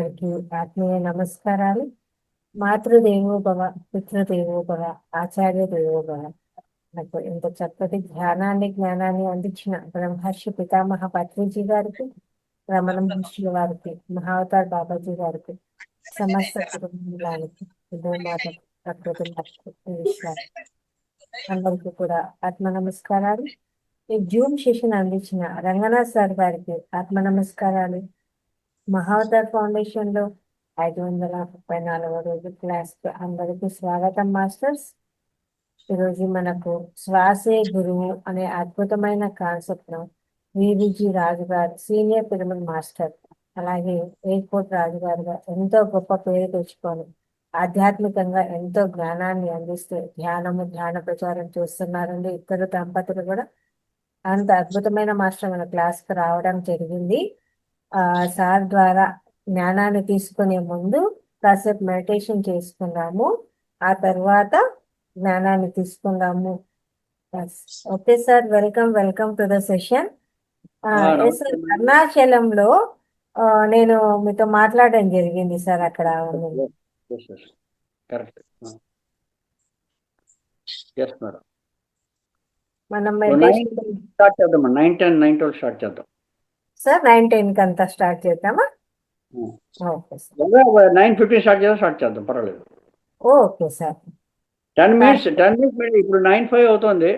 అందరికీ ఆత్మీయ నమస్కారాలు. మాతృదేవోభవ, పితృదేవోభవ, ఆచార్య దేవోభవ. నాకు ఇంత చక్కటి జ్ఞానాన్ని అందించిన బ్రహ్మర్షి పితామహ పత్రిజీ గారికి, రమణ మహర్షుల వారికి, మహావతార్ బాబాజీ గారికి, సమస్త కుటుంబానికి, భూమాత ప్రకృతి అందరికీ కూడా ఆత్మ నమస్కారాలు. ఈ జూమ్ సెషన్ అందించిన రంగనాథ్ సార్ గారికి ఆత్మ నమస్కారాలు. మహావతార్ ఫౌండేషన్ లో 534 రోజు క్లాస్ కి అందరికీ స్వాగతం మాస్టర్స్. ఈరోజు మనకు శ్వాసే గురువు అనే అద్భుతమైన కాన్సెప్ట్ ను వివిజి రాజు గారు, సీనియర్ పిరమిడ్ మాస్టర్, అలాగే ఎయిర్పోర్ట్ రాజు గారుగా ఎంతో గొప్ప పేరు తెచ్చుకొని ఆధ్యాత్మికంగా ఎంతో జ్ఞానాన్ని అందిస్తూ ధ్యాన ప్రచారం చేస్తున్నారండి. ఇద్దరు దంపతులు కూడా అంత అద్భుతమైన మాస్టర్ మన క్లాస్ కి రావడం జరిగింది. సార్ ద్వారా జ్ఞానాన్ని తీసుకునే ముందు కాసేపు మెడిటేషన్ చేసుకున్నాము, ఆ తర్వాత జ్ఞానాన్ని తీసుకున్నాము. Okay sir, welcome to the session. Yes sir, అరుణాచలంలో నేను మీతో మాట్లాడడం జరిగింది సార్. అక్కడ మనం మెడిటేషన్ స్టార్ట్ చేద్దాం. 9:10 స్టార్ట్ చేద్దాం సార్. 9:10 అంతా స్టార్ట్ చేద్దామా? Okay sir. 9:15 స్టార్ట్ చేద్దాం, పర్వాలేదు. Okay sir. 10 minutes ఇప్పుడు 9:05 అవుతుంది.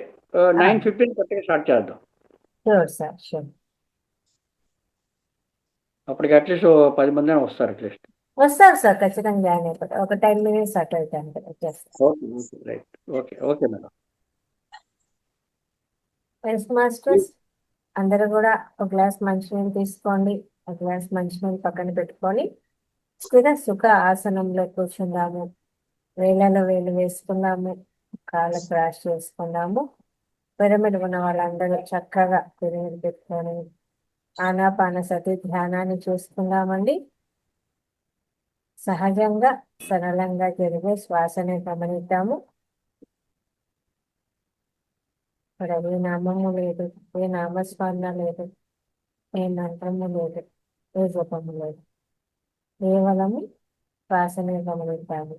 9:15 కరెక్ట్గా స్టార్ట్ చేద్దాం. Sure sir, sure. అప్పటికి అట్లీస్ట్ 10 మంది వస్తారు. అట్లీస్ట్ వస్తారు సార్, ఖచ్చితంగా జాయిన్ అయిపోతారు. ఒక 10 minutes అటు ఇటు వచ్చేస్తారు. Okay, right. Okay madam. Yes masters, అందరూ కూడా ఒక గ్లాస్ మంచినీళ్ళు తీసుకోండి. ఒక గ్లాస్ మంచినీళ్ళు పక్కన పెట్టుకొని స్థిర సుఖ ఆసనంలో కూర్చుందాము. వేళ్ళలో వేలు వేసుకుందాము, కాళ్ళు క్రాష్ చేసుకుందాము. పిరమిడ్ ఉన్న వాళ్ళందరూ చక్కగా పిరమిడ్ పెట్టుకొని ఆనాపానసతి ధ్యానాన్ని చూసుకుందామండి. సహజంగా సరళంగా జరిగే శ్వాసని గమనిద్దాము. ఇక్కడ ఏ నామము లేదు, ఏ నామస్మరణ లేదు, ఏ మంత్రము లేదు, ఏ జపము లేదు. కేవలము శ్వాసని గమనిద్దాము.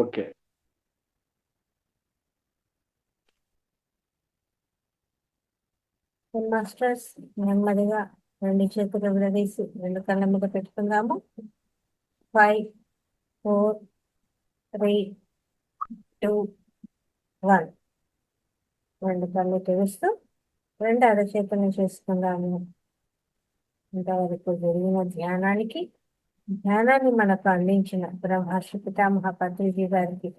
ఓకే. మాస్టర్స్ నెమ్మదిగా రెండు చేతులు విడదీసి రెండు కళ్ళ మీద పెట్టుకుందాము. 5, 4, 3, 2, 1. రెండు కళ్ళు తెరుస్తూ రెండు అరచేతులను చేసుకుందాము. ఇంతవరకు జరిగిన ధ్యానాన్ని మనకు అందించిన బ్రహ్మర్షి పితామహ పత్రిజీ గారికి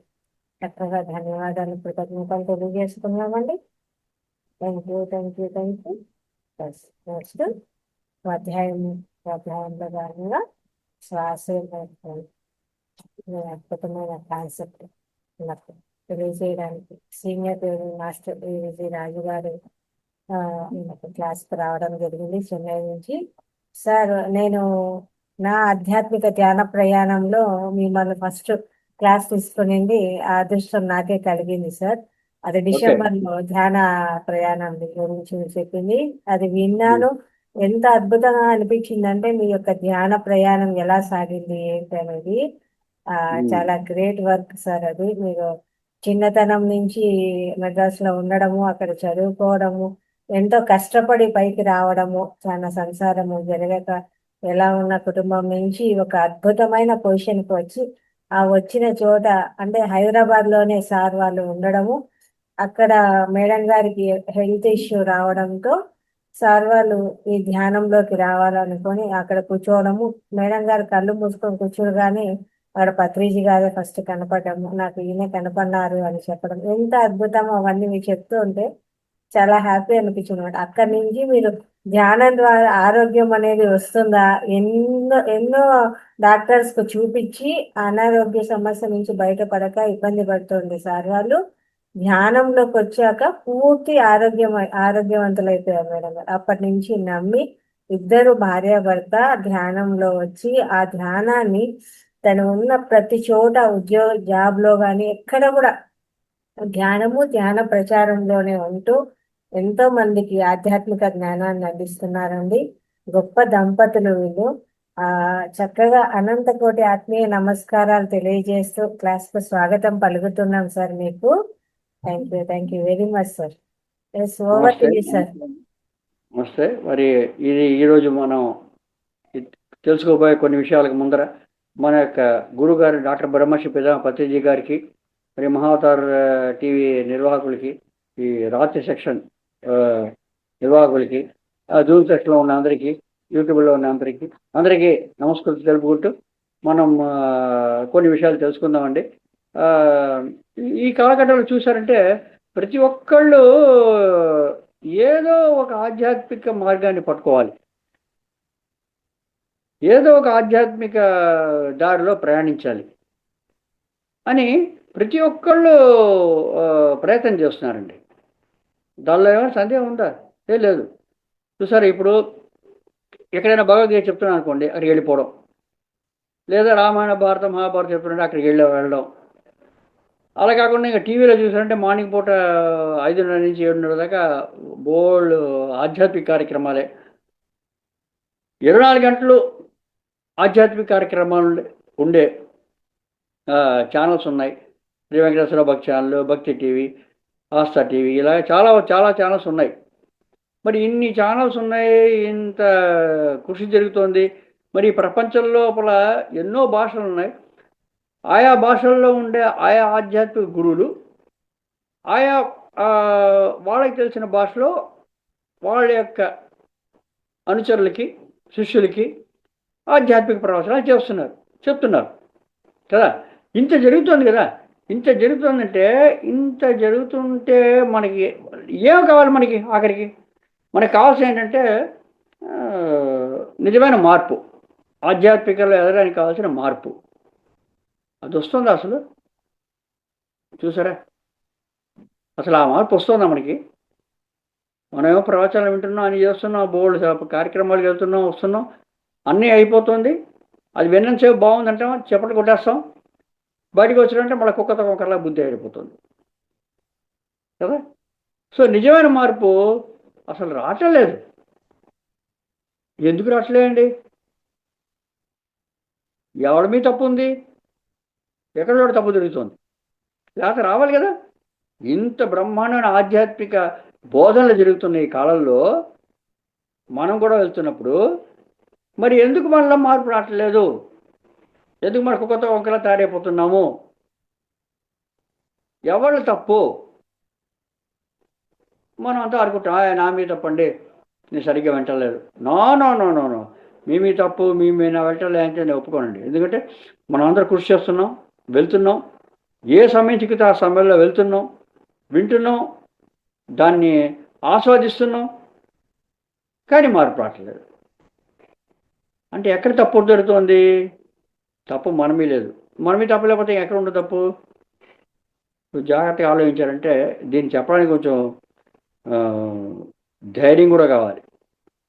చక్కగా ధన్యవాదాలు, కృతజ్ఞతలు తెలియజేసుకున్నామండి. Thank you. నెక్స్ట్ స్వాధ్యాయంలో భాగంగా శ్వాస అద్భుతమైన కాన్సెప్ట్ నాకు తెలియజేయడానికి సీనియర్ మాస్టర్ విజయ రాజు గారు క్లాస్కి రావడం జరిగింది చెన్నై నుంచి. సార్, నేను నా ఆధ్యాత్మిక ధ్యాన ప్రయాణంలో మిమ్మల్ని ఫస్ట్ క్లాస్ తీసుకునింది ఆ అదృష్టం నాకే కలిగింది సార్. అది డిసెంబర్లో ధ్యాన ప్రయాణం గురించి చెప్పింది, అది విన్నాను. ఎంత అద్భుతంగా అనిపించిందంటే మీ యొక్క ధ్యాన ప్రయాణం ఎలా సాగింది ఏంటి అనేది చాలా గ్రేట్ వర్క్ సార్. అది మీరు చిన్నతనం నుంచి మెడ్రాస్లో ఉండడము, అక్కడ చదువుకోవడము, ఎంతో కష్టపడి పైకి రావడము, చాలా సంసారము జరగక ఎలా ఉన్న కుటుంబం నుంచి ఒక అద్భుతమైన పొజిషన్కి వచ్చి ఆ వచ్చిన చోట అంటే హైదరాబాద్లోనే సార్ వాళ్ళు ఉండడము, అక్కడ మేడం గారికి హెల్త్ ఇష్యూ రావడంతో సార్ వాళ్ళు ఈ ధ్యానంలోకి రావాలనుకొని అక్కడ కూర్చోవడము, మేడం గారు కళ్ళు మూసుకొని కూర్చోగానే అక్కడ పత్రిజీ గారే ఫస్ట్ కనపడము, నాకు ఈయన కనపడినారు అని చెప్పడం, ఎంత అద్భుతం అవన్నీ మీరు చెప్తూ ఉంటే చాలా హ్యాపీ అనిపించింది. అక్కడి నుంచి మీరు ధ్యానం ద్వారా ఆరోగ్యం అనేది వస్తుందా, ఎన్నో డాక్టర్స్ కు చూపించి అనారోగ్య సమస్య నుంచి బయటపడక ఇబ్బంది పడుతుంది సార్ వాళ్ళు ధ్యానంలోకి వచ్చాక పూర్తి ఆరోగ్యవంతులైపోయారు మేడం గారు. అప్పటి నుంచి నమ్మి ఇద్దరు భార్యాభర్త ధ్యానంలో వచ్చి ఆ ధ్యానాన్ని తను ఉన్న ప్రతి చోట జాబ్లో కానీ ఎక్కడ కూడా ధ్యాన ప్రచారంలోనే ఉంటూ ఎంతో మందికి ఆధ్యాత్మిక జ్ఞానాన్ని అందిస్తున్నారండి. గొప్ప దంపతులు వీళ్ళు. చక్కగా అనంతకోటి ఆత్మీయ నమస్కారాలు తెలియజేస్తూ క్లాస్కు స్వాగతం పలుకుతున్నాం సార్ మీకు. Thank you very much sir. Over to you sir. నమస్తే. మరి ఇది ఈరోజు మనం తెలుసుకోబోయే కొన్ని విషయాలకు ముందర మన యొక్క గురువు గారు డాక్టర్ బ్రహ్మర్షి పితామహ పత్రిజీ గారికి, మరి మహావతార్ టీవీ నిర్వాహకులకి, ఈ రాత్రి సెక్షన్ నిర్వాహకులకి, జూమ్ సెక్షన్లో ఉన్న అందరికీ, యూట్యూబ్లో ఉన్న అందరికీ నమస్కృతి తెలుపుకుంటూ మనం కొన్ని విషయాలు తెలుసుకుందామండి. ఆ, ఈ కాలఘట్టంలో చూసారంటే ప్రతి ఒక్కళ్ళు ఏదో ఒక ఆధ్యాత్మిక మార్గాన్ని పట్టుకోవాలి, ఏదో ఒక ఆధ్యాత్మిక దారిలో ప్రయాణించాలి అని ప్రతి ఒక్కళ్ళు ఆ, ప్రయత్నం చేస్తున్నారండి. దానిలో ఏమైనా సందేహం ఉందా? లేదు. చూసారు, ఇప్పుడు ఎక్కడైనా భగవద్గీత చెప్తున్నాను అనుకోండి, అక్కడికి వెళ్ళిపోవడం, లేదా రామాయణ భారతం మహాభారతం చెప్తుంటే అక్కడికి వెళ్ళడం. అలా కాకుండా ఇంకా టీవీలో చూసారంటే మార్నింగ్ పూట 5:30 నుంచి 7:30 దాకా బోల్డ్ ఆధ్యాత్మిక కార్యక్రమాలే. 24 గంటలు ఆధ్యాత్మిక కార్యక్రమాలు ఉండే ఛానల్స్ ఉన్నాయి. శ్రీ వెంకటేశ్వర భక్తి ఛానల్, భక్తి టీవీ, ఆస్థా టీవీ, ఇలా చాలా చాలా ఛానల్స్ ఉన్నాయి. మరి ఇన్ని ఛానల్స్ ఉన్నాయి, ఇంత కృషి జరుగుతోంది. మరి ఈ ప్రపంచం లోపల ఎన్నో భాషలు ఉన్నాయి. ఆయా భాషల్లో ఉండే ఆయా ఆధ్యాత్మిక గురువులు ఆయా వాళ్ళకి తెలిసిన భాషలో వాళ్ళ యొక్క అనుచరులకి, శిష్యులకి ఆధ్యాత్మిక ప్రవచనాలు చెప్తున్నారు కదా. ఇంత జరుగుతుంది కదా. ఇంత జరుగుతుందంటే, ఇంత జరుగుతుంటే మనకి ఏం కావాలి? ఆఖరికి మనకు కావాల్సిన ఏంటంటే నిజమైన మార్పు, ఆధ్యాత్మికలో ఎదగడానికి కావాల్సిన మార్పు. అది వస్తుందా అసలు? చూసారా, అసలు ఆ మార్పు వస్తుందా మనకి? మనమేమో ప్రవచనాలు వింటున్నాం, అని చేస్తున్నాం, బోల్డ్ కార్యక్రమాలకు వెళ్తున్నాం, వస్తున్నాం, అన్నీ అయిపోతుంది. అది విన్నంతసేపు బాగుందంటాం, చెప్పట్లు కొట్టేస్తాం, బయటకు వచ్చినంటే మళ్ళీ కుక్కతో ఒకలా బుద్ధి అయిపోతుంది కదా. సో నిజమైన మార్పు అసలు రావటం లేదు. ఎందుకు రావట్లేదండి? ఎవడి మీద తప్పు ఉంది? ఎక్కడో తప్పు జరుగుతుంది, లేకపోతే రావాలి కదా. ఇంత బ్రహ్మాండమైన ఆధ్యాత్మిక బోధనలు జరుగుతున్న ఈ కాలంలో మనం కూడా వెళ్తున్నప్పుడు మరి ఎందుకు మనలో మార్పు రావట్లేదు? ఎందుకు మన కుక్కతో వంకలా తయారైపోతున్నాము? ఎవరు తప్పు? మనం అంతా అనుకుంటాం, నా మీద తప్పండి, నేను సరిగ్గా వెంటలేదు. No no no no no మీ తప్పు, మీ నా వెంటలే అంటే నేను ఒప్పుకోనండి. ఎందుకంటే మనం అందరూ కృషి చేస్తున్నాం, వెళ్తున్నాం, ఏ సమయం చిక్కితే ఆ సమయంలో వెళ్తున్నాం, వింటున్నాం, దాన్ని ఆస్వాదిస్తున్నాం, కానీ మార్పు రావట్లేదు. అంటే ఎక్కడ తప్పు జరుగుతోంది? తప్పు మనమే లేదు. మనమే తప్పు లేకపోతే ఎక్కడ ఉండదు తప్పు? జాగ్రత్తగా ఆలోచించారంటే దీన్ని చెప్పడానికి కొంచెం ధైర్యం కూడా కావాలి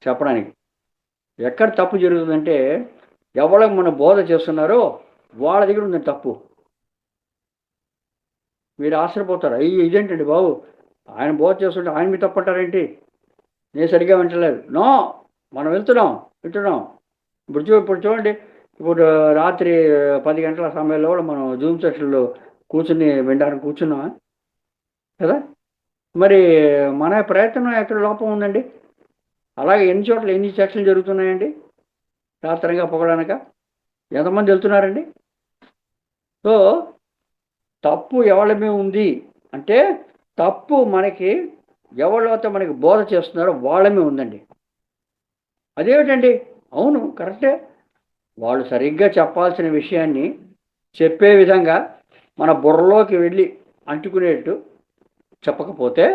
చెప్పడానికి. ఎక్కడ తప్పు జరుగుతుందంటే ఎవరికి మన బోధ చేస్తున్నారో వాళ్ళ దగ్గర ఉంది తప్పు. మీరు ఆశ్చర్యపోతారు, అయ్యి ఇదేంటండి బాబు, ఆయన బోధ చేస్తుంటే ఆయన మీద తప్పంటారేంటి, నేను సరిగ్గా వింటలేదు. నో, మనం వింటున్నాం. ఇప్పుడు చూడండి, ఇప్పుడు రాత్రి 10 గంటల సమయంలో కూడా మనం జూమ్ సెషన్లో కూర్చుని వినడానికి కూర్చున్నామా కదా. మరి మన ప్రయత్నం ఎక్కడ లోపం ఉందండి? అలాగే ఎన్ని చోట్ల ఎన్ని సెక్షన్లు జరుగుతున్నాయండి రాత్రంగా పొగడనక? ఎంతమంది వెళ్తున్నారండి? సో తప్పు ఎవరి ఉంది అంటే, తప్పు మనకి ఎవరైతే మనకి బోధ చేస్తున్నారో వాళ్ళమే ఉందండి. అదేమిటండి? అవును, కరెక్టే. వాళ్ళు సరిగ్గా చెప్పాల్సిన విషయాన్ని చెప్పే విధంగా మన బుర్రలోకి వెళ్ళి అంటుకునేట్టు చెప్పకపోతే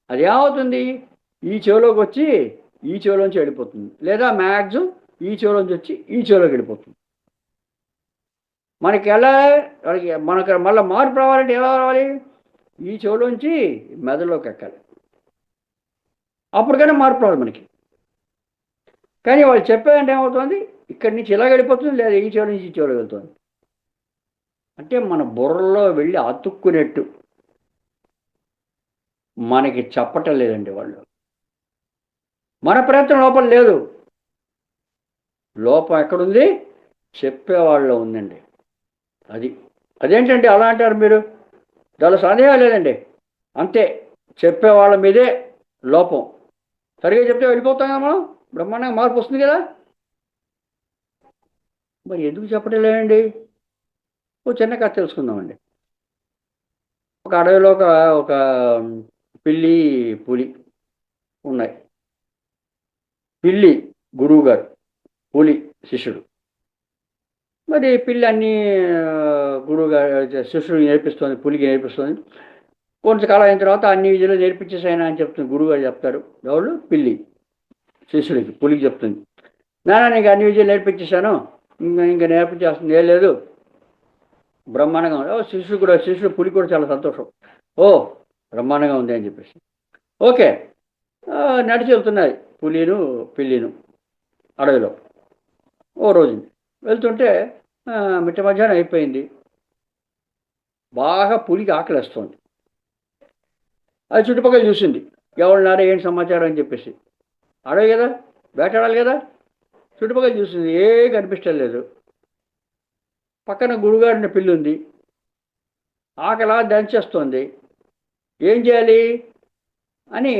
అది ఏమవుతుంది? ఈ చెవిలోకి వచ్చి ఈ చెవిలోంచి వెళ్ళిపోతుంది, లేదా మ్యాక్సిమం ఈ చెవిలోంచి వచ్చి ఈ చెవిలోకి వెళ్ళిపోతుంది. మనకి మళ్ళీ మార్పు రావాలంటే ఎలా రావాలి? ఈ చెవిలోంచి మెదడులోకి ఎక్కాలి, అప్పటికైనా మార్పు రావాలి మనకి. కానీ వాళ్ళు చెప్పేదంటే ఏమవుతుంది? ఇక్కడి నుంచి ఇలా వెళ్ళిపోతుంది, లేదా ఈ చెవి నుంచి ఈ చెవిలో వెళ్తుంది. అంటే మన బుర్రలో వెళ్ళి అతుక్కునేట్టు మనకి చెప్పటం లేదండి వాళ్ళు. మన ప్రయత్నం లోపల లేదు. లోపం ఎక్కడుంది? చెప్పేవాళ్ళలో ఉందండి. అదేంటండి అలా అంటారు మీరు? దానిలో సందేహం లేదండి. అంతే, చెప్పేవాళ్ళ మీదే లోపం. సరిగ్గా చెప్తే వెళ్ళిపోతాం కదా మనం, బ్రహ్మాండంగా మార్పు వస్తుంది కదా. మరి ఎందుకు చెప్పటం లేదండి? ఓ చిన్న కథ తెలుసుకుందామండి. ఒక అడవిలో ఒక పిల్లి, పులి ఉన్నాయి. పిల్లి గురువు గారు, పులి శిష్యుడు. మరి పిల్లి అన్నీ శిష్యుడికి నేర్పిస్తుంది, పులికి నేర్పిస్తుంది. కొంతకాలం అయిన తర్వాత అన్ని విద్యలు నేర్పించేసాయన అని చెప్తుంది గురువుగారు చెప్తారు. ఎవరు? పిల్లి శిష్యుడికి, పులికి చెప్తుంది. నాన్న నీకు అన్ని విద్యలు నేర్పించేశాను, ఇంకా నేర్పించేస్తుంది ఏం లేదు, బ్రహ్మాండంగా ఉంది. శిష్యుడు పులి కూడా చాలా సంతోషం. ఓ బ్రహ్మాండంగా ఉంది అని చెప్పేసి. ఓకే, నడిచి వెళ్తున్నాయి పులిను పిల్లిను అడవిలో. ఓ రోజు వెళ్తుంటే మిట్ట మధ్యాహ్నం అయిపోయింది. బాగా పులికి ఆకలిస్తుంది. అది చుట్టుపక్కల చూసింది, ఎవరున్నారా ఏంటి సమాచారం అని చెప్పేసి. అడవి కదా, వేటాడాలి కదా. చుట్టుపక్కల చూసింది, ఏ కనిపించడం లేదు. పక్కన గురుగారిని పిల్లి ఉంది, ఆకలా దంచేస్తుంది. ఏం చేయాలి అని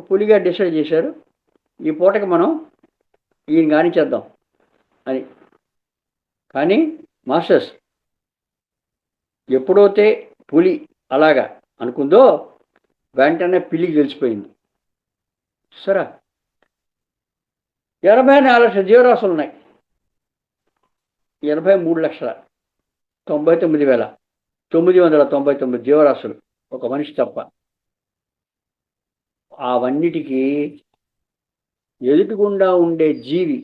పులిగా డిసైడ్ చేశారు, ఈ పూటకి మనం ఈయన కానిచేద్దాం అని. కానీ మాస్టర్స్, ఎప్పుడైతే పులి అలాగా అనుకుందో వెంటనే పిల్లికి తెలిసిపోయింది. సరే, 84 లక్షల జీవరాశులు ఉన్నాయి, 83,99,999 జీవరాశులు, ఒక మనిషి తప్ప. అవన్నిటికీ ఎదుటిగుండా ఉండే జీవి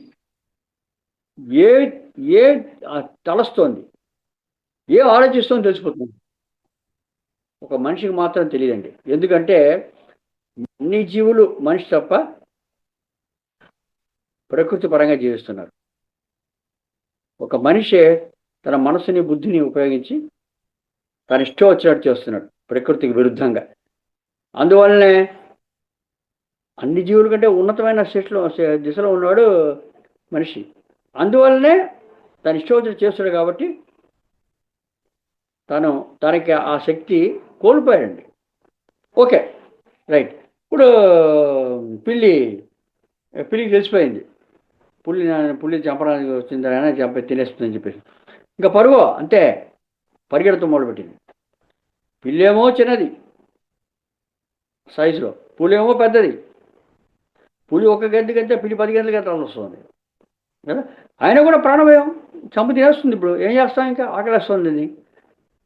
ఏ ఏ తలస్తోంది, ఏ ఆలోచిస్తోంది తెలిసిపోతుంది. ఒక మనిషికి మాత్రం తెలియదండి. ఎందుకంటే అన్ని జీవులు మనిషి తప్ప ప్రకృతి పరంగా జీవిస్తున్నారు. ఒక మనిషే తన మనసుని బుద్ధిని ఉపయోగించి తన ఇష్టం వచ్చినట్టు చేస్తున్నాడు ప్రకృతికి విరుద్ధంగా. అందువల్లనే అన్ని జీవుల కంటే ఉన్నతమైన దిశలో ఉన్నాడు మనిషి. అందువల్లనే తన ఇష్టం వచ్చినట్టు చేస్తున్నాడు. కాబట్టి తనకి ఆ శక్తి కోల్పోయాడండి. Okay, right. ఇప్పుడు పిల్లికి తెలిసిపోయింది, పుల్లి చంపడానికి వచ్చిందని, తినేస్తుందని చెప్పేసి. ఇంకా పరుగు అంతే, పరిగెడుతూ మొదలుపెట్టింది. పిల్లేమో చిన్నది సైజులో, పులేమో పెద్దది. పులి ఒక గంట కంటే పిల్లి 10 గంటల గంటలు వస్తుంది కదా. ఆయన కూడా ప్రాణభయం, చంపు తినేస్తుంది. ఇప్పుడు ఏం చేస్తాం, ఇంకా ఆకలిస్తుంది.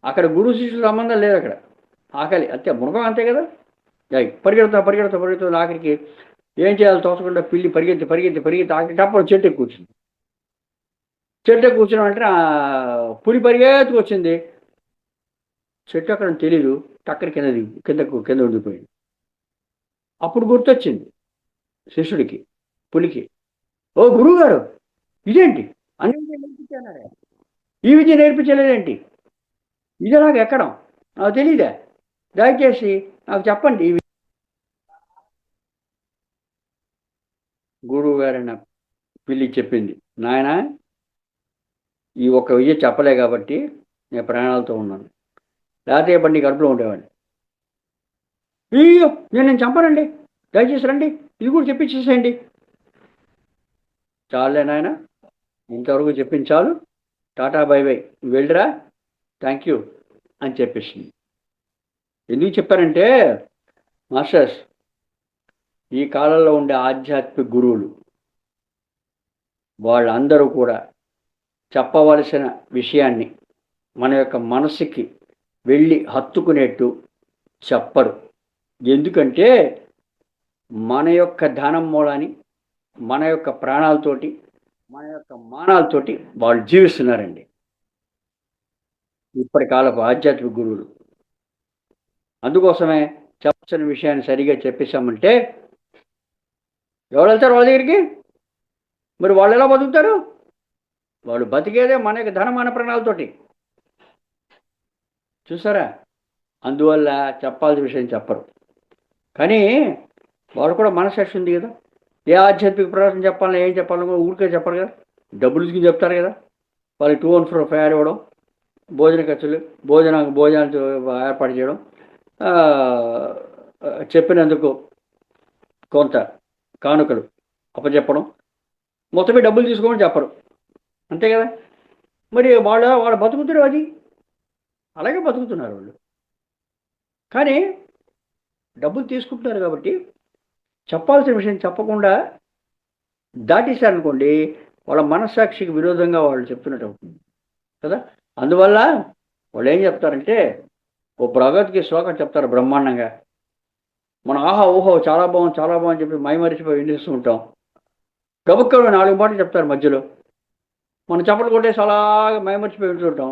అక్కడ గురువు శిష్యుల సంబంధం లేదు, అక్కడ ఆకలి అంతే, మృగం అంతే కదా. పరిగెడుతున్న ఆఖరికి ఏం చేయాలో తోచకుండా పిల్లి పరిగెత్తి ఆఖరికి చెట్టు కూర్చుంది. చెట్టు కూర్చున్న అంటే పులి పరిగెత్తుకు వచ్చింది. చెట్టు అక్కడ తెలీదు, టక్కన కింద ఉండిపోయింది. అప్పుడు గుర్తొచ్చింది శిష్యుడికి, పులికి, ఓ గురువుగారు, ఇదేంటి అన్ని విద్య నేర్పించారే, ఈ విద్య నేర్పించలేదేంటి, ఇది నాకు ఎక్కడం నాకు తెలియదా, దయచేసి నాకు చెప్పండి. గురువు గారైన పిల్లి చెప్పింది, నాయన ఈ ఒక్క విద్య చెప్పలే కాబట్టి నేను ప్రాణాలతో ఉన్నాను, లేకపోతే బండి కడుపులో ఉండేవాడిని. అయ్యో నేను చంపనండి, దయచేసి రండి, ఇది కూడా చెప్పించేసేయండి. చాలే నాయన, ఇంతవరకు చెప్పింది చాలు, టాటా బై బై, వెళ్ళిరా, థ్యాంక్ యూ అని చెప్పేసింది. ఎందుకు చెప్పారంటే మాస్టర్స్, ఈ కాలంలో ఉండే ఆధ్యాత్మిక గురువులు వాళ్ళందరూ కూడా చెప్పవలసిన విషయాన్ని మన యొక్క మనసుకి వెళ్ళి హత్తుకునేట్టు చెప్పరు. ఎందుకంటే మన యొక్క ధనం మూలాన్ని, మన యొక్క ప్రాణాలతోటి, మన యొక్క మానాలతోటి వాళ్ళు జీవిస్తున్నారండి ఇప్పటి కాలపు ఆధ్యాత్మిక గురువులు. అందుకోసమే చెప్పాల్సిన విషయాన్ని సరిగా చెప్పేశామంటే ఎవరు వెళ్తారు వాళ్ళ దగ్గరికి? మరి వాళ్ళు ఎలా బతుకుతారు? వాళ్ళు బతికేదే మన యొక్క ధనమాన ప్రాణాలతోటి, చూసారా. అందువల్ల చెప్పాల్సిన విషయం చెప్పరు. కానీ వాళ్ళు కూడా మనసాక్షి ఉంది కదా. ఏ ఆధ్యాత్మిక ప్రదర్శన చెప్పాలని, ఏం చెప్పాలని ఊరికే చెప్పరు కదా, డబ్బులు తీసుకుని చెప్తారు కదా. వాళ్ళకి 2 1 4 ఫేర్ ఇవ్వడం, భోజన ఖర్చులు, భోజనాలు ఏర్పాటు చేయడం, చెప్పినందుకు కొంత కానుకలు అప్పచెప్పడం, మొత్తమే డబ్బులు తీసుకోమని చెప్పరు, అంతే కదా. మరి వాళ్ళ బతుకుతున్నారు, అది అలాగే బతుకుతున్నారు వాళ్ళు. కానీ డబ్బులు తీసుకుంటున్నారు కాబట్టి చెప్పాల్సిన విషయం చెప్పకుండా దాటేశారనుకోండి, వాళ్ళ మనస్సాక్షికి విరోధంగా వాళ్ళు చెప్తున్నట్టు అవుతుంది కదా. అందువల్ల వాళ్ళు ఏం చెప్తారంటే ఓ భగవద్గీత శ్లోకం చెప్తారు బ్రహ్మాండంగా. మనం ఆహా ఊహో చాలా బాగుంది చాలా బాగుంది చెప్పి మైమరిచిపోయి వినిస్తూ ఉంటాం. గబుక్కలు 4 మాటలు చెప్తారు మధ్యలో, మనం చప్పట్లు కొట్టేసి అలాగా మైమరిచిపోయి వింటుంటాం.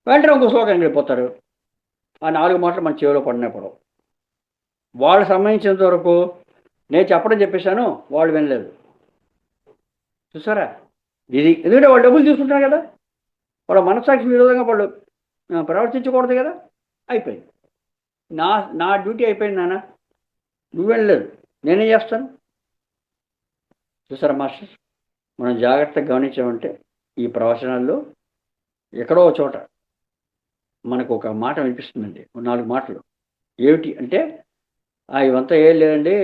వెంటనే ఇంకో శ్లోకం వెళ్ళిపోతారు. ఆ 4 మాటలు మన చెవిలో పడినా పడవు. వాళ్ళకి సంబంధించినంత వరకు నేను చెప్పడం చెప్పేశాను, వాళ్ళు వినలేదు. చూసారా, ఇది ఎందుకంటే వాళ్ళు డబ్బులు తీసుకుంటున్నారు కదా, వాళ్ళ మనస్సాక్షి విరోధంగా వాళ్ళు ప్రవర్తించకూడదు కదా. అయిపోయింది, నా నా డ్యూటీ అయిపోయింది నాన్న, నువ్వు వెళ్ళలేదు, నేనేం చేస్తాను. చూసారా మాస్టర్, మనం జాగ్రత్తగా గమనించామంటే ఈ ప్రవచనాల్లో ఎక్కడో ఒక చోట మనకు ఒక మాట వినిపిస్తుందండి, 4 మాటలు. ఏమిటి అంటే ఇవంతా ఏం లేదండి,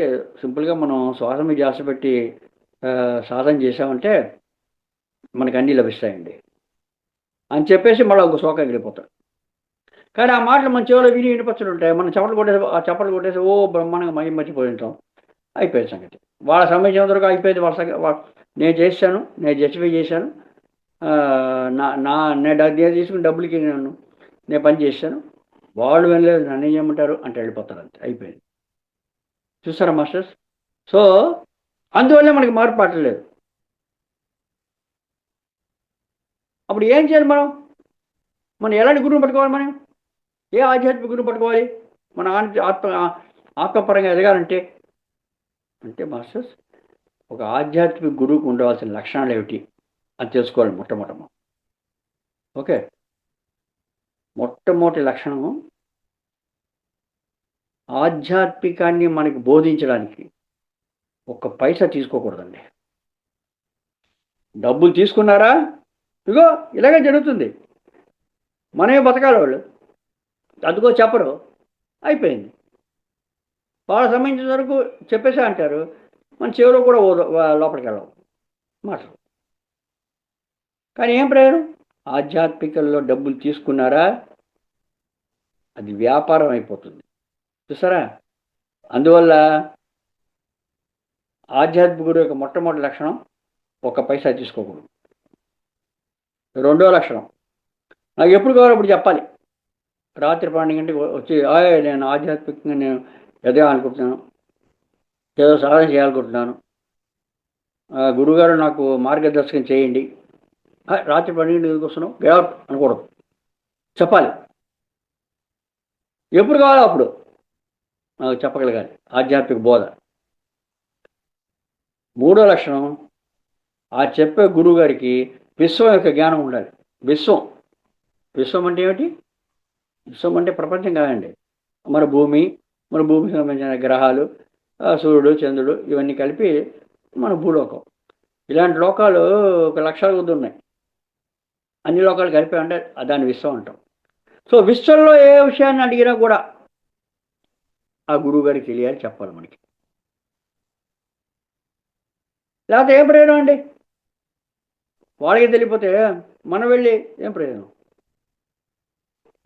సింపుల్గా మనం శ్వాస మీద ధ్యాస పెట్టి సాధన చేసామంటే మనకు అన్నీ లభిస్తాయండి అని చెప్పేసి మళ్ళీ ఒక శ్లోకం వెళ్ళిపోతారు. కానీ ఆ మాటలు మన చెవిలో వినిపించడం ఉంటాయి. మనం చప్పట్లు కొట్టేసి ఓ బ్రహ్మాండంగా మర్చిపోయి ఉంటాం. అయిపోయింది సంగతి. వాళ్ళ సంబంధించిన వరకు అయిపోయింది. నేను చేశాను, నేను జస్టిఫై చేశాను, నేను తీసుకుని డబ్బులకి నేను పని చేశాను, వాళ్ళు వెళ్ళలేదు, నన్ను ఏం చేయమంటారు అంటే వెళ్ళిపోతారు, అంతే అయిపోయింది. చూసారా మాస్టర్స్. సో అందువల్లే మనకి మార్పు పట్టలేదు. అప్పుడు ఏం చేయాలి మనం ఎలాంటి గురువుని పట్టుకోవాలి, మనం ఏ ఆధ్యాత్మిక గురువుని పట్టుకోవాలి మన ఆత్మపరంగా ఎదగాలంటే? అంటే మాస్టర్స్, ఒక ఆధ్యాత్మిక గురువుకు ఉండవలసిన లక్షణాలు ఏమిటి అని తెలుసుకోవాలి మొట్టమొదట. ఓకే, మొట్టమొదటి లక్షణము, ఆధ్యాత్మికాన్ని మనకి బోధించడానికి ఒక్క పైసా తీసుకోకూడదండి. డబ్బులు తీసుకున్నారా, ఇగో ఇలాగే జరుగుతుంది, మనమే బతకాలి, వాళ్ళు అందుకో చెప్పరు, అయిపోయింది. వాళ్ళ సంబంధించిన వరకు చెప్పేసా అంటారు, మన చెవిలో కూడా లోపలికి వెళ్ళవు మాటలు. కానీ ఏం ప్రయోజనం? ఆధ్యాత్మికల్లో డబ్బులు తీసుకున్నారా, అది వ్యాపారం అయిపోతుంది. చూసారా, అందువల్ల ఆధ్యాత్మిక గురువు యొక్క మొట్టమొదటి లక్షణం ఒక్క పైసా తీసుకోకూడదు. రెండో లక్షణం, నాకు ఎప్పుడు కావాలో అప్పుడు చెప్పాలి. రాత్రి 12 గంటలకు వచ్చి నేను ఆధ్యాత్మికంగా నేను ఎదగాలనుకుంటున్నాను, ఏదో సాధన చేయాలనుకుంటున్నాను, గురువుగారు నాకు మార్గదర్శకం చేయండి. రాత్రి 12 గంటలకు ఎందుకు వస్తున్నావు, గెట్ అనకూడదు, చెప్పాలి. ఎప్పుడు కావాలో అప్పుడు నాకు చెప్పగలగాలి, ఆధ్యాత్మిక బోధ. మూడో లక్షణం, ఆ చెప్పే గురువు గారికి విశ్వం యొక్క జ్ఞానం ఉండాలి. విశ్వం అంటే ఏమిటి? విశ్వం అంటే ప్రపంచం కాదండి, మన భూమికి సంబంధించిన గ్రహాలు, సూర్యుడు, చంద్రుడు, ఇవన్నీ కలిపి మన భూలోకం. ఇలాంటి లోకాలు 1 లక్షల కొద్ది ఉన్నాయి. అన్ని లోకాలు కలిపి అంటే దాన్ని విశ్వం అంటాం. సో విశ్వంలో ఏ విషయాన్ని అడిగినా కూడా ఆ గురువు గారికి తెలియాలి, చెప్పాలి మనకి. లేకపోతే ఏం ప్రయోజనం అండి? వాళ్ళకి తెలియపోతే మనం వెళ్ళి ఏం ప్రయోజనం?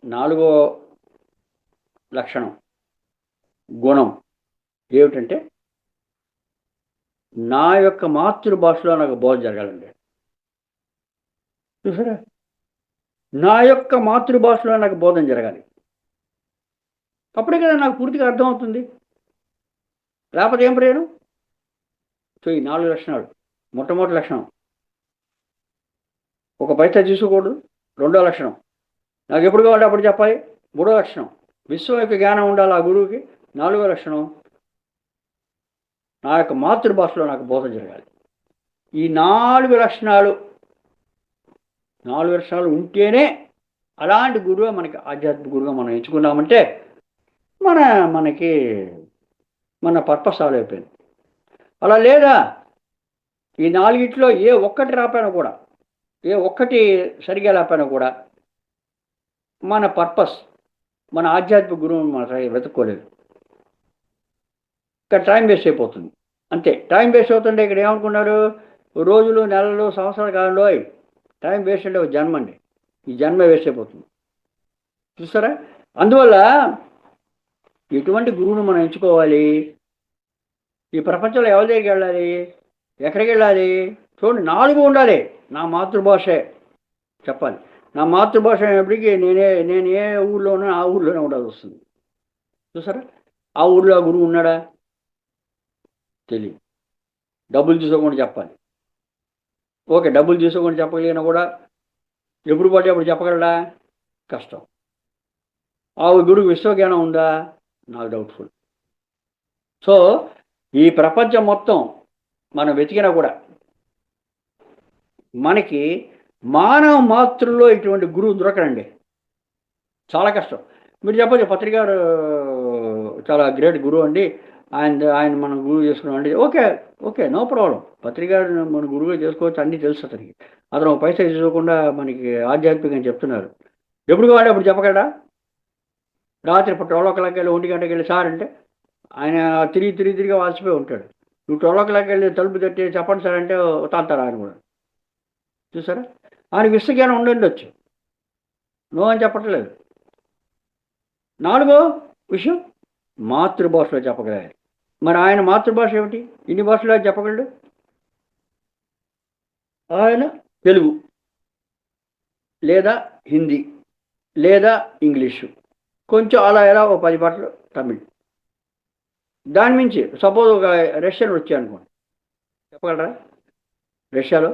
4వ లక్షణం, గుణం ఏమిటంటే, నా యొక్క మాతృభాషలో నాకు బోధ జరగాలండి. చూసారా, నా యొక్క మాతృభాషలో నాకు బోధన జరగాలి, అప్పుడే కదా నాకు పూర్తిగా అర్థమవుతుంది. లేకపోతే ఏం ప్రయోజనం? సో ఈ 4 లక్షణాలు. మొట్టమొదటి లక్షణం, ఒక పైసా తీసుకోకూడదు. రెండో లక్షణం, నాకు ఎప్పుడు కావాలంటే అప్పుడు చెప్పాలి. మూడో లక్షణం, విశ్వం యొక్క జ్ఞానం ఉండాలి ఆ గురువుకి. 4వ లక్షణం, నా యొక్క మాతృభాషలో నాకు బోధన జరగాలి. ఈ 4 లక్షణాలు ఉంటేనే అలాంటి గురువు మనకి ఆధ్యాత్మిక గురువుగా మనం ఎంచుకున్నామంటే మనకి మన పర్పస్ సాల్వ్ అయిపోయింది. అలా లేదా, ఈ 4ట్లో ఏ ఒక్కటి రాపోయినా కూడా, ఏ ఒక్కటి సరిగా లేకపోయినా కూడా మన పర్పస్, మన ఆధ్యాత్మిక గురువుని మనం వెతుక్కోలేదు. ఇక్కడ టైం వేస్ట్ అయిపోతుంది అంతే. టైం వేస్ట్ అవుతుంటే ఇక్కడ ఏమనుకున్నారు, రోజులు, నెలలు, సంవత్సరాలు కాలంలో టైం వేస్ట్ అంటే ఒక జన్మ అండి. ఈ జన్మ వేస్ట్ అయిపోతుంది. చూస్తారా, అందువల్ల ఎటువంటి గురువును మనం ఎంచుకోవాలి? ఈ ప్రపంచంలో ఎవరి దగ్గరికి వెళ్ళాలి, ఎక్కడికి వెళ్ళాలి? చూడండి, 4 ఉండాలి. నా మాతృభాషే చెప్పాలి. నా మాతృభాష అయినప్పటికీ నేను ఏ ఊళ్ళోనో ఆ ఊళ్ళోనే ఉండాల్సి వస్తుంది. చూసారా? ఆ ఊళ్ళో ఆ గురువు ఉన్నాడా? తెలియదు. డబ్బులు తీసుకోకుండా చెప్పాలి. ఓకే, డబ్బులు తీసుకోకుండా చెప్పగలిగినా కూడా ఎప్పుడు పడితే అప్పుడు చెప్పగలడా? కష్టం. ఆ గురువు విశ్వజ్ఞానం ఉందా? నాకు డౌట్ఫుల్. సో ఈ ప్రపంచం మొత్తం మనం వెతికినా కూడా మనకి మానవ మాతృల్లో ఇటువంటి గురువు దొరకడండి. చాలా కష్టం. మీరు చెప్పచ్చు, పత్రికారు చాలా గ్రేట్ గురువు అండి, ఆయన మనం గురువు చేసుకున్నాం అండి. Okay, okay, no problem. పత్రికారు మన గురువుగా చేసుకోవచ్చు, అన్నీ తెలుసు అతనికి. అతను ఒక పైసా తీసుకోకుండా మనకి ఆధ్యాత్మికంగా చెప్తున్నారు. ఎప్పుడు కావాలి అప్పుడు చెప్పగలడా? రాత్రి 12 వెళ్ళి 1 వెళ్ళి సార్ అంటే ఆయన తిరిగి వాల్సిపోయి ఉంటాడు. నువ్వు 12 వెళ్ళి తలుపు తట్టి చెప్పండి సార్ అంటే తాంతారు ఆయన కూడా. చూసారా? ఆయన విశ్వజ్ఞానం ఉండొచ్చు, నో అని చెప్పట్లేదు. 4వ విషయం, మాతృభాషలో చెప్పగలగాలి. మరి ఆయన మాతృభాష ఏమిటి? ఇన్ని భాషలో చెప్పగలడు. ఆయన తెలుగు లేదా హిందీ లేదా ఇంగ్లీషు, కొంచెం అలా ఎలా ఓ 10 భాషలు తమిళ్. దాని మించి సపోజ్ ఒక రష్యన్ వచ్చాయనుకోండి, చెప్పగలరా? రష్యాలో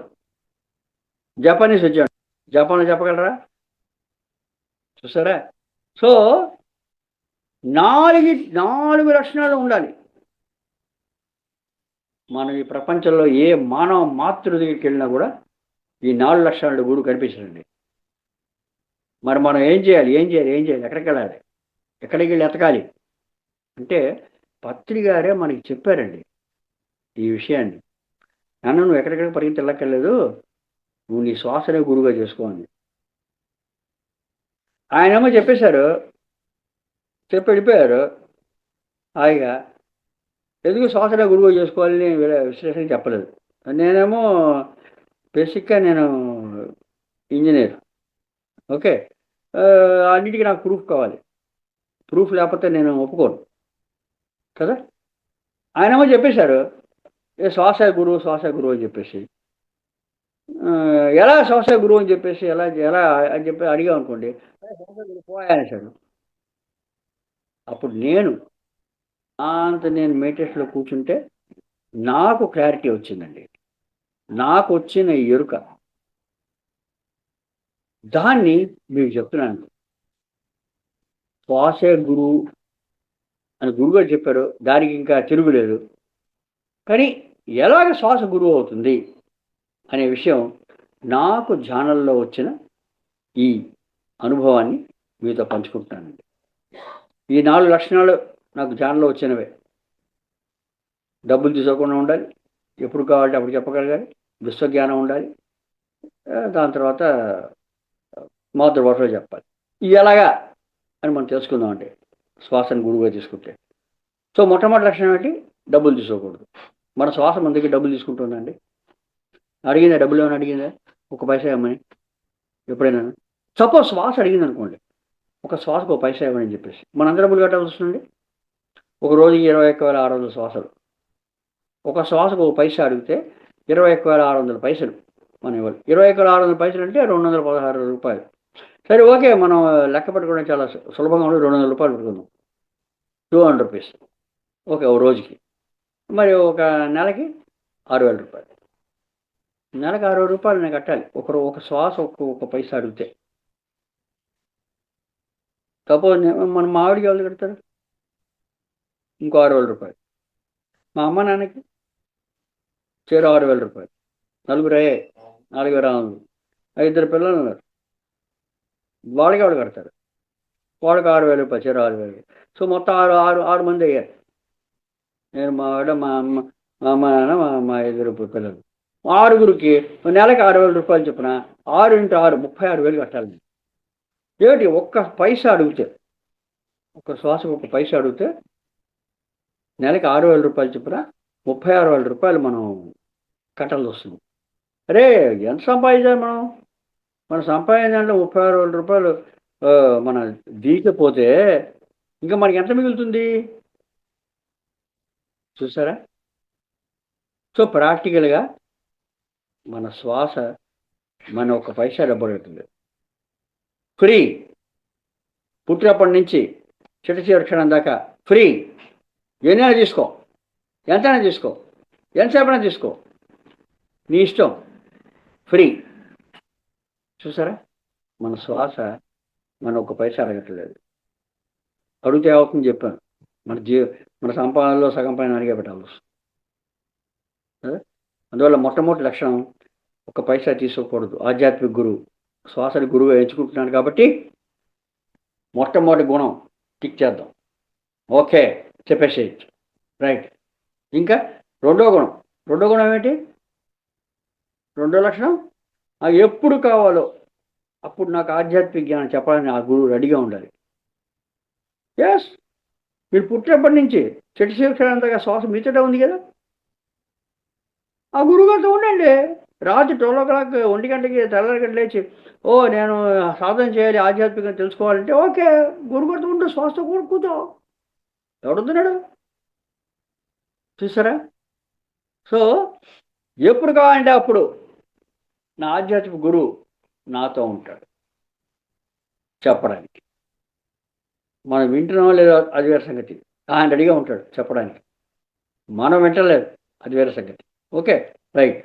జపానీస్ వచ్చాడు, జపాన్లో చెప్పగలరా? చూసారా? సో 4 లక్షణాలు ఉండాలి. మనం ఈ ప్రపంచంలో ఏ మానవ మాతృ దగ్గరికి వెళ్ళినా కూడా ఈ 4 లక్షణాలు గురువు కనిపించండి. మరి మనం ఏం చేయాలి? ఎక్కడికి వెళ్ళాలి? ఎక్కడికి వెళ్ళి ఎతకాలి అంటే పత్రి గారే మనకి చెప్పారండి ఈ విషయాన్ని. నన్ను నువ్వు ఎక్కడికక్కడ పరిగెత్తి వెళ్ళక్కర్లేదు, నువ్వు నీ శ్వాసనే గురువుగా చేసుకోవాలి. ఆయనేమో చెప్పేశారు, చెప్పి వెళ్ళిపోయారు హాయిగా. ఎందుకు శ్వాసనే గురువుగా చేసుకోవాలని విశ్లేషణ చెప్పలేదు. నేనేమో బేసిక్గా నేను ఇంజనీర్. ఓకే, అన్నిటికీ నాకు ప్రూఫ్ కావాలి. ప్రూఫ్ లేకపోతే నేను ఒప్పుకోను కదా. ఆయనేమో చెప్పేశారు శ్వాస గురువు అని చెప్పేసి. ఎలా శ్వాస గురువు అని చెప్పేసి ఎలా ఎలా అని చెప్పి అడిగా అనుకోండి, శ్వాస గురువు పోయా అనేసాడు. అప్పుడు నేను మెడిటేషన్లో కూర్చుంటే నాకు క్లారిటీ వచ్చిందండి. నాకు వచ్చిన ఎరుక, దాన్ని మీకు చెప్తున్నాను. శ్వాసే గురువు అని గురువుగారు చెప్పారు, దానికి ఇంకా తిరుగులేదు. కానీ ఎలాగ శ్వాస గురువు అవుతుంది అనే విషయం నాకు ధ్యానంలో వచ్చిన ఈ అనుభవాన్ని మీతో పంచుకుంటున్నానండి. ఈ 4 లక్షణాలు నాకు ధ్యానంలో వచ్చినవే. డబ్బులు తీసుకోకుండా ఉండాలి, ఎప్పుడు కావాలంటే అప్పుడు చెప్పగలగాలి, విశ్వజ్ఞానం ఉండాలి, దాని తర్వాత మాతృభాషలో చెప్పాలి. ఇది ఎలాగా అని మనం తెలుసుకుందామంటే శ్వాసను గురువుగా తీసుకుంటే. సో మొట్టమొదటి లక్షణం ఏంటి? డబ్బులు తీసుకోకూడదు. మన శ్వాస మన దగ్గర డబ్బులు తీసుకుంటుందండి. అడిగిందా? డబ్బులు ఏమైనా అడిగిందా? ఒక పైసా ఇవ్వమని ఎప్పుడైనా? సపోజ్ శ్వాస అడిగింది అనుకోండి, ఒక శ్వాసకు ఒక పైసా ఇవ్వమని చెప్పేసి మనందరం డబ్బులు కట్టాల్సి వస్తుంది. ఒక రోజుకి 21,600 శ్వాసలు. ఒక శ్వాసకు ఒక పైసా అడిగితే 21,600 పైసలు మనం ఇవ్వాలి. 21,600 పైసలు అంటే 216 రూపాయలు. సరే, ఓకే, మనం లెక్క పెట్టుకోవడం చాలా సులభంగా ఉండి 200 రూపాయలు పెట్టుకుందాం. 200 రూపీస్. ఓకే, ఒక రోజుకి. మరి ఒక నెలకి 6,000 రూపాయలు. నెలకు 60 రూపాయలు నేను కట్టాలి ఒక శ్వాస ఒక పైసా అడిగితే. సపోజ్ మన మామిడికి ఎవరు కడతారు? ఇంకో 6,000 రూపాయలు. మా అమ్మ నాన్నకి చేరు 6,000 రూపాయలు. నలుగురు అయ్యాయి, 4,600. 5 పిల్లలు ఉన్నారు, వాళ్ళకి ఎవరు కడతారు? వాళ్ళకి 6,000 రూపాయలు, చేరు 6,000. సో మొత్తం 6 మంది అయ్యారు. నేను, మా ఆవిడ, మా అమ్మ, మా అమ్మ నాన్న, మా 5 పిల్లలు. 6గురికి నెలకి 6,000 రూపాయలు చొప్పున 6 × 6 36,000 కట్టాలి. ఏమిటి? ఒక్క పైసా అడిగితే, ఒక శ్వాసకు ఒక పైసా అడిగితే నెలకి 6,000 రూపాయలు చొప్పున 36,000 రూపాయలు మనం కట్టాల్సి వస్తుంది. అరే, ఎంత సంపాదించాలి మనం? మన సంపాదించిన దాంట్లో 36,000 రూపాయలు మన దీకపోతే ఇంకా మనకి ఎంత మిగులుతుంది? చూసారా? సో ప్రాక్టికల్గా మన శ్వాస మన ఒక పైసా డబ్బు అవుతుంది. ఫ్రీ. పుట్టినప్పటి నుంచి చిట్ట చివరి క్షణం దాకా ఫ్రీ. ఎన్నైనా తీసుకో, ఎంతైనా తీసుకో, ఎంతసేపైనా తీసుకో, నీ ఇష్టం, ఫ్రీ. చూసారా, మన శ్వాస మన ఒక పైసా అడగట్లేదు. అడిగితే అవుతుంది చెప్పాను, మన సంపాదనలో సగం పైన అడిగే పెట్టాలి వస్తుంది. అందువల్ల మొట్టమొదటి లక్షణం ఒక పైసా తీసుకోకూడదు. ఆధ్యాత్మిక గురువు శ్వాసని గురువు ఎంచుకుంటున్నాడు కాబట్టి మొట్టమొదటి గుణం టిక్ చేద్దాం. ఓకే, చెప్పేసేయచ్చు. రైట్. ఇంకా రెండో గుణం ఏంటి? రెండో లక్షణం, నాకు ఎప్పుడు కావాలో అప్పుడు నాకు ఆధ్యాత్మిక జ్ఞానం చెప్పాలని ఆ గురువు రెడీగా ఉండాలి. ఎస్, మీరు పుట్టినప్పటి నుంచి చెట్టు శిక్షణంతగా శ్వాస మీతోటే ఉంది కదా, ఆ గురువుగారితో ఉండండి. రాత్రి 12 o'clock 1 గంటకి తెల్లగంట లేచి నేను సాధన చేయాలి, ఆధ్యాత్మికంగా తెలుసుకోవాలంటే ఓకే, గురువుగారితో ఉండు, శ్వాసతో కూడా కూర్చో. ఎవడొద్దున్నాడు? చూసారా? సో ఎప్పుడు కావాలంటే అప్పుడు నా ఆధ్యాత్మిక గురువు నాతో ఉంటాడు చెప్పడానికి. మనం వింటున్నాం లేదో అది వేరే సంగతి, ఆయన రెడీగా ఉంటాడు చెప్పడానికి. మనం వింటలేదు, అది వేరే సంగతి. Okay, right.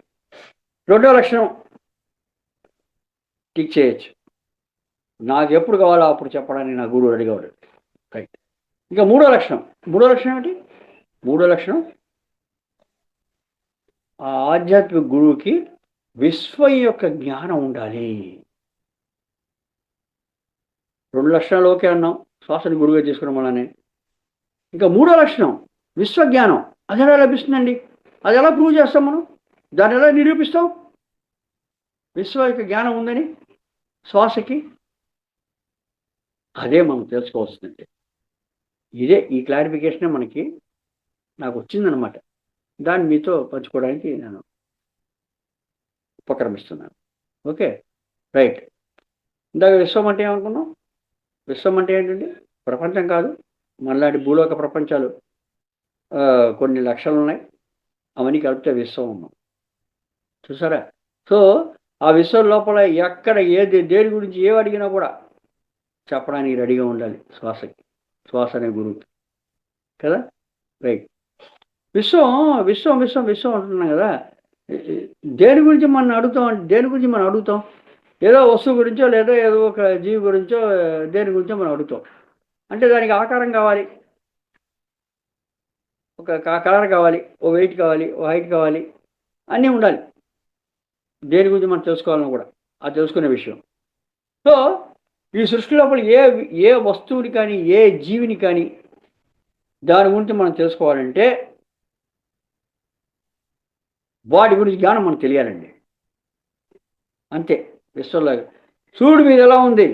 రెండో లక్షణం టిక్ చేయొచ్చు. నాకు ఎప్పుడు కావాలో అప్పుడు చెప్పడానికి నా గురువు రెడీగా ఉంటాడు. రైట్. ఇంకా మూడో లక్షణం ఏంటి? మూడో లక్షణం, ఆ ఆధ్యాత్మిక గురువుకి విశ్వం యొక్క జ్ఞానం ఉండాలి. 2 లక్షణాలు ఓకే అన్నాం, శ్వాసని గురువుగా తీసుకున్నాం అలానే. ఇంకా మూడో లక్షణం విశ్వజ్ఞానం. అది ఎలా లభిస్తుందండి? అది ఎలా ప్రూవ్ చేస్తాం మనం? దాన్ని ఎలా నిరూపిస్తాం? విశ్వ యొక్క జ్ఞానం ఉందని శ్వాసకి, అదే మనం తెలుసుకోవాల్సిందండి. ఈ క్లారిఫికేషనే నాకు వచ్చిందనమాట. దాన్ని మీతో పంచుకోవడానికి నేను ఉపక్రమిస్తున్నాను. Okay, right. ఇందాక విశ్వం అంటే ఏమనుకున్నాం? విశ్వం అంటే ఏంటండి? ప్రపంచం కాదు, మనలాంటి భూలోక ప్రపంచాలు కొన్ని లక్షలు ఉన్నాయి, అవన్నీ కలిపితే విశ్వం ఉన్నాం. చూసారా? సో ఆ విశ్వం లోపల ఎక్కడ దేని గురించి ఏం అడిగినా కూడా చెప్పడానికి రెడీగా ఉండాలి శ్వాస అనే గురువుకి కదా. రైట్. విశ్వం అంటున్నాం కదా. దేని గురించి మనం అడుగుతాం? ఏదో వస్తువు గురించో, ఏదో ఒక జీవి గురించో, దేని గురించో మనం అడుగుతాం. అంటే దానికి ఆకారం కావాలి, ఒక కలర్ కావాలి, ఓ వెయిట్ కావాలి, ఓ హైట్ కావాలి, అన్నీ ఉండాలి. దేని గురించి మనం తెలుసుకోవాలని కూడా అది తెలుసుకునే విషయం. సో ఈ సృష్టి లోపల ఏ వస్తువుని కానీ, ఏ జీవిని కానీ దాని గురించి మనం తెలుసుకోవాలంటే వాటి గురించి జ్ఞానం మనకు తెలియాలండి. అంతే. విశ్వంలో సూర్యుడి మీద ఎలా ఉంది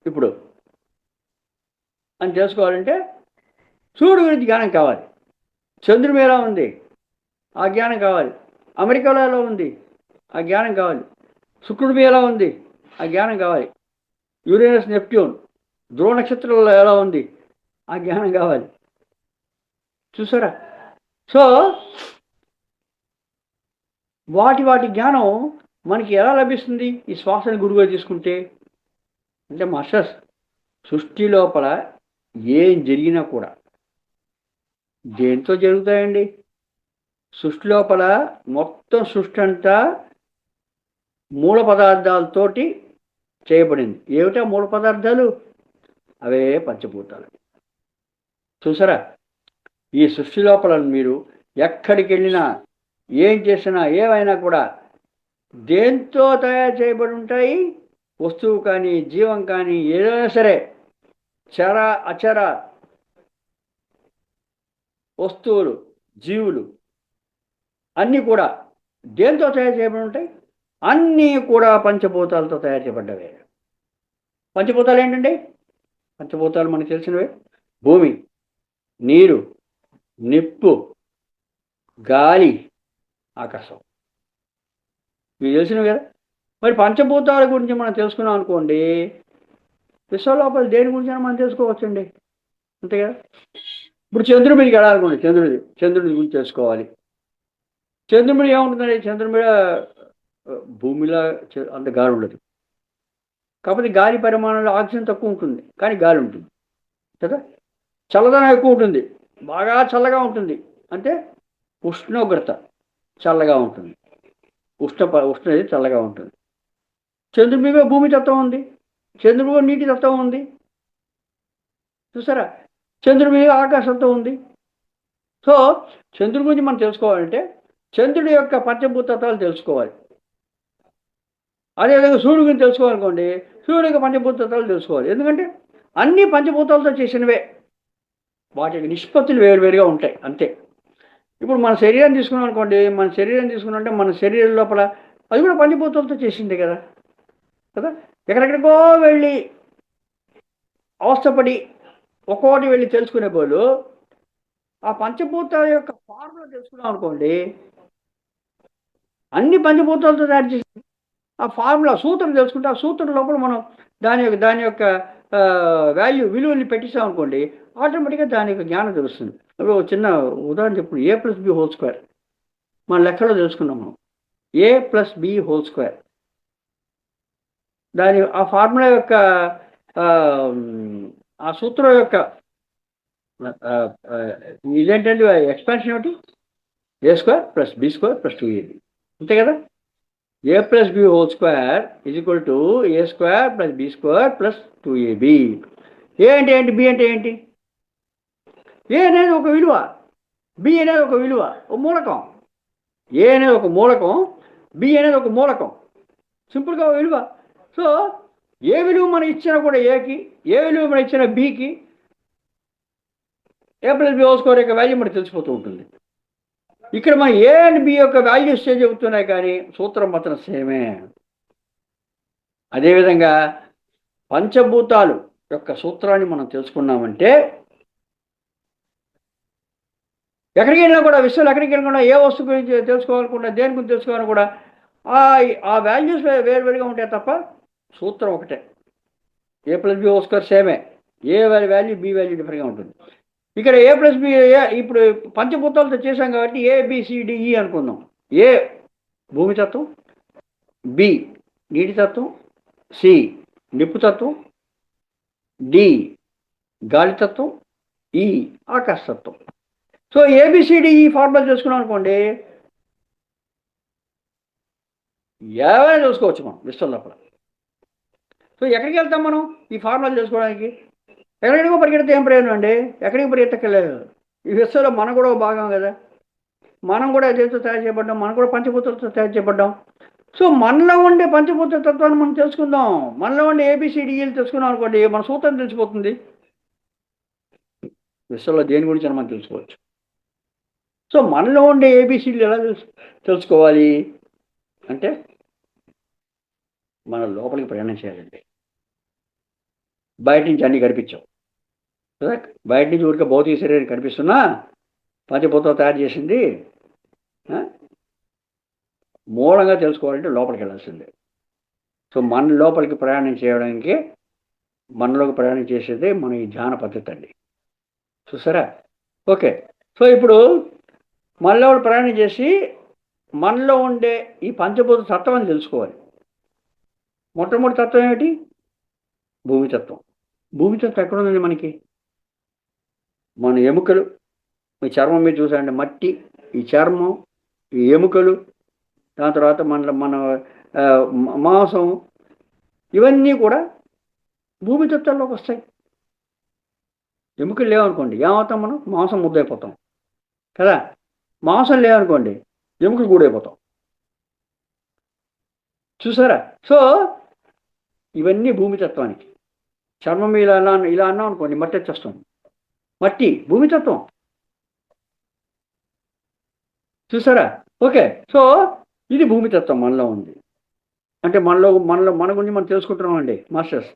ఇప్పుడు అని తెలుసుకోవాలంటే సూర్యుడి గురించి జ్ఞానం కావాలి. చంద్రుడి మీద ఎలా ఉంది ఆ జ్ఞానం కావాలి. అమెరికాలో ఎలా ఉంది ఆ జ్ఞానం కావాలి. శుక్రుడి మీద ఎలా ఉంది ఆ జ్ఞానం కావాలి. యురేనస్, నెప్ట్యూన్, ధ్రువ నక్షత్రాలలో ఎలా ఉంది ఆ జ్ఞానం కావాలి. చూసారా? సో వాటి జ్ఞానం మనకి ఎలా లభిస్తుంది? ఈ శ్వాసని గురువుగా తీసుకుంటే. అంటే మాస్టర్స్, సృష్టి లోపల ఏం జరిగినా కూడా దేంతో జరుగుతాయండి? సృష్టి లోపల మొత్తం సృష్టి అంతా మూల పదార్థాలతోటి చేయబడింది. ఏమిటా మూల పదార్థాలు? అవే పంచభూతాలు. చూసారా? ఈ సృష్టి లోపల మీరు ఎక్కడికి వెళ్ళినా, ఏం చేసినా, ఏవైనా కూడా దేంతో తయారు చేయబడి ఉంటాయి? వస్తువు కానీ, జీవం కానీ, ఏదైనా సరే, చర అచర వస్తువులు, జీవులు అన్నీ కూడా దేంతో తయారు చేయబడి ఉంటాయి? అన్నీ కూడా పంచభూతాలతో తయారు చేయబడ్డవే. పంచభూతాలు ఏంటండి? పంచభూతాలు మనకు తెలిసినవే: భూమి, నీరు, నిప్పు, గాలి, ఆకాశం. మీకు తెలిసినవి కదా. మరి పంచభూతాల గురించి మనం తెలుసుకున్నాం అనుకోండి, విశ్వ లోపల దేని గురించి మనం తెలుసుకోవచ్చండి. అంతే కదా. ఇప్పుడు చంద్రుడి మీదకి వెళ్ళాలనుకోండి, చంద్రుడి గురించి తెలుసుకోవాలి. చంద్రుడి మీద ఏముంటుందండి? చంద్రుడి మీద భూమిలో అంత గాలి ఉండదు. కాకపోతే గాలి పరిమాణంలో ఆక్సిజన్ తక్కువ ఉంటుంది, కానీ గాలి ఉంటుంది కదా. చల్లదనం ఎక్కువ ఉంటుంది, బాగా చల్లగా ఉంటుంది. అంటే ఉష్ణోగ్రత చల్లగా ఉంటుంది, ఉష్ణది చల్లగా ఉంటుంది. చంద్రుడి మీద భూమి తత్వం ఉంది, చంద్రుడి మీద నీటి తత్వం ఉంది. చూసారా, చంద్రుడి మీద ఆకాశంతో ఉంది. సో చంద్రుడి గురించి మనం తెలుసుకోవాలంటే చంద్రుడి యొక్క పంచభూత తత్వాలు తెలుసుకోవాలి. అదేవిధంగా సూర్యుడి గురించి తెలుసుకోవాలనుకోండి, సూర్యుడి యొక్క పంచభూత తత్వాలు తెలుసుకోవాలి. ఎందుకంటే అన్ని పంచభూతాలతో చేసినవే, వాటి యొక్క నిష్పత్తులు వేరువేరుగా ఉంటాయి, అంతే. ఇప్పుడు మన శరీరం తీసుకున్నాం అనుకోండి, మన శరీరం తీసుకున్నామంటే మన శరీరం లోపల అది కూడా పంచభూతాలతో చేసిందే కదా కదా. ఎక్కడెక్కడికో వెళ్ళి అవస్థపడి ఒక్కోటి వెళ్ళి తెలుసుకునే బదులు ఆ పంచభూతాల యొక్క ఫార్ములా తెలుసుకున్నాం అనుకోండి, అన్ని పంచభూతాలతో తయారు చేసి ఆ ఫార్ములా సూత్రం తెలుసుకుంటే ఆ సూత్రం లోపల మనం దాని యొక్క విలువల్ని పెట్టిస్తాం అనుకోండి, ఆటోమేటిక్గా దాని యొక్క జ్ఞానం తెలుస్తుంది. ఇప్పుడు ఒక చిన్న ఉదాహరణ చెప్పుడు, a+b² మన లెక్కలో తెలుసుకున్నాం మనం. a+b², దాని ఆ ఫార్ములా యొక్క ఆ సూత్రం యొక్క ఇదేంటంటే ఎక్స్పాన్షన్ ఏమిటి? a² + b² + 2ab, అంతే కదా. a+b² = a² + b² + 2ab. ఏ అంటే ఏంటి, బి అంటే ఏంటి? ఏ అనేది ఒక విలువ, బి అనేది ఒక విలువ, ఒక మూలకం. ఏ అనేది ఒక మూలకం, బి అనేది ఒక మూలకం, సింపుల్గా ఒక విలువ. సో ఏ విలువ మనం ఇచ్చినా కూడా ఏకి, ఏ విలువ మనం ఇచ్చినా బికి, a+b² యొక్క వాల్యూ మనకు తెలిసిపోతూ ఉంటుంది. ఇక్కడ మనం ఏ అండ్ బి యొక్క వాల్యూస్ చెబుతున్నాయి, కానీ సూత్రం మాత్రం సేమే. అదేవిధంగా పంచభూతాలు యొక్క సూత్రాన్ని మనం తెలుసుకున్నామంటే ఎక్కడికి వెళ్ళినా కూడా, విశ్వంలో ఎక్కడికి వెళ్ళినా కూడా, ఏ వస్తువు గురించి తెలుసుకోవాలనుకున్నా, దేని గురించి తెలుసుకోవాలని కూడా ఆ వాల్యూస్ వేరువేరుగా ఉంటాయి తప్ప సూత్రం ఒకటే. a+b² సేమే, ఏ వాల్యూ బి వాల్యూ డిఫరెంట్గా ఉంటుంది. ఇక్కడ a+b, ఇప్పుడు పంచభూతాలతో చేశాం కాబట్టి ABCDE అనుకుందాం. ఏ భూమితత్వం, బి నీటితత్వం, సి నిప్పుతత్వం, డి గాలితత్వం, ఈ ఆకాశతత్వం. సో ABCDE ఫార్ములా చేసుకున్నాం అనుకోండి, ఏమైనా చూసుకోవచ్చు మనం విశ్వం లోపల. సో ఎక్కడికి వెళ్తాం మనం ఈ ఫార్ములా చేసుకోవడానికి? ఎక్కడికో పరిగెడితే ఏం ప్రయోజనం అండి? ఎక్కడికి పరిగెత్తక్కర్లేదు. ఈ విశ్వంలో మనం కూడా భాగం కదా, మనం కూడా దేంతో తయారు చేయబడ్డాం, మనం కూడా పంచభూతాలతో తయారు చేయబడ్డాం. సో మనలో ఉండే పంచభూత తత్వాన్ని మనం తెలుసుకుందాం. మనలో ఉండే ABCDEలు తెలుసుకున్నాం అనుకోండి, మన సూత్రం తెలిసిపోతుంది. విశ్వంలో దేని గురించి మనం తెలుసుకోవచ్చు. సో మనలో ఉండే ABCDలు ఎలా తెలుసుకోవాలి అంటే మన లోపలికి ప్రయాణం చేయాలండి. బయట నుంచి అన్నీ కనిపించాం కదా, బయట నుంచి ఊరికే భౌతిక శరీరం కనిపిస్తున్నా పంచభూతం తయారు చేసింది మూలంగా తెలుసుకోవాలంటే లోపలికి వెళ్ళాల్సిందే. సో మన లోపలికి ప్రయాణం చేయడానికి, మనలోకి ప్రయాణం చేసేదే మన ఈ ధ్యాన పద్ధతి అండి. చూసారా? ఓకే. సో ఇప్పుడు మనలో ప్రయాణం చేసి మనలో ఉండే ఈ పంచభూత తత్వం అని తెలుసుకోవాలి. మొట్టమొదటి తత్వం ఏమిటి? భూమితత్వం. భూమితత్వం ఎక్కడ ఉందండి మనకి? మన ఎముకలు, ఈ చర్మం మీద చూసారంటే మట్టి, ఈ చర్మం, ఈ ఎముకలు, దాని తర్వాత మన మాంసం, ఇవన్నీ కూడా భూమితత్వంలోకి వస్తాయి. ఎముకలు లేవనుకోండి ఏమవుతాం మనం? మాంసం ముద్దైపోతాం కదా. మాంసం లేవనుకోండి ఎముకలు గూడైపోతాం. చూసారా? సో ఇవన్నీ భూమితత్వానికి. చర్మం ఇలా అన్నాం అనుకోండి మట్టి వచ్చేస్తాం, మట్టి భూమితత్వం. చూసారా? ఓకే. సో ఇది భూమితత్వం మనలో ఉంది. అంటే మనలో మన గురించి మనం తెలుసుకుంటున్నాం అండి మాస్టర్స్,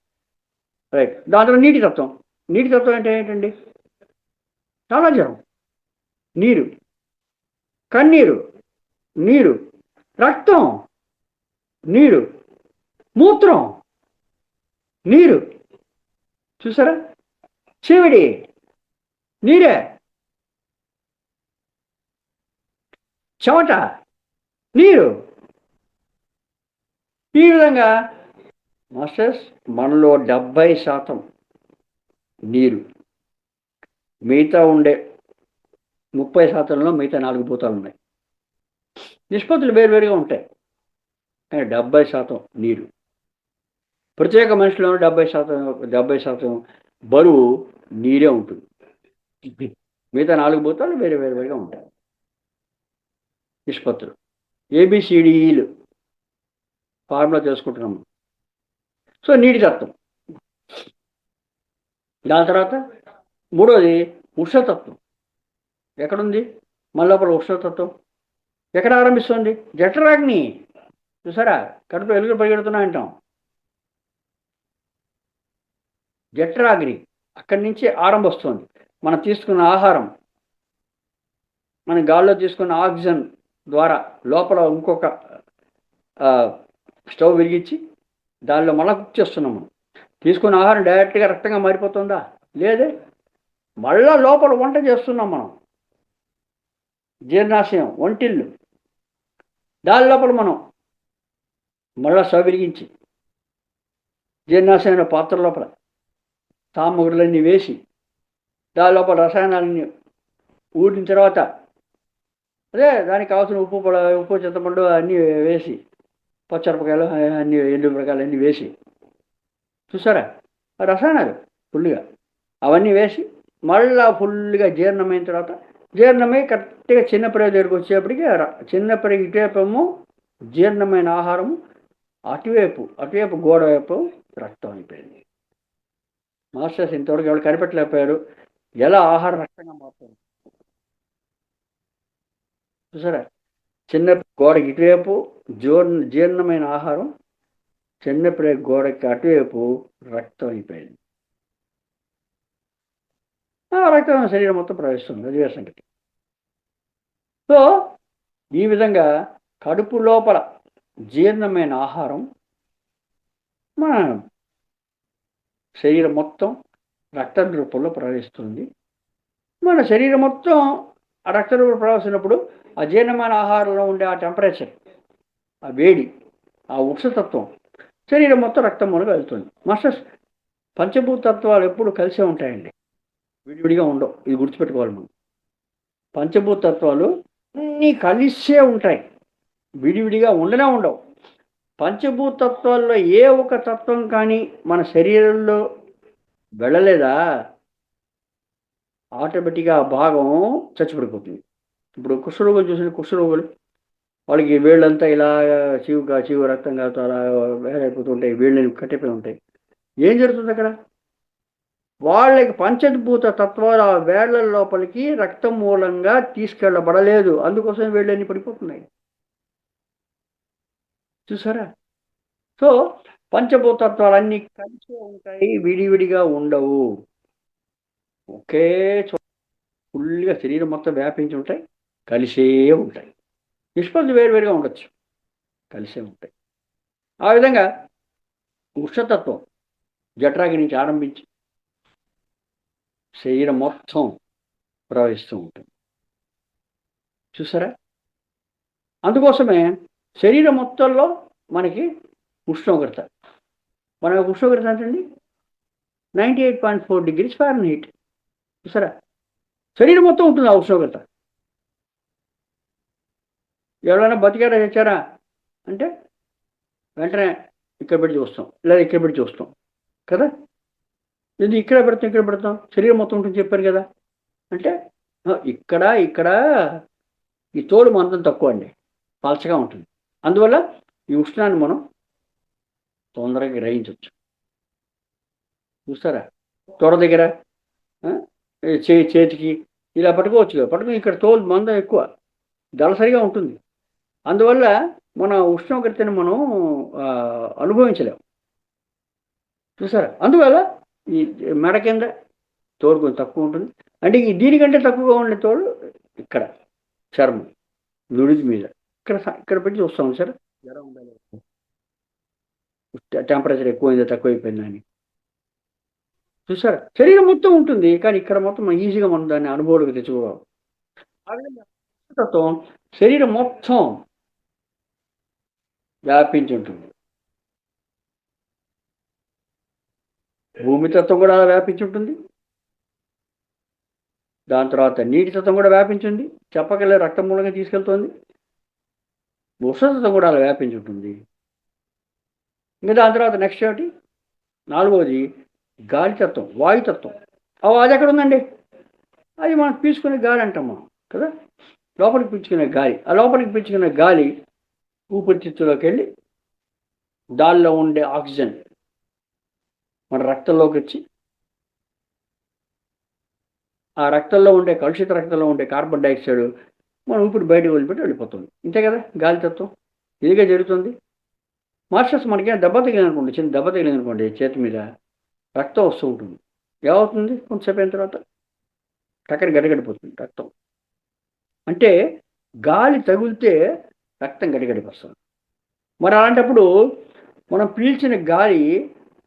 రైట్. దాంట్లో నీటితత్వం. నీటితత్వం అంటే ఏంటండి? చాలా జలం, నీరు, కన్నీరు, నీరు, రక్తం, నీరు, మూత్రం, నీరు. చూసారా? చీవిడి నీరే, చెమట నీరు, ఈ విధంగా మాస్టర్స్ మనలో 70% నీరు, మిగతా ఉండే 30%లో మిగతా 4 భూతాలు ఉన్నాయి. నిష్పత్తులు వేరువేరుగా ఉంటాయి, కానీ 70% నీరు. ప్రత్యేక మనిషిలో 70% బరువు నీరే ఉంటుంది. మిగతా 4 భూతాలు వేరువేరుగా ఉంటాయి నిష్పత్తులు. ఏబిసిడిఈలు ఫార్ములా చేసుకుంటున్నాము. సో నీటి తత్వం. దాని తర్వాత మూడోది ఉష్ణతత్వం. ఎక్కడుంది మన లోపల ఉష్ణతత్వం? ఎక్కడ ఆరంభిస్తుంది? జఠరాగ్ని. చూసారా, కడుపులో ఎలుకలు పరిగెడుతున్నాయంటాం. జఠరాగ్ని అక్కడి నుంచి ఆరంభిస్తుంది. మనం తీసుకున్న ఆహారం, మన గాల్లో తీసుకున్న ఆక్సిజన్ ద్వారా లోపల ఇంకొక స్టవ్ వెలిగించి దానిలో మళ్ళీ కుక్ చేస్తున్నాము. తీసుకున్న ఆహారం డైరెక్ట్గా రక్తంగా మారిపోతుందా? లేదే. మళ్ళా లోపల వంట చేస్తున్నాం మనం. జీర్ణాశయం, వంటిల్లు, దాని లోపల మనం మళ్ళా స్టవ్ వెలిగించి జీర్ణాశయం పాత్ర లోపల సామగ్రులన్నీ వేసి దాని లోపల రసాయనాలన్నీ ఊడిన తర్వాత అదే దానికి కావాల్సిన ఉప్పు చింతపండు అన్నీ వేసి, పచ్చమిరపకాయలు అన్నీ, ఎండుమిరపకాయలు అన్నీ వేసి, చూసారా రసాయనాలు ఫుల్గా అవన్నీ వేసి మళ్ళా ఫుల్గా జీర్ణమైన తర్వాత, జీర్ణమై కరెక్ట్గా చిన్న ప్రేగు దగ్గరికి వచ్చేప్పటికి చిన్న ప్రేగు ఇటువైపు జీర్ణమైన ఆహారము, అటువైపు గోడ వైపు రక్తం అయిపోయింది. మాస్టర్స్ ఇంతవరకు ఎవరు కనిపెట్టలేకపోయారు ఎలా ఆహారం రక్తంగా మారుతుంది. చూసారా, చిన్న గోడకి ఇటువైపు జీర్ణమైన ఆహారం, చిన్న ప్రేగు గోడకి అటువైపు రక్తం అయిపోయింది. రక్తం శరీరం మొత్తం ప్రవేశిస్తుంది. అది వేరే సంగతి. సో ఈ విధంగా కడుపు లోపల జీర్ణమైన ఆహారం మన శరీరం మొత్తం రక్తం రూపంలో ప్రవహిస్తుంది. మన శరీరం మొత్తం ఆ రక్త రూపంలో ప్రవహిస్తున్నప్పుడు ఆ జీర్ణమైన ఆహారంలో ఉండే ఆ టెంపరేచర్, ఆ వేడి, ఆ ఉష్ణతత్వం శరీరం మొత్తం రక్తం మూలంగా వెళ్తుంది. మాస్టర్స్, పంచభూతత్వాలు ఎప్పుడు కలిసే ఉంటాయండి, విడివిడిగా ఉండవు. ఇది గుర్తుపెట్టుకోవాలి మనం. పంచభూతత్వాలు అన్నీ కలిసే ఉంటాయి, విడివిడిగా ఉండనే ఉండవు. పంచభూతత్వాల్లో ఏ ఒక తత్వం కానీ మన శరీరంలో వెళ్ళలేదా ఆటోమేటిక్గా ఆ భాగం చచ్చిపడిపోతుంది. ఇప్పుడు కుష్ఠరోగులు చూసిన కుష్ఠరోగులు, వాళ్ళకి వేళ్ళంతా ఇలా చీవు రక్తం కాదు అలా వేరైపోతుంటాయి, వేళ్ళని కట్టిపోయి ఉంటాయి. ఏం జరుగుతుంది అక్కడ? వాళ్ళకి పంచభూత తత్వాలు ఆ వేళ్ల లోపలికి రక్తం మూలంగా తీసుకెళ్ళబడలేదు, అందుకోసం వేళ్ళని పడిపోతున్నాయి. చూసారా? సో పంచభూతత్వాలు అన్నీ కలిసి ఉంటాయి, విడివిడిగా ఉండవు. ఒకే చోట ఫుల్గా శరీరం మొత్తం వ్యాపించి ఉంటాయి, కలిసే ఉంటాయి. నిష్పత్తులు వేరువేరుగా ఉండొచ్చు, కలిసే ఉంటాయి. ఆ విధంగా ఉష్ణతత్వం జఠరాగ్ని నుంచి ఆరంభించి శరీరం మొత్తం ప్రవహిస్తూ ఉంటుంది. చూసారా? అందుకోసమే శరీరం మొత్తంలో మనకి ఉష్ణోగ్రత, మన ఉష్ణోగ్రత ఏంటండి? 98.4 degrees ఫారెన్హీట్. చూసారా? శరీరం మొత్తం ఉంటుంది ఆ ఉష్ణోగ్రత. ఎవరైనా బతికారా తెచ్చారా అంటే వెంటనే ఇక్కడ పెట్టి చూస్తాం, లేదా ఇక్కడ పెట్టి చూస్తాం కదా. ఇది ఇక్కడ పెడతాం శరీరం మొత్తం ఉంటుంది చెప్పాను కదా. అంటే ఇక్కడ ఈ తోలు మందం తక్కువ అండి, పలచగా ఉంటుంది. అందువల్ల ఈ ఉష్ణాన్ని మనం తొందరగా గ్రహించవచ్చు. చూస్తారా? తొడ దగ్గర చేతికి ఇలా పట్టుకోవచ్చు కదా, పట్టుకుని ఇక్కడ తోలు మందం ఎక్కువ, దళసరిగా ఉంటుంది. అందువల్ల మన ఉష్ణోగ్రతను మనం అనుభవించలేము. చూసారా? అందువల్ల ఈ మెడ కింద తోడు కొంచెం తక్కువ ఉంటుంది. అంటే దీనికంటే తక్కువగా ఉండే తోడు ఇక్కడ చర్మం, నుడిది మీద ఇక్కడ పెట్టి చూస్తాం సార్, ఎలా ఉండాలి, టెంపరేచర్ ఎక్కువైందా తక్కువైపోయిందా అని. చూసారా? శరీరం మొత్తం ఉంటుంది, కానీ ఇక్కడ మొత్తం ఈజీగా మనం దాన్ని అనుభవంలోకి తెచ్చుకోవాలి. తత్వం శరీరం మొత్తం వ్యాపించి ఉంటుంది. భూమి తత్వం కూడా అలా వ్యాపించి ఉంటుంది. దాని తర్వాత నీటి తత్వం కూడా వ్యాపించింది, చెప్పగల రక్తం మూలంగా తీసుకెళ్తుంది. ఉష్ణతత్వం కూడా అలా వ్యాపించి ఉంటుంది. ఇంకా దాని తర్వాత నెక్స్ట్ ఏమిటి, నాలుగవది గాలి తత్వం, వాయుతత్వం. అది ఎక్కడ ఉందండి? అది మనం పీల్చుకునే గాలి అంటాం మనం కదా, లోపలికి పీల్చుకునే గాలి. ఆ లోపలికి పీల్చుకునే గాలి ఊపిరితిత్తులోకి వెళ్ళి దానిలో ఉండే ఆక్సిజన్ మన రక్తంలోకి వచ్చి ఆ రక్తంలో ఉండే కలుషిత రక్తంలో ఉండే కార్బన్ డైఆక్సైడ్ మన ఊపిరి బయటకు వదిలిపెట్టి వెళ్ళిపోతుంది. ఇంతే కదా గాలి తత్వం. ఇదిగా జరుగుతుంది. మాస్టర్స్ మనకి దెబ్బ తగిలిందనుకోండి, చిన్న దెబ్బ తగిలిందనుకోండి చేతి మీద, రక్తం వస్తూ ఉంటుంది. ఏమవుతుంది కొంతసేపు అయిన తర్వాత? టక్కని గడగడిపోతుంది రక్తం. అంటే గాలి తగిలితే రక్తం గడిగడికి వస్తుంది. మరి అలాంటప్పుడు మనం పీల్చిన గాలి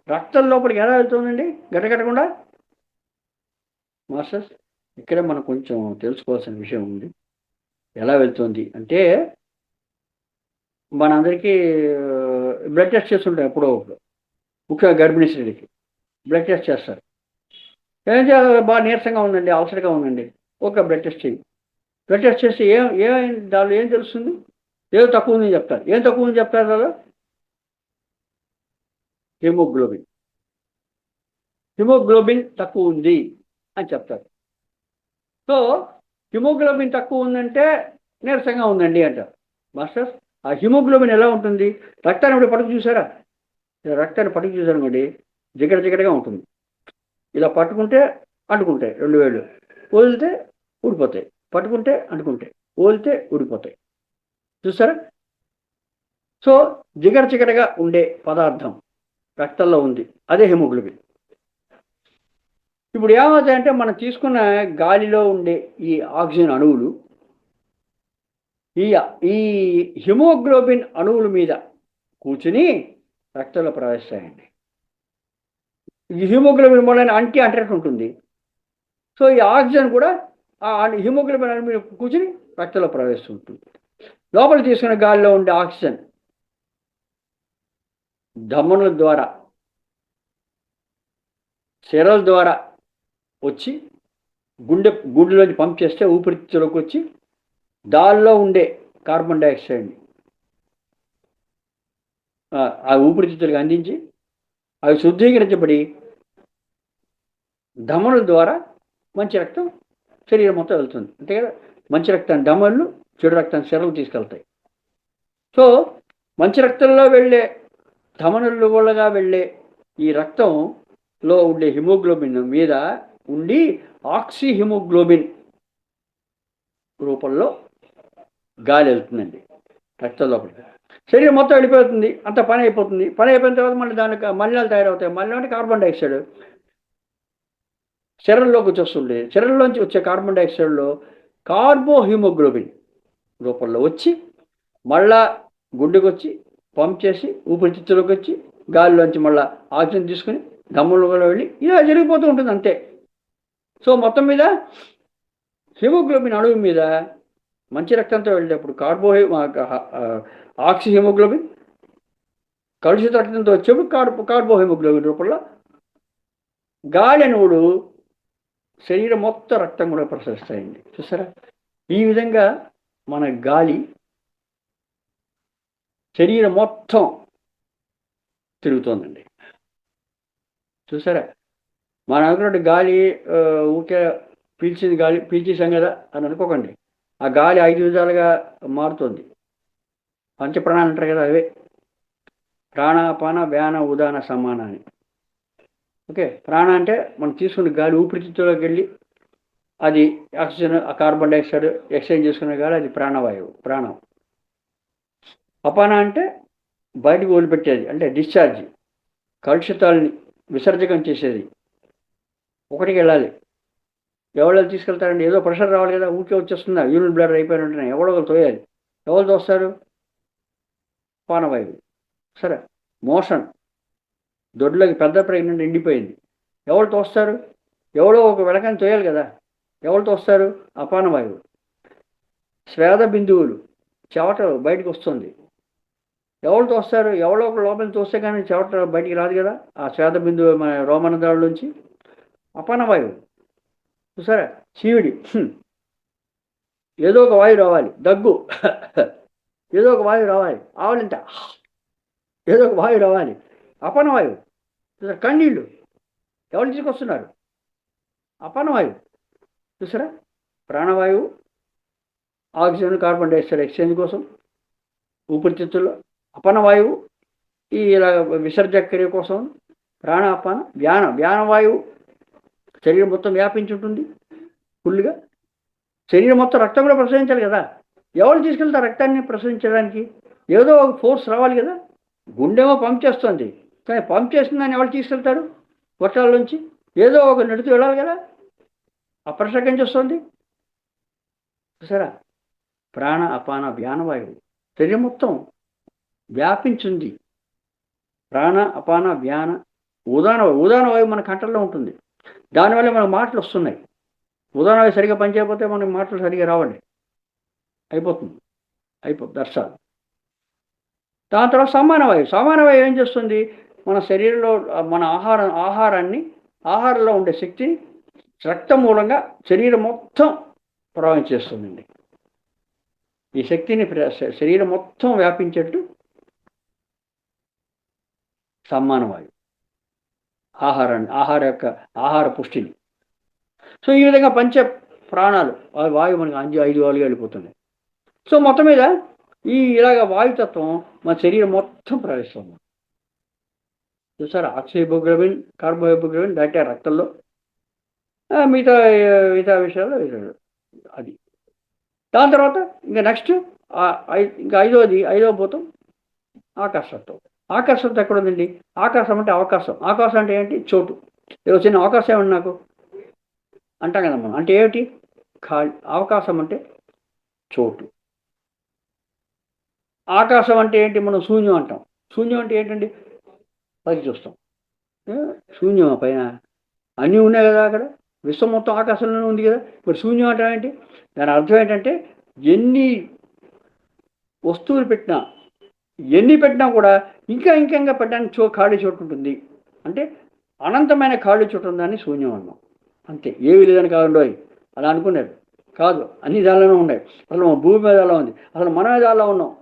రక్తం లోపలికి ఎలా వెళ్తుందండి గడగడకుండా? మాస్టర్స్ ఇక్కడే మనం కొంచెం తెలుసుకోవాల్సిన విషయం ఉంది. ఎలా వెళ్తుంది అంటే, మనందరికీ బ్లడ్ టెస్ట్ చేస్తుంటాం ఎప్పుడో ఒకప్పుడు, ముఖ్యంగా గర్భిణీ స్త్రీలకి బ్లడ్ టెస్ట్ చేస్తారు. ఏం చేయాలి, బాగా నీరసంగా ఉందండి, అలసటగా ఉందండి, ఒక బ్లడ్ టెస్ట్ చేయి. బ్లడ్ టెస్ట్ చేసి దానిలో ఏం తెలుస్తుంది? ఏదో తక్కువ ఉందని చెప్తారు. ఏం తక్కువ ఉందని చెప్తారు కదా? హిమోగ్లోబిన్. హిమోగ్లోబిన్ తక్కువ ఉంది అని చెప్తారు. సో హిమోగ్లోబిన్ తక్కువ ఉందంటే నీరసంగా ఉందండి అంటారు. మాస్టర్స్ ఆ హిమోగ్లోబిన్ ఎలా ఉంటుంది? రక్తాన్ని ఇప్పుడు పట్టుకు చూసారా? రక్తాన్ని పట్టుకు చూసారనుకోండి, జిగట జిగటగా ఉంటుంది. ఇలా పట్టుకుంటే అంటుకుంటాయి రెండు వేళ్ళు, వదిలితే ఊడిపోతాయి, పట్టుకుంటే అంటుకుంటాయి, వదిలితే ఊడిపోతాయి. చూసారా? సో జిగట జిగటగా ఉండే పదార్థం రక్తంలో ఉంది, అదే హిమోగ్లోబిన్. ఇప్పుడు ఏమవుతాయంటే మనం తీసుకున్న గాలిలో ఉండే ఈ ఆక్సిజన్ అణువులు ఈ హిమోగ్లోబిన్ అణువుల మీద కూర్చుని రక్తంలో ప్రవేశిస్తాయండి. ఈ హిమోగ్లోబిన్ మూలన యాంటీ అట్రాక్ట్ ఉంటుంది. సో ఈ ఆక్సిజన్ కూడా ఆ హిమోగ్లోబిన్ అణువు మీద కూర్చుని రక్తంలో ప్రవేశిస్తుంటుంది. లోపల తీసుకున్న గాలిలో ఉండే ఆక్సిజన్ ధమనుల ద్వారా, సిరల ద్వారా వచ్చి గుండెలోకి పంప్ చేస్తే ఊపిరితిత్తులోకి వచ్చి దానిలో ఉండే కార్బన్ డైఆక్సైడ్ని ఆ ఊపిరితిత్తులకు అందించి అవి శుద్ధీకరించబడి ధమనుల ద్వారా మంచి రక్తం శరీరం మొత్తం వెళ్తుంది. అంతే కదా? మంచి రక్తాన్ని ధమనులు, చెడు రక్తాన్ని సిరలు తీసుకెళ్తాయి. సో మంచి రక్తంలో వెళ్ళే ధమనుల వల్లగా వెళ్ళే ఈ రక్తంలో ఉండే హిమోగ్లోబిన్ మీద ఉండి ఆక్సీ హిమోగ్లోబిన్ రూపంలో గాలి వెళ్తుందండి రక్తం లోపలికి. శరీరం మొత్తం వెళ్ళిపోతుంది, అంత పని అయిపోతుంది. పని అయిపోయిన తర్వాత మళ్ళీ దానికి మలినాలు తయారవుతాయి. మలినాలు అంటే కార్బన్ డైఆక్సైడ్ శరీరంలోకి వచ్చేస్తుంది. శరీరంలోంచి వచ్చే కార్బన్ డైఆక్సైడ్లో కార్బోహిమోగ్లోబిన్ రూపంలో వచ్చి మళ్ళా గుండెకి వచ్చి పంప్ చేసి ఊపిరితిత్తులోకి వచ్చి గాలిలోంచి మళ్ళీ ఆక్సిజన్ తీసుకుని దమ్ములో వెళ్ళి ఇలా జరిగిపోతూ ఉంటుంది అంతే. సో మొత్తం మీద హిమోగ్లోబిన్ అణువు మీద మంచి రక్తంతో వెళ్ళేటప్పుడు ఆక్సి హిమోగ్లోబిన్, కలుషిత రక్తంతో వచ్చేప్పుడు కార్బోహిమోగ్లోబిన్ రూపంలో గాలి అణువులు శరీరం మొత్తం రక్తం కూడా ప్రసరిస్తాయండి. చూసారా? ఈ విధంగా మన గాలి శరీరం మొత్తం తిరుగుతోందండి. చూసారా? మన అనుకున్నట్టు గాలి ఊకే పీల్చింది గాలి పీల్చేసాం కదా అని అనుకోకండి. ఆ గాలి 5 విధాలుగా మారుతుంది. పంచప్రాణాలు అంటారు కదా, అవే ప్రాణాపాన వ్యాన ఉదాన సమాన అని. ఓకే, ప్రాణ అంటే మనం తీసుకున్న గాలి ఊపిరితిత్తులోకి వెళ్ళి అది ఆక్సిజన్, ఆ కార్బన్ డైఆక్సైడ్ ఎక్స్చేంజ్ చేసుకునే గాలి, అది ప్రాణవాయువు, ప్రాణం. అపాన అంటే బయటకు వదిలిపెట్టేది, అంటే డిశ్చార్జ్, కలుషితాలని విసర్జకం చేసేది. ఒకటికి వెళ్ళాలి. ఎవరు తీసుకెళ్తారండి? ఏదో ప్రెషర్ రావాలి కదా, ఊరికే వచ్చేస్తుందా, యూరిన్ బ్లాడర్ అయిపోయిన ఉంటున్నా ఎవడో ఒకరు తోయాలి. ఎవరు తోస్తారు? పానవాయువు. సరే, మోషన్, దొడ్లోకి పెద్ద ప్రెగ్నెంట్ ఎండిపోయింది, ఎవరు తోస్తారు? ఎవడో ఒక వెనకని తోయాలి కదా, ఎవరు తోస్తారు? అపానవాయువు. స్వేద బిందువులు, చెమట బయటకు వస్తుంది, ఎవరు తోస్తారు? ఎవరో ఒక లోపల తోస్తే కానీ చెవట బయటికి రాదు కదా, ఆ శ్వేత బిందువు మన రోమనదాళ్ళ నుంచి. అపాన వాయువు చూసారా, చీవిడి, ఏదో ఒక వాయువు రావాలి, దగ్గు ఏదో ఒక వాయువు రావాలి, ఆవలింత ఏదో ఒక వాయువు రావాలి, అపాన వాయువు. చూసారా, కన్నీళ్ళు ఎవరు తీసుకొస్తున్నారు? అపాన వాయువు. చూసారా, ప్రాణవాయువు, ఆక్సిజన్ కార్బన్ డైఆక్సైడ్ ఎక్స్చేంజ్ కోసం ఊపిరితిత్తుల్లో. అపాన వాయువు ఈ ఇలా విసర్జక క్రియ కోసం ప్రాణ అపాన. వ్యానవాయువు శరీరం మొత్తం వ్యాపించి ఉంటుంది ఫుల్గా. శరీరం మొత్తం రక్తం కూడా ప్రసరించాలి కదా, ఎవరు తీసుకెళ్తారు రక్తాన్ని ప్రసరించడానికి? ఏదో ఒక ఫోర్స్ రావాలి కదా. గుండెమో పంప్ చేస్తుంది, కానీ పంప్ చేసిన దాన్ని ఎవరు తీసుకెళ్తారు? వర్షాల నుంచి ఏదో ఒక నడుతూ వెళ్ళాలి కదా, ఆ ప్రెషర్ ఎక్కడి నుంచి వస్తుంది? చూసారా, ప్రాణ అపాన వ్యానవాయువు శరీరం మొత్తం వ్యాపించింది. ప్రాణ అపాన వ్యాన ఉదాన వాయువు మన కంటల్లో ఉంటుంది, దానివల్ల మనకు మాటలు వస్తున్నాయి. ఉదాన వాయువు సరిగా పనిచేయకపోతే మనకి మాటలు సరిగా రావండి, అయిపోతుంది దర్శాలు. దాని తర్వాత సమాన వాయువు ఏం చేస్తుంది? మన శరీరంలో మన ఆహారంలో ఉండే శక్తిని రక్తం మూలంగా శరీరం మొత్తం ప్రవహించేస్తుందండి. ఈ శక్తిని శరీరం మొత్తం వ్యాపించేట్టు సమాన వాయువు ఆహార పుష్టిని. సో ఈ విధంగా పంచ ప్రాణాలు వాయువు మనకి 5 వాయువులుగా వెళ్ళిపోతున్నాయి. సో మొత్తం మీద ఇలాగ వాయుతత్వం మన శరీరం మొత్తం ప్రవేశిస్తుంది. చూసారా, ఆక్సిహెమోగ్లోబిన్, కార్బోహెమోగ్లోబిన్ డైరెక్ట్గా రక్తంలో, మిగతా విషయాలు అది. దాని తర్వాత ఇంకా నెక్స్ట్ ఇంకా ఐదవ భూతం ఆకాశతత్వం. ఆకాశతత్వం ఎక్కడ ఉందండి? ఆకాశం అంటే అవకాశం అంటే ఏంటి? చోటు. ఏదో చిన్న అవకాశం ఏమన్నా నాకు అంటాం కదా మనం, అంటే ఏమిటి? ఖాళీ. అవకాశం అంటే చోటు. ఆకాశం అంటే ఏంటి? మనం శూన్యం అంటాం. శూన్యం అంటే ఏంటండి? పైకి చూస్తాం, శూన్యం పైన అన్నీ ఉన్నాయి కదా, అక్కడ విశ్వం మొత్తం ఆకాశంలోనే ఉంది కదా, మరి శూన్యం అంటే ఏంటి? దాని అర్థం ఏంటంటే ఎన్ని వస్తువులు పెట్టినా, ఎన్ని పెట్టినా కూడా ఇంకా పెట్టడానికి ఖాళీ చోటు ఉంటుంది. అంటే అనంతమైన ఖాళీ చోటు ఉందని శూన్యం అన్నాం. అంతే, ఏవి లేదని కాదు అలా అనుకున్నారు కాదు, అన్ని దానిలోనే ఉన్నాయి. అసలు మన భూమి మీద అలా ఉంది, అసలు మనమే దానిలో ఉన్నాం,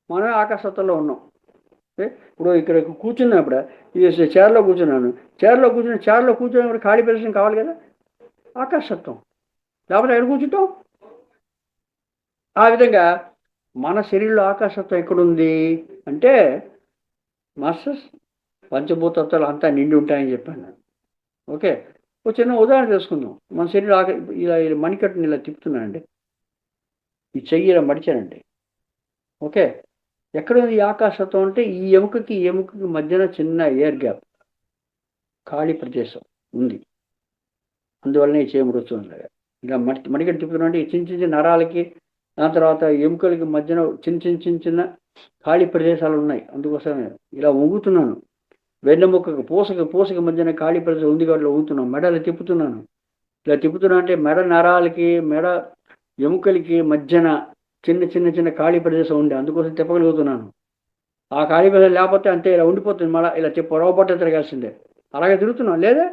మనమే ఆకాశత్వంలో ఉన్నాం. ఇప్పుడు ఇక్కడ కూర్చున్నప్పుడు ఈ చైర్లో కూర్చున్నాను, చైర్లో కూర్చున్నప్పుడు ఖాళీ ప్రదేశం కావాలి కదా, ఆకాశత్వం. లేకపోతే ఎక్కడ కూర్చుంటాం? ఆ విధంగా మన శరీరంలో ఆకాశత్వం ఎక్కడుంది అంటే మాస్టర్స్ పంచభూతత్వాలు అంతా నిండి ఉంటాయని చెప్పాను. ఓకే, ఒక చిన్న ఉదాహరణ చేసుకుందాం. మన శరీరం ఇలా మణికట్టుని ఇలా తిప్పుతున్నానండి, ఈ చెయ్యి ఇలా మడిచానండి. ఓకే, ఎక్కడ ఉంది ఈ ఆకాశత్వం అంటే ఈ ఎముకకి మధ్యన చిన్న ఎయిర్ గ్యాప్, ఖాళీ ప్రదేశం ఉంది. అందువల్లనే ఈ చేయి మడుస్తుంది. ఇలా మణికట్టు తిప్పుతున్నా అంటే ఈ చిన్న నరాలకి, దాని తర్వాత ఎముకలకి మధ్యన చిన్న ఖాళీ ప్రదేశాలు ఉన్నాయి. అందుకోసమే ఇలా వంగుతున్నాను. వెన్నెముకకు పూసకి మధ్యన ఖాళీ ప్రదేశం ఉంది కాబట్టి వంగుతున్నాను. మెడలు తిప్పుతున్నాను. ఇలా తిప్పుతున్నా అంటే మెడ నరాలకి, మెడ ఎముకలకి మధ్యన చిన్న ఖాళీ ప్రదేశం ఉంది, అందుకోసం తిప్పగలుగుతున్నాను. ఆ ఖాళీ ప్రదేశం లేకపోతే అంతే, ఇలా ఉండిపోతుంది. మళ్ళీ ఇలా పొరపాటు తిరగాల్సిందే. అలాగే తిరుగుతున్నాం. లేదా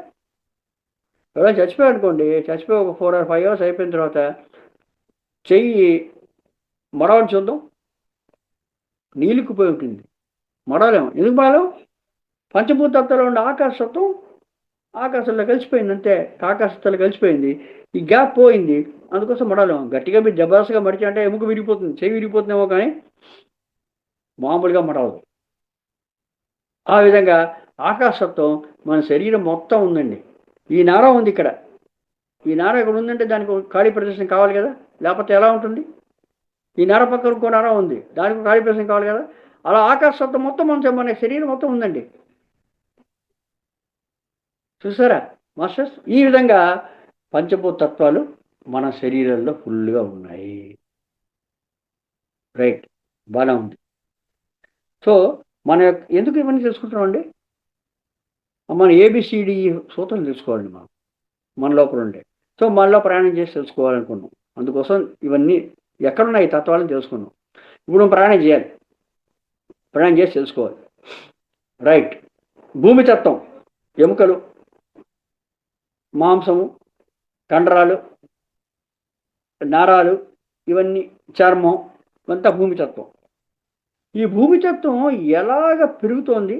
ఎవరైనా చచ్చిపోయి అనుకోండి, చచ్చిపోయి ఒక 4 or 5 hours అయిపోయిన తర్వాత చెయ్యి మడవని చూద్దాం, నీళ్ళుకుపోయి ఉంటుంది, మడవలేము. ఎందుకు మడవలేము? పంచభూతత్వంలో ఉండే ఆకాశంలో కలిసిపోయింది, అంతే. ఆకాశంలో కలిసిపోయింది, ఈ గ్యాప్ పోయింది, అందుకోసం మడవలేము. గట్టిగా మీరు జబర్దస్త్గా మడిచి అంటే ఎముక విరిగిపోతుంది, చెయ్యి విరిగిపోతుందేమో, కానీ మామూలుగా మడవదు. ఆ విధంగా ఆకాశత్వం మన శరీరం మొత్తం ఉందండి. ఈ నరం ఉంది ఇక్కడ, ఈ నరం ఇక్కడ ఉందంటే దానికి ఖాళీ ప్రదేశం కావాలి కదా, లేకపోతే ఎలా ఉంటుంది? ఈ నర పక్కన ఇంకో నరం ఉంది, దానికి ఖాళీ ప్రదేశం కావాలి కదా. అలా ఆకాశత్వం మొత్తం మన శరీరం మొత్తం ఉందండి. చూసారా మాస్టర్స్? ఈ విధంగా పంచభూత తత్వాలు మన శరీరంలో ఫుల్గా ఉన్నాయి. రైట్, బాగా ఉంది. సో ఎందుకు ఇవన్నీ తెలుసుకుంటున్నాం అండి? మన ABCD సూత్రం తెలుసుకోవాలండి మన లోపల ఉండే. సో మనలో ప్రయాణం చేసి తెలుసుకోవాలనుకున్నాం. అందుకోసం ఇవన్నీ ఎక్కడున్నాయి తత్వాలను తెలుసుకున్నాం. ఇప్పుడు ప్రయాణం చేయాలి. ప్రయాణం చేసి తెలుసుకోవాలి. రైట్. భూమి తత్వం, ఎముకలు, మాంసము, కండరాలు, నరాలు, ఇవన్నీ, చర్మం, ఇవంతా భూమి తత్వం. ఈ భూమి తత్వం ఎలాగ పెరుగుతోంది,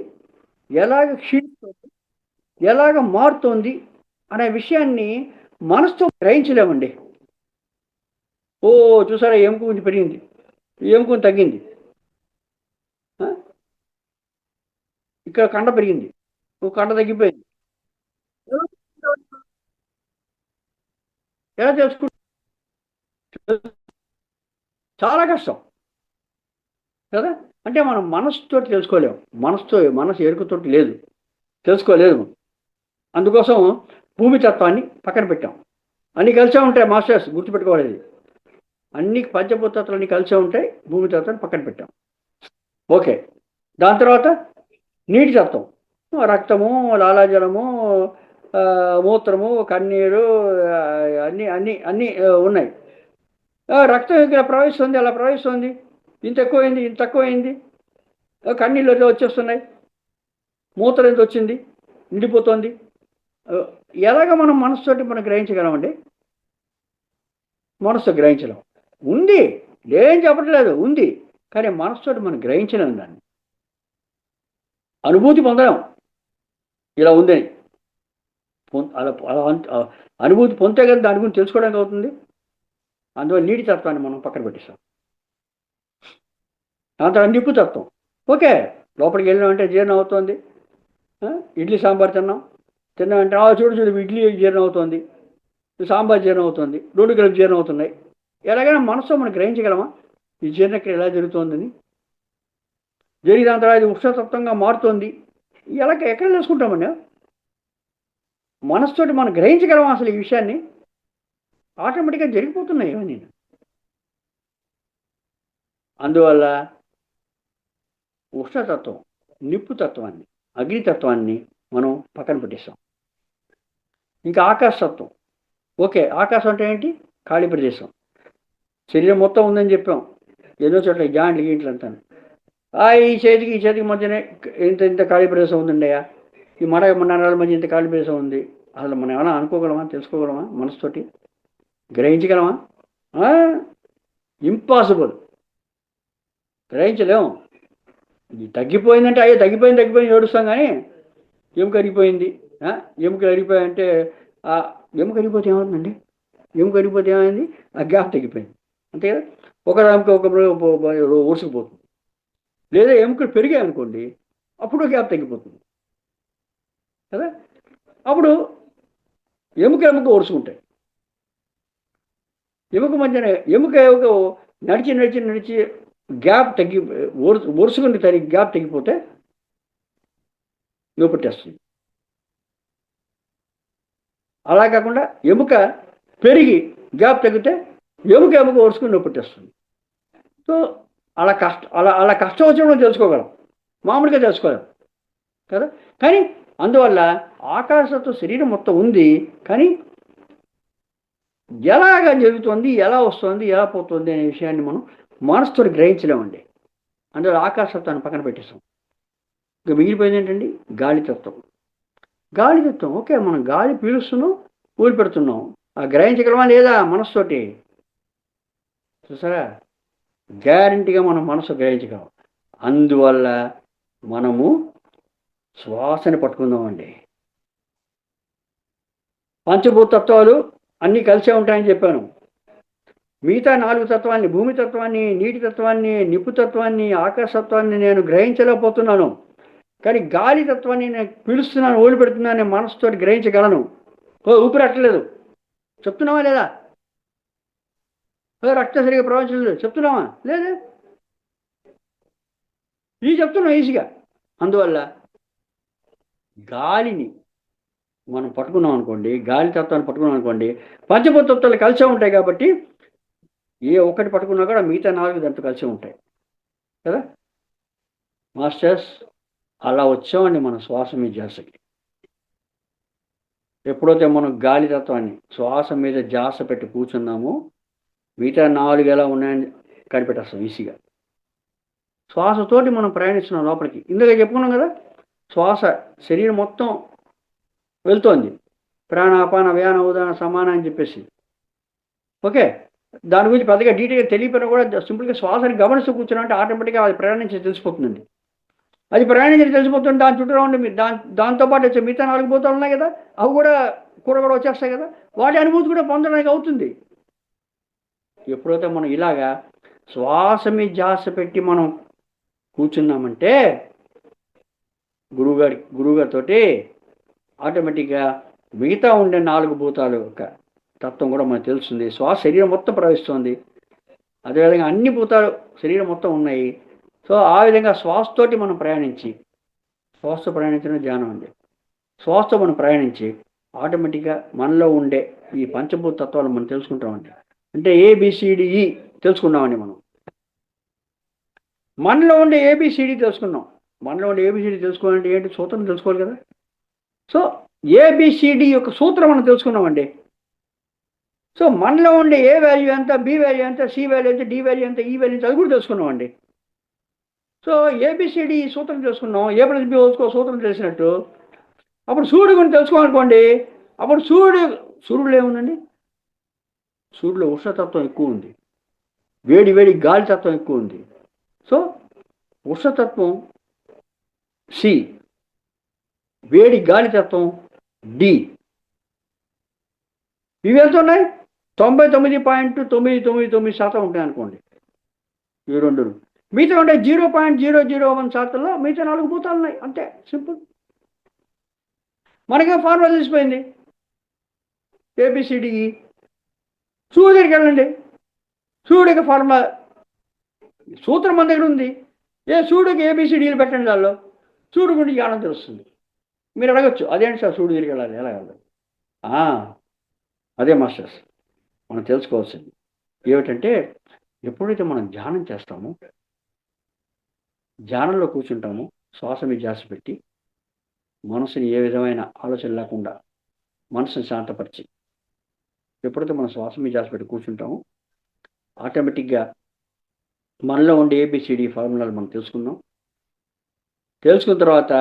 ఎలాగ క్షీణిస్తోంది, ఎలాగ మారుతోంది అనే విషయాన్ని మనసుతో గ్రహించలేమండి. ఓ చూసారా, ఎముక కొంచెం పెరిగింది, ఎముక కొంచెం తగ్గింది, ఇక్కడ కండ పెరిగింది, ఓ కండ తగ్గిపోయింది, ఎలా తెలుసుకుంటా? చాలా కష్టం కదా. అంటే మనం మనసుతో తెలుసుకోలేము, మనసు ఎరుకతోటి లేదు, తెలుసుకోలేదు. అందుకోసం భూమి తత్వాన్ని పక్కన పెట్టాం. అన్నీ కలిసే ఉంటాయి మాస్టర్స్, గుర్తుపెట్టుకోవాలి. అన్ని పంచభూతత్వాలు అన్నీ కలిసే ఉంటాయి, భూమి తత్వాన్ని పక్కన పెట్టాం. ఓకే. దాని తర్వాత నీటి తత్వం, రక్తము, లాలాజలము, మూత్రము, కన్నీరు, అన్నీ అన్నీ అన్నీ ఉన్నాయి. రక్తం ఇక్కడ ప్రవహిస్తుంది, అలా ప్రవహిస్తుంది, ఇంత ఎక్కువైంది, ఇంత తక్కువైంది, కన్నీళ్ళు వచ్చేస్తున్నాయి, మూత్రం ఎంత వచ్చింది, నిండిపోతుంది. ఎలాగ మనం మనసుతోటి మనం గ్రహించగలమండి? మనసుతో గ్రహించలేం. ఉంది, ఏం చెప్పట్లేదు, ఉంది, కానీ మనసుతోటి మనం గ్రహించలేము, దాన్ని అనుభూతి పొందలేం. ఇలా ఉందని అలా అనుభూతి పొందితే కదా దాని గురించి తెలుసుకోవడానికి అవుతుంది. అందువల్ల నీటి తత్వాన్ని మనం పక్కన పెట్టిస్తాం. దాని తర్వాత నిప్పు తత్వం. ఓకే, లోపలికి వెళ్ళినామంటే జీర్ణం అవుతుంది. ఇడ్లీ సాంబార్ తిన్నామంటే చూడు ఇడ్లీ జీర్ణం అవుతుంది, సాంబార్ జీర్ణం అవుతుంది, రెండు కలిపి జీర్ణం అవుతున్నాయి. ఎలాగైనా మనసులో మనం గ్రహించగలమా ఈ జీర్ణక్రియ ఎలా జరుగుతుందని? జరిగి దాని తర్వాత ఇది ఉష్ణతత్వంగా మారుతుంది. ఎక్కడ తెలుసుకుంటామండి? మనసుతోటి మనం గ్రహించగలమా అసలు ఈ విషయాన్ని? ఆటోమేటిక్గా జరిగిపోతున్నాయి ఇవన్నీ. అందువల్ల ఉష్ణతత్వం, నిప్పు తత్వాన్ని, అగ్నితత్వాన్ని మనం పక్కన పెట్టేస్తాం. ఇంకా ఆకాశతత్వం. ఓకే, ఆకాశం అంటే ఏంటి? ఖాళీ ప్రదేశం. శరీరం మొత్తం ఉందని చెప్పాం, ఎన్నో చోట్ల జాయింట్లు గీంట్లు అంటాను. ఈ చేతికి మధ్యనే ఇంత ఖాళీ ప్రదేశం ఉందండియా, ఈ నరాల మధ్య ఇంత ఖాళీ ప్రదేశం ఉంది. అసలు మనం ఏమైనా అనుకోగలమా, తెలుసుకోగలమా, మనసుతోటి గ్రహించగలమా? ఇంపాసిబుల్, గ్రహించలేము. ఇది తగ్గిపోయిందంటే అయ్యో తగ్గిపోయింది ఏడుస్తాం, కానీ ఎముక అరిగిపోయింది, ఎముక అరిగిపోయాయంటే ఎముక అరిగిపోతే ఏమవుతుందండి? ఎముక అరిగిపోతే ఏమైంది? ఆ గ్యాప్ తగ్గిపోయింది, అంతే కదా. ఒకదానికి ఒక ఊడ్చుకుపోతుంది. లేదా ఎముకలు పెరిగాయి అనుకోండి, అప్పుడు గ్యాప్ తగ్గిపోతుంది కదా. అప్పుడు ఎముక ఊడ్చుకుంటాయి. ఎముక మధ్యన ఎముక నడిచి గ్యాప్ తగ్గి ఒరుసుకుని గ్యాప్ తగ్గిపోతే నొప్పిట్టేస్తుంది. అలా కాకుండా ఎముక పెరిగి గ్యాప్ తగ్గితే ఎముక ఒరుసుకుని నొప్పిట్టేస్తుంది. సో అలా కష్టం వచ్చినప్పుడు తెలుసుకోగలం, మామూలుగా తెలుసుకోలేం కదా. కానీ అందువల్ల ఆకాశంతో శరీరం మొత్తం ఉంది, కానీ ఎలాగ జరుగుతుంది, ఎలా వస్తుంది, ఎలా పోతుంది అనే విషయాన్ని మనం మనసుతో గ్రహించలేమండి. అందువల్ల ఆకాశతత్వాన్ని పక్కన పెట్టేస్తాం. ఇంకా మిగిలిపోయింది ఏంటండి? గాలితత్వం. ఓకే, మనం గాలి పీలుస్తున్నాం, ఊరిపెడుతున్నాం, గ్రహించగలమా లేదా మనసుతోటి? చూసారా, గ్యారంటీగా మనం మనసు గ్రహించగలం. అందువల్ల మనము శ్వాసని పట్టుకుందామండి. పంచభూతత్వాలు అన్నీ కలిసే ఉంటాయని చెప్పాను. మిగతా 4 తత్వాన్ని, భూమి తత్వాన్ని, నీటి తత్వాన్ని, నిప్పు తత్వాన్ని, ఆకాశతత్వాన్ని నేను గ్రహించలేకపోతున్నాను. కానీ గాలి తత్వాన్ని నేను పిలుస్తున్నాను, ఓడి పెడుతున్నాను, మనసుతో గ్రహించగలను. ఊపిరట్టలేదు, చెప్తున్నావా లేదా? రక్తం సరిగా ప్రవహించలేదు, చెప్తున్నావా లేదా? ఇది చెప్తున్నాం ఈజీగా. అందువల్ల గాలిని మనం పట్టుకున్నాం అనుకోండి, గాలి తత్వాన్ని పట్టుకున్నాం అనుకోండి, పంచభూత తత్వాలు కలిసే ఉంటాయి కాబట్టి ఏ ఒక్కటి పట్టుకున్నా కూడా మిగతా 4 దాంతో కలిసి ఉంటాయి కదా. మాస్టర్స్, అలా వచ్చామండి మన శ్వాస మీద జాసకి. ఎప్పుడైతే మనం గాలి తత్వాన్ని శ్వాస మీద జాస పెట్టి కూర్చున్నామో మిగతా 4 ఎలా ఉన్నాయని కనిపెట్టేస్తాం ఈజీగా. శ్వాసతోటి మనం ప్రయాణిస్తున్నాం లోపలికి. ఇందాక చెప్పుకున్నాం కదా, శ్వాస శరీరం మొత్తం వెళ్తోంది. ప్రాణాపాన వ్యాన ఉదాహరణ సమానం అని చెప్పేసి. ఓకే, దాని గురించి పెద్దగా డీటెయిల్గా తెలియకపోయినా కూడా సింపుల్గా శ్వాసని గమనిస్తూ కూర్చున్నామంటే ఆటోమేటిక్గా అది ప్రయాణించి తెలిసిపోతుందండి. అది ప్రయాణించి తెలిసిపోతుంది. దాని చుట్టూ ఉండి దాంతోపాటు వచ్చే మిగతా 4 భూతాలు ఉన్నాయి కదా, అవి కూడా వచ్చేస్తాయి కదా, వాటి అనుభూతి కూడా పొందడానికి అవుతుంది. ఎప్పుడైతే మనం ఇలాగా శ్వాస మీద ధ్యాస పెట్టి మనం కూర్చున్నామంటే గురువుగారితో ఆటోమేటిక్గా మిగతా ఉండే 4 భూతాలు యొక్క తత్వం కూడా మనకు తెలుస్తుంది. శ్వాస శరీరం మొత్తం ప్రవహిస్తుంది. అదేవిధంగా అన్ని భూతాలు శరీరం మొత్తం ఉన్నాయి. సో ఆ విధంగా శ్వాసతోటి మనం శ్వాసతో ప్రయాణించడం ధ్యానం అండి. శ్వాసతో మనం ప్రయాణించి ఆటోమేటిక్గా మనలో ఉండే ఈ పంచభూత తత్వాలు మనం తెలుసుకుంటామండి. అంటే ABCDE తెలుసుకున్నామండి మనం. మనలో ఉండే ABCD తెలుసుకున్నాం. మనలో ఉండే ABCD తెలుసుకోవాలంటే ఏంటి? సూత్రం తెలుసుకోవాలి కదా. సో ABCD యొక్క సూత్రం మనం తెలుసుకున్నామండి. సో మనలో ఉండే A వాల్యూ ఎంత, B వాల్యూ ఎంత, C వాల్యూ ఎంత, D వాల్యూ ఎంత, E వాల్యూ ఎంత, అది కూడా తెలుసుకున్నామండి. సో ABCD సూత్రం తెలుసుకున్నాం. A+B సూత్రం తెలిసినట్టు అప్పుడు సూర్యుడు గురించి తెలుసుకోవాలనుకోండి. అప్పుడు సూర్యుడు ఏముందండి? సూర్యులో ఉష్ణతత్వం ఎక్కువ ఉంది, వేడి గాలి తత్వం ఎక్కువ ఉంది. సో ఉష్ణతత్వం C, వేడి గాలి తత్వం D. ఇవి ఎంత ఉన్నాయి? 99.999% ఉంటాయి అనుకోండి. ఇవి రెండు. మిగతా ఉండే 0.001%లో మిగతా 4 భూతాలు ఉన్నాయి. అంతే, సింపుల్. మనకే ఫార్ములా తెలిసిపోయింది. ABCDE. సూర్యుడి దగ్గరికి వెళ్ళండి. సూర్యుడికి ఫార్ములా సూత్రం మన దగ్గర ఉంది. సూర్యుడికి ABCDలు పెట్టండి, దానిలో సూర్యుడి గురించి జ్ఞానం తెలుస్తుంది. మీరు అడగచ్చు, అదేంటి సార్ సూర్యుడి దగ్గరికి వెళ్ళాలి, ఎలా వెళ్ళాలి? అదే మాస్టర్స్ మనం తెలుసుకోవాల్సింది ఏమిటంటే, ఎప్పుడైతే మనం ధ్యానం చేస్తామో, ధ్యానంలో కూర్చుంటామో, శ్వాస మీద ధ్యాస పెట్టి మనసుని ఏ విధమైన ఆలోచన లేకుండా మనసుని శాంతపరిచి ఎప్పుడైతే మనం శ్వాస మీద ధ్యాస పెట్టి కూర్చుంటామో ఆటోమేటిక్గా మనలో ఉండే ABCD ఫార్ములాలు మనం తెలుసుకున్న తర్వాత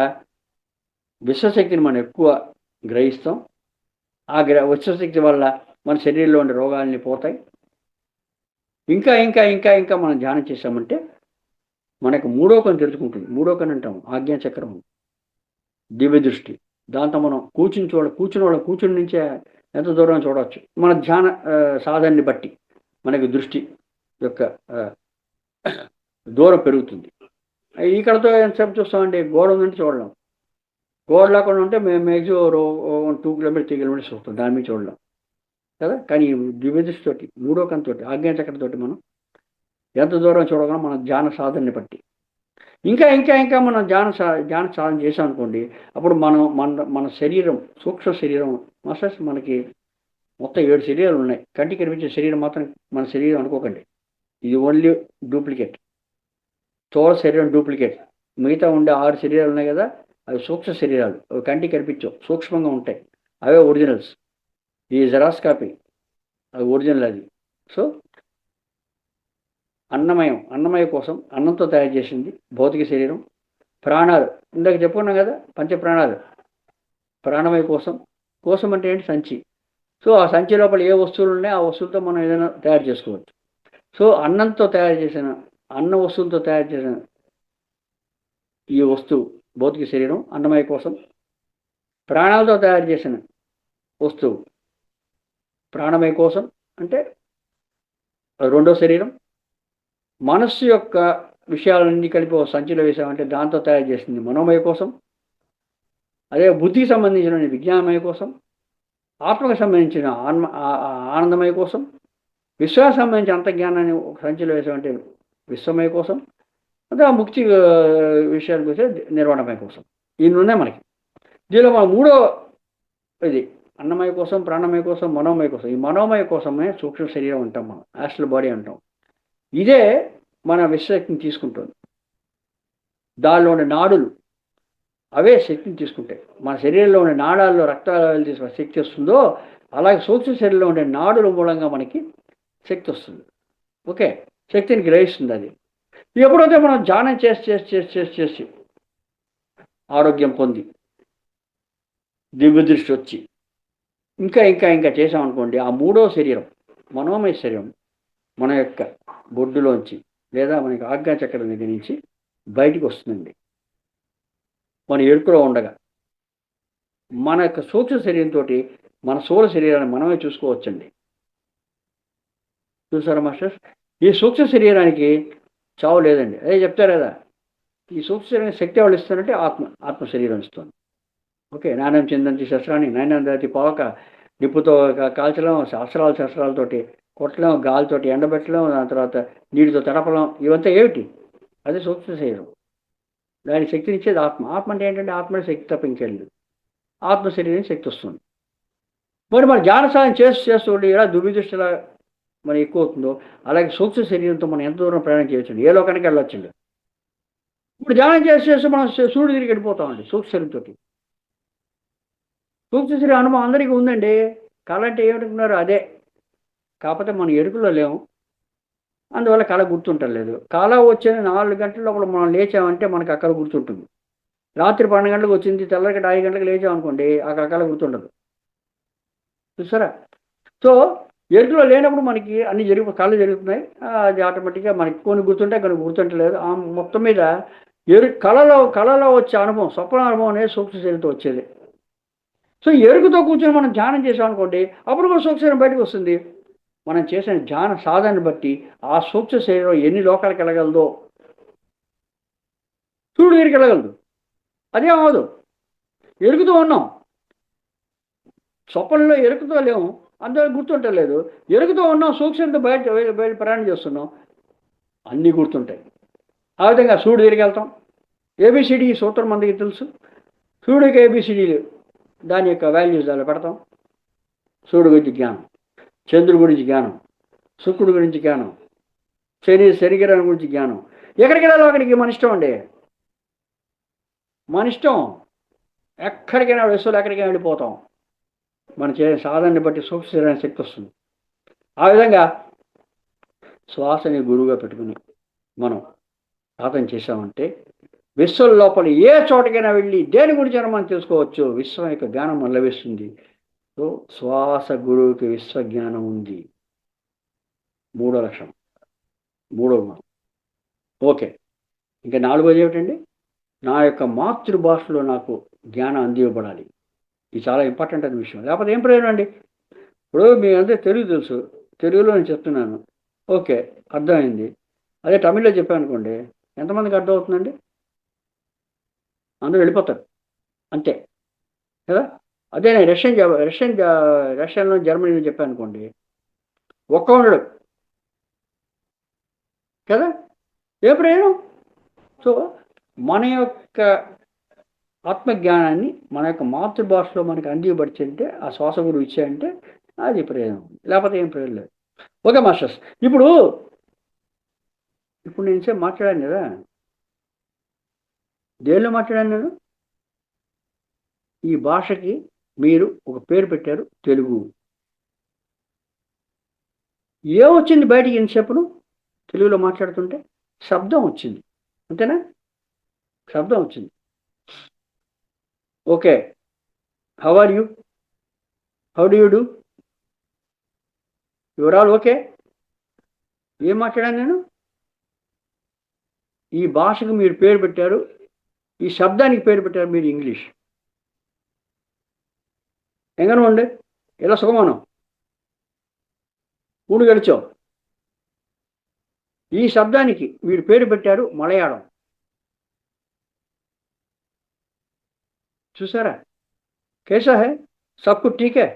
విశ్వశక్తిని మనం ఎక్కువ గ్రహిస్తాం. ఆ విశ్వశక్తి వల్ల మన శరీరంలో ఉండే రోగాలని పోతాయి. ఇంకా ఇంకా ఇంకా ఇంకా మనం ధ్యానం చేసామంటే మనకు 3వ కన్ను తెరుచుకుంటుంది. 3వ కన్ను అంటాం ఆజ్ఞాచక్రం, దివ్య దృష్టి. దాంతో మనం కూర్చుని నుంచే ఎంత దూరం చూడవచ్చు. మన ధ్యాన సాధనని బట్టి మనకి దృష్టి యొక్క దూరం పెరుగుతుంది. ఇక్కడతో ఎంతసేపు చూస్తామండి? గోడ ఉందంటే చూడలేం. గోడ లేకుండా ఉంటే మేము మ్యాక్సిమం 2 కిలోమీటర్ 3 కిలోమీటర్స్ వస్తాం, దాని మీద చూడలేం కదా. కానీ దివ్య దృష్టితోటి, 3వ కన్నుతోటి, ఆజ్ఞాచక్రంతోటి మనం ఎంత దూరం చూడగలం మన ధ్యాన సాధనని బట్టి. ఇంకా ఇంకా ఇంకా మనం ధ్యాన సాధన చేసాం అనుకోండి, అప్పుడు మన శరీరం, సూక్ష్మ శరీరం మాస్టర్స్, మనకి మొత్తం 7 శరీరాలు ఉన్నాయి. కంటికి కనిపించే శరీరం మాత్రం మన శరీరం అనుకోకండి. ఇది ఓన్లీ డూప్లికేట్. స్థూల శరీరం డూప్లికేట్. మిగతా ఉండే 6 శరీరాలు ఉన్నాయి కదా, అవి సూక్ష్మ శరీరాలు. అవి కంటికి కనిపించవు, సూక్ష్మంగా ఉంటాయి. అవే ఒరిజినల్స్. ఈ జెరాక్స్ కాపీ, అది ఒరిజినల్ అది. సో అన్నమయ కోసం, అన్నంతో తయారు చేసింది భౌతిక శరీరం. ప్రాణాలు ఇందాక చెప్పుకున్నాం కదా, పంచప్రాణాలు. ప్రాణమయ కోసం అంటే ఏంటి? సంచి. సో ఆ సంచి లోపల ఏ వస్తువులు ఉన్నాయో ఆ వస్తువులతో మనం ఏదైనా తయారు చేసుకోవచ్చు. సో అన్న వస్తువులతో తయారు చేసిన ఈ వస్తువు భౌతిక శరీరం అన్నమయ కోసం. ప్రాణాలతో తయారు చేసిన వస్తువు ప్రాణమయ కోసం, అంటే 2వ శరీరం. మనస్సు యొక్క విషయాలన్నీ కలిపి ఒక సంచిలో వేసామంటే దాంతో తయారు చేసింది మనోమయ కోసం. అదే బుద్ధికి సంబంధించిన విజ్ఞానమయ కోసం. ఆత్మకు సంబంధించిన ఆనందమయ కోసం. విశ్వాసం సంబంధించిన అంతర్జ్ఞానాన్ని ఒక సంచిలో వేసామంటే విశ్వమయ కోసం. అదే ఆ ముక్తి విషయానికి వస్తే నిర్వాణమయ కోసం. ఇన్ని ఉన్నాయి మనకి. దీనిలో మన 3వ ఇది అన్నమయ కోసం, ప్రాణమయ కోసం, మనోమయ కోసం. ఈ మనోమయ కోసమే సూక్ష్మ శరీరం అంటాం మనం, ఆస్ట్రల్ బాడీ అంటాం. ఇదే మన విశ్వశక్తిని తీసుకుంటుంది. దానిలో ఉండే నాడులు అవే శక్తిని తీసుకుంటాయి. మన శరీరంలో ఉండే నాడాల్లో రక్తాలు తీసుకున్న శక్తి వస్తుందో అలాగే సూక్ష్మ శరీరంలో ఉండే నాడుల మూలంగా మనకి శక్తి వస్తుంది. ఓకే, శక్తిని గ్రహిస్తుంది అది. ఎప్పుడైతే మనం ధ్యానం చేసి ఆరోగ్యం పొంది దివ్య దృష్టి వచ్చి ఇంకా చేసామనుకోండి, ఆ మూడో శరీరం, మనోమయ శరీరం మన యొక్క బొడ్డులోంచి లేదా మనకి ఆజ్ఞాచక్రం దగ్గర నుంచి బయటికి వస్తుందండి. మన ఎరుకలో ఉండగా మన యొక్క సూక్ష్మ శరీరంతో మన స్థూల శరీరాన్ని మనమే చూసుకోవచ్చండి. చూసారా మాస్టర్స్? ఈ సూక్ష్మ శరీరానికి చావు లేదండి. అదే చెప్తారు కదా, ఈ సూక్ష్మ శరీరానికి శక్తి ఎవరు ఇస్తారంటే ఆత్మ శరీరం ఇస్తుంది. ఓకే, నాణ్యం చెందంతి శస్త్రాన్ని నాణ్యం దాటి పోక నిప్పుతో కాల్చడం, శస్త్రాలతోటి కొట్టడం, గాలితోటి ఎండబెట్టడం, దాని తర్వాత నీటితో తడపడం, ఇవంతా ఏమిటి? అదే సూక్ష్మ శరీరం. దాని శక్తిని ఇచ్చేది ఆత్మ అంటే ఏంటంటే ఆత్మ శక్తి తప్ప ఇంకేళ్ళు. ఆత్మ శరీరం శక్తి వస్తుంది. మరి ధ్యాన సాధన చేస్తూ ఎలా దుర్విదృష్టిలా మరి ఎక్కువ అవుతుందో, అలాగే సూక్ష్మ శరీరంతో మనం ఎంత దూరం ప్రయాణం చేయొచ్చండి, ఏ లోకానికి వెళ్ళొచ్చండి. ఇప్పుడు ధ్యానం చేస్తూ మనం సూర్యుడు తిరిగి వెళ్ళిపోతామండి సూక్ష్మ శరీరంతో. సూక్ష్మ శరీరం అనుభవం అందరికీ ఉందండి. కళ అంటే ఏమిటనుకున్నారు? అదే. కాకపోతే మనం ఎరుకలో లేము, అందువల్ల కళ గుర్తుంటలేదు. కళ వచ్చిన 4 గంటల లోపల మనం లేచామంటే మనకు అక్కడ గుర్తుంటుంది. రాత్రి 12 గంటలకు వచ్చింది, తెల్లగట 5 గంటలకు లేచామనుకోండి, ఆ కళ గుర్తుండదు. చూసారా? సో ఎరుకలో లేనప్పుడు మనకి అన్ని కళ్ళు జరుగుతున్నాయి. అది ఆటోమేటిక్గా మనకి కొన్ని గుర్తుంటాయి, కొన్ని గుర్తుంటలేదు. ఆ మొత్తం మీద కళలో వచ్చే అనుభవం, స్వప్న అనుభవం అనేది సూక్ష్మ శరీరంతో వచ్చేది. సో ఎరుకుతో కూర్చొని మనం ధ్యానం చేసామనుకోండి, అప్పుడు కూడా సూక్ష్మ శరీరం బయటకు వస్తుంది. మనం చేసిన ధ్యాన సాధనని బట్టి ఆ సూక్ష్మ శరీరం ఎన్ని లోకాలకు వెళ్ళగలదో, సూర్యుడు దగ్గరికి వెళ్ళగలదు. అదేం అవ్వదు. ఎరుకుతూ ఉన్నాం, స్వప్నంలో ఎరుకుతో లేము, అందులో గుర్తుంటలేదు. ఎరుకుతో ఉన్నాం, సూక్ష్మంతో బయట ప్రయాణం చేస్తున్నాం, అన్నీ గుర్తుంటాయి. ఆ విధంగా సూర్యుడు దగ్గరికి వెళ్తాం. ఏబిసిడి సూత్రం మందికి తెలుసు. సూర్యుడికి ఏబిసిడీలు, దాని యొక్క వాల్యూస్ దాన్ని పెడతాం. సూర్యుడు గురించి జ్ఞానం, చంద్రుడి గురించి జ్ఞానం, శుక్రుడి గురించి జ్ఞానం, శరీరం గురించి జ్ఞానం. ఎక్కడికి వెళ్ళాలో అక్కడికి మన ఇష్టం అండి, మన ఇష్టం. ఎక్కడికైనా విశ్వలో ఎక్కడికైనా వెళ్ళిపోతాం. మనం చేసే సాధనని బట్టి సూక్ష్మ శరీరానికి శక్తి వస్తుంది. ఆ విధంగా శ్వాసని గురువుగా పెట్టుకుని మనం సాధన చేసామంటే విశ్వం లోపల ఏ చోటకైనా వెళ్ళి దేని గురించి మనం తెలుసుకోవచ్చు. విశ్వం యొక్క జ్ఞానం మన లభిస్తుంది. సో శ్వాస గురువుకి విశ్వ జ్ఞానం ఉంది. 3వ లక్షణం, 3వ గుణం. ఓకే, ఇంకా 4వది ఏమిటండి? నా యొక్క మాతృభాషలో నాకు జ్ఞానం అందివ్వబడాలి. ఇది చాలా ఇంపార్టెంట్ అనే విషయం. లేకపోతే ఏం ప్రయోజనం అండి? ఇప్పుడు మీ అందరూ తెలుగు తెలుసు, తెలుగులో నేను చెప్తున్నాను, ఓకే అర్థమైంది. అదే తమిళ్లో చెప్పాను అనుకోండి, ఎంతమందికి అర్థం అవుతుందండి? అందరూ వెళ్ళిపోతారు అంతే కదా. అదే నేను రష్యన్లో జర్మనీలో చెప్పాను అనుకోండి, ఒక్క ఉండడు కదా, ఏ ప్రయోజనం? సో మన యొక్క ఆత్మజ్ఞానాన్ని మన యొక్క మాతృభాషలో మనకి అందివ్వబడితే, ఆ శ్వాస గురువు ఇచ్చాయంటే అది ప్రయోజనం, లేకపోతే ఏం ప్రయోజనం లేదు. ఓకే మాస్టర్స్, ఇప్పుడు నేను సేపు మాట్లాడాను కదా, దేనిలో మాట్లాడాను నేను? ఈ భాషకి మీరు ఒక పేరు పెట్టారు, తెలుగు. ఏమొచ్చింది బయటికి ఎంతసేపును తెలుగులో మాట్లాడుతుంటే? శబ్దం వచ్చింది, అంతేనా? శబ్దం వచ్చింది. Okay, how are you, how do you do, your all okay. ఏం మాట్లాడాను నేను? ఈ భాషకు మీరు పేరు పెట్టారు, ఈ శబ్దానికి పేరు పెట్టారు మీరు ఇంగ్లీష్. ఎంగనూ ఉండే ఎలా సుఖమానం ఊడు గడిచో. ఈ శబ్దానికి మీరు పేరు పెట్టారు మలయాళం. చూసారా? कैसा है, सब कुछ ठीक है,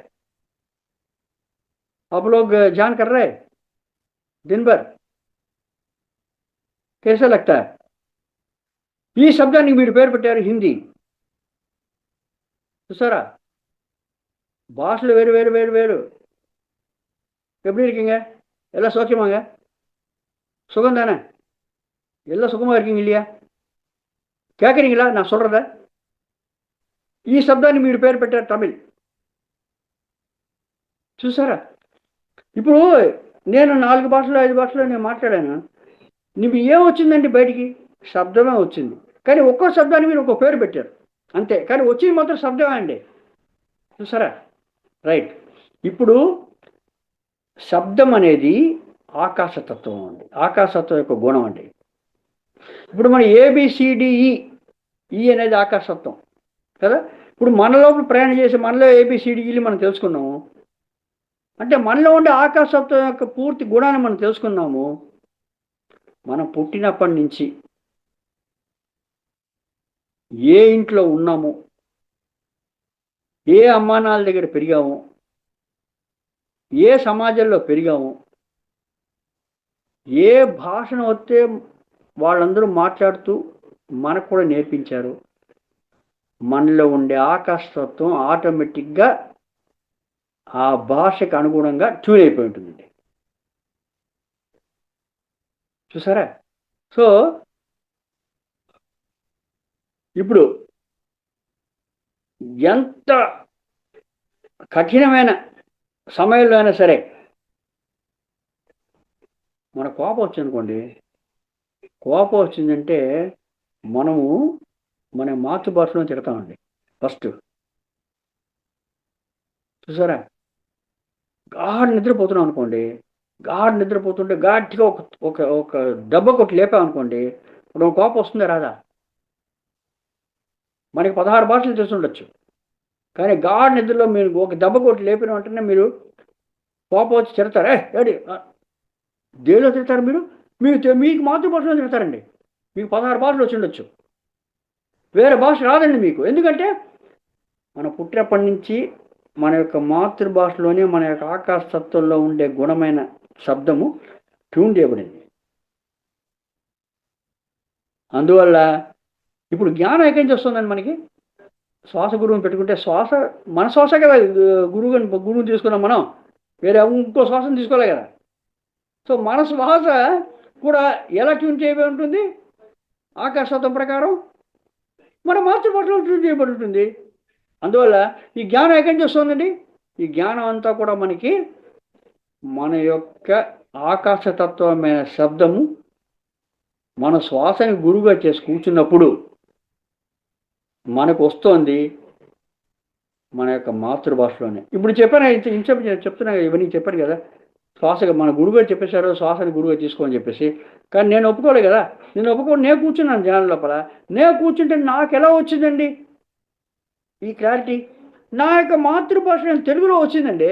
आप लोग जान कर रहे हैं दिन भर, कैसा लगता है? ఈ శబ్దానికి మీరు పేరు పెట్టారు హిందీ. చూసారా? భాషలు వేరు వేరు వేరు వేరు. எப்படி இருக்கீங்க, எல்லாம் சௌக்கியமாங்க, சுகம் தானே, எல்லாம் சுகமாக இருக்கீங்க இல்லையா? கேட்குறீங்களா நான் சொல்கிறத? ఈ శబ్దాన్ని మీరు పేరు పెట్టారు తమిళ్. చూసారా? ఇప్పుడు నేను 4 భాషలు 5 భాషలు నేను మాట్లాడాను. నీకు ఏం వచ్చిందండి బయటికి? శబ్దమే వచ్చింది. కానీ ఒక్కో శబ్దాన్ని మీరు ఒక్కో పేరు పెట్టారు అంతే. కానీ వచ్చింది మాత్రం శబ్దమే అండి. చూసారా? రైట్. ఇప్పుడు శబ్దం అనేది ఆకాశతత్వం అండి, ఆకాశతత్వం యొక్క గుణం అండి. ఇప్పుడు మన ఏబిసిడిఈ, ఈ అనేది ఆకాశతత్వం కదా. ఇప్పుడు మన లోపల ప్రయాణం చేసి మనలో ఏబిసిడిఈలు మనం తెలుసుకున్నాము అంటే మనలో ఉండే ఆకాశతత్వం యొక్క పూర్తి గుణాన్ని మనం తెలుసుకున్నాము. మనం పుట్టినప్పటి నుంచి ఏ ఇంట్లో ఉన్నాము, ఏ అమ్మానాల దగ్గర పెరిగాము, ఏ సమాజంలో పెరిగాము, ఏ భాషను వస్తే వాళ్ళందరూ మాట్లాడుతూ మనకు కూడా నేర్పించారు. మనలో ఉండే ఆకాశతత్వం ఆటోమేటిక్గా ఆ భాషకు అనుగుణంగా ట్యూన్ అయిపోయి ఉంటుందండి. చూసారా? సో ఇప్పుడు ఎంత కఠినమైన సమయంలో అయినా సరే మన కోపం వచ్చిందనుకోండి, కోపం వచ్చిందంటే మనము మన మాతృభాషలో తిడతామండి ఫస్ట్. చూసారా? గాఢ నిద్రపోతున్నాం అనుకోండి, గాఢ నిద్రపోతుంటే గట్టిగా ఒక ఒక ఒక దెబ్బ కొట్టి లేపామనుకోండి, ఇప్పుడు కోపం వస్తుందా రాదా? మనకి 16 భాషలు తెలిసి ఉండొచ్చు, కానీ గాఢ నిద్రలో మీరు ఒక దెబ్బ కొట్టి లేపిన వెంటనే మీరు కోపం వచ్చి తిడతారు. ఏడి దేనిలో తిడతారు మీరు? మీకు మాతృభాషలో తిడతారండి. మీకు 16 భాషలు వచ్చి ఉండొచ్చు, వేరే భాష రాదండి మీకు. ఎందుకంటే మన పుట్టినప్పటి నుంచి మన యొక్క మాతృభాషలోనే మన యొక్క ఆకాశతత్వంలో ఉండే గుణమైన శబ్దము ట్యూన్ చేయబడింది. అందువల్ల ఇప్పుడు జ్ఞానం ఎక్కడి నుంచి వస్తుందండి మనకి? శ్వాస గురువుని పెట్టుకుంటే శ్వాస మన శ్వాస కదా, గురువుని తీసుకున్నాం మనం, వేరే ఇంకో శ్వాసను తీసుకోలే కదా. సో మన శ్వాస కూడా ఎలా ట్యూన్ చేయబడి ఉంటుంది? ఆకాశతత్వం ప్రకారం మన మాతృభాషలో ట్యూన్ చేయబడి ఉంటుంది. అందువల్ల ఈ జ్ఞానం ఎక్కడి నుంచి వస్తుందండి? ఈ జ్ఞానం అంతా కూడా మనకి మన యొక్క ఆకాశతత్వమైన శబ్దము మన శ్వాసని గురువుగా చేసి కూర్చున్నప్పుడు మనకు వస్తోంది మన యొక్క మాతృభాషలోనే. ఇప్పుడు చెప్పాను, చెప్తున్నా ఇవన్నీ చెప్పాను కదా, శ్వాసగా మన గురువుగా చెప్పేశారు శ్వాసని గురువుగా తీసుకోని చెప్పేసి. కానీ నేను ఒప్పుకోలేదు కదా. నేను కూర్చున్నాను ధ్యానం లోపల. నేను కూర్చుంటే నాకు ఎలా వచ్చిందండి ఈ క్లారిటీ? నా యొక్క మాతృభాష నేను తెలుగులో వచ్చిందండి.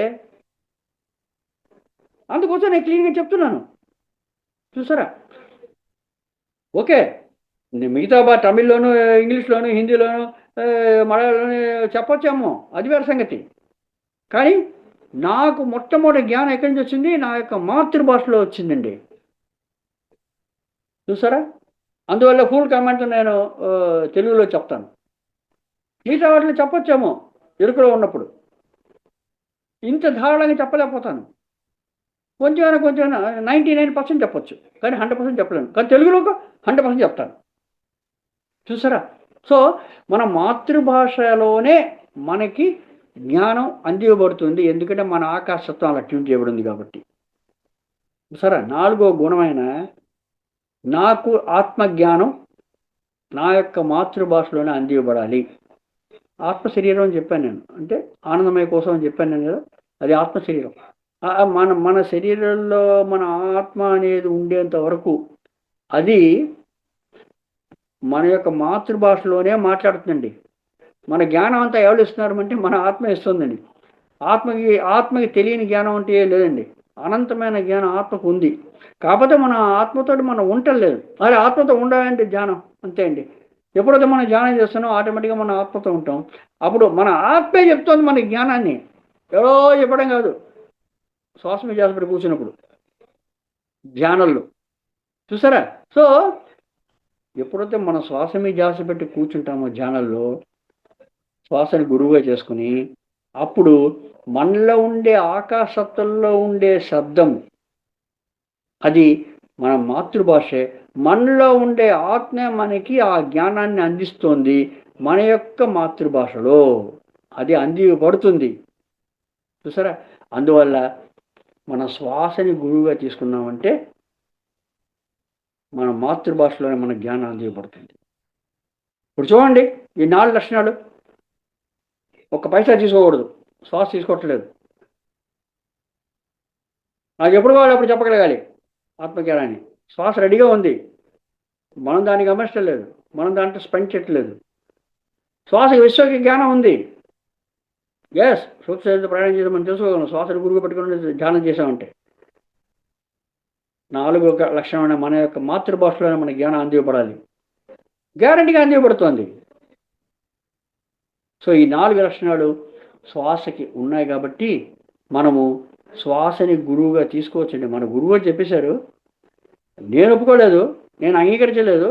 అందుకోసం నేను క్లీన్గా చెప్తున్నాను. చూసారా? ఓకే, మిగతా తమిళ్లోను, ఇంగ్లీష్లోను, హిందీలోను, మలయాళంలోను చెప్పొచ్చేమో, అది వేరే సంగతి. కానీ నాకు మొట్టమొదటి జ్ఞానం ఎక్కడి నుంచి వచ్చింది? నా యొక్క మాతృభాషలో వచ్చిందండి. చూసారా? అందువల్ల ఫుల్ కామెంట్ నేను తెలుగులో చెప్తాను. మిగతా వాటిని చెప్పొచ్చేమో ఎరుకలో ఉన్నప్పుడు, ఇంత ధారాళంగా చెప్పలేకపోతాను. కొంచెం 99% చెప్పొచ్చు, కానీ 100% చెప్పలేను. కానీ తెలుగులో 100% చెప్తాను. చూసారా? సో మన మాతృభాషలోనే మనకి జ్ఞానం అందివ్వబడుతుంది, ఎందుకంటే మన ఆకాశత్వం అలా ట్యూన్ చేయబడింది కాబట్టి. సరే, 4వ గుణమైన నాకు ఆత్మజ్ఞానం నా యొక్క మాతృభాషలోనే అందివ్వబడాలి. ఆత్మ శరీరం అని చెప్పాను నేను, అంటే ఆనందమయ కోసం అని చెప్పాను నేను కదా, అది ఆత్మ శరీరం. మన శరీరంలో మన ఆత్మ అనేది ఉండేంత వరకు అది మన యొక్క మాతృభాషలోనే మాట్లాడుతుందండి. మన జ్ఞానం అంతా ఎవరు ఇస్తున్నారంటే మన ఆత్మ ఇస్తుందండి. ఆత్మకి తెలియని జ్ఞానం అంటే లేదండి. అనంతమైన జ్ఞానం ఆత్మకు ఉంది. కాకపోతే మన ఆత్మతో మనం ఉండలేదు. అరే ఆత్మతో ఉండాలంటే ధ్యానం అంతే అండి. ఎప్పుడైతే మనం ధ్యానం చేస్తున్నామో ఆటోమేటిక్గా మన ఆత్మతో ఉంటాం. అప్పుడు మన ఆత్మే చెప్తుంది మన జ్ఞానాన్ని, ఎవరో చెప్పడం కాదు. శ్వాస మీద జాగ్రత్త కూర్చున్నప్పుడు ధ్యానంలో చూసారా? సో ఎప్పుడైతే మనం శ్వాస మీద జాగ్రత్త పెట్టి కూర్చుంటామో ధ్యానంలో, శ్వాసని గురువుగా చేసుకుని, అప్పుడు మనలో ఉండే ఆకాశత్వంలో ఉండే శబ్దం అది మన మాతృభాషే. మనలో ఉండే ఆత్మ మనకి ఆ జ్ఞానాన్ని అందిస్తోంది మన యొక్క మాతృభాషలో, అది అందివ్వబడుతుంది. చూసారా? అందువల్ల మన శ్వాసని గురువుగా తీసుకున్నామంటే మన మాతృభాషలోనే మన జ్ఞానం అందించబడుతుంది. ఇప్పుడు చూడండి, ఈ 4 లక్షణాలు. ఒక్క పైసా తీసుకోకూడదు, శ్వాస తీసుకోవట్లేదు. నాకు ఎప్పుడు కావాలి అప్పుడు చెప్పగలగాలి ఆత్మజ్ఞానాన్ని. శ్వాస రెడీగా ఉంది, మనం దాన్ని గమనించలేదు, మనం దాంట్లో స్పెండ్ చేయట్లేదు. శ్వాసకి విశ్వకి జ్ఞానం ఉంది. ఎస్, సూక్ష్మ ప్రయాణం చేయడం మనం తెలుసుకోగలం. శ్వాసను గురువు పెట్టుకుని ధ్యానం చేసామంటే 4 లక్షణమైన మన యొక్క మాతృభాషలోనే మన జ్ఞానం అందివ్వబడాలి. గ్యారంటీగా అందివ్వబడుతోంది. సో ఈ 4 లక్షణాలు శ్వాసకి ఉన్నాయి కాబట్టి మనము శ్వాసని గురువుగా తీసుకోవచ్చండి. మన గురువు అని చెప్పేశారు, నేను ఒప్పుకోలేదు, నేను అంగీకరించలేదు.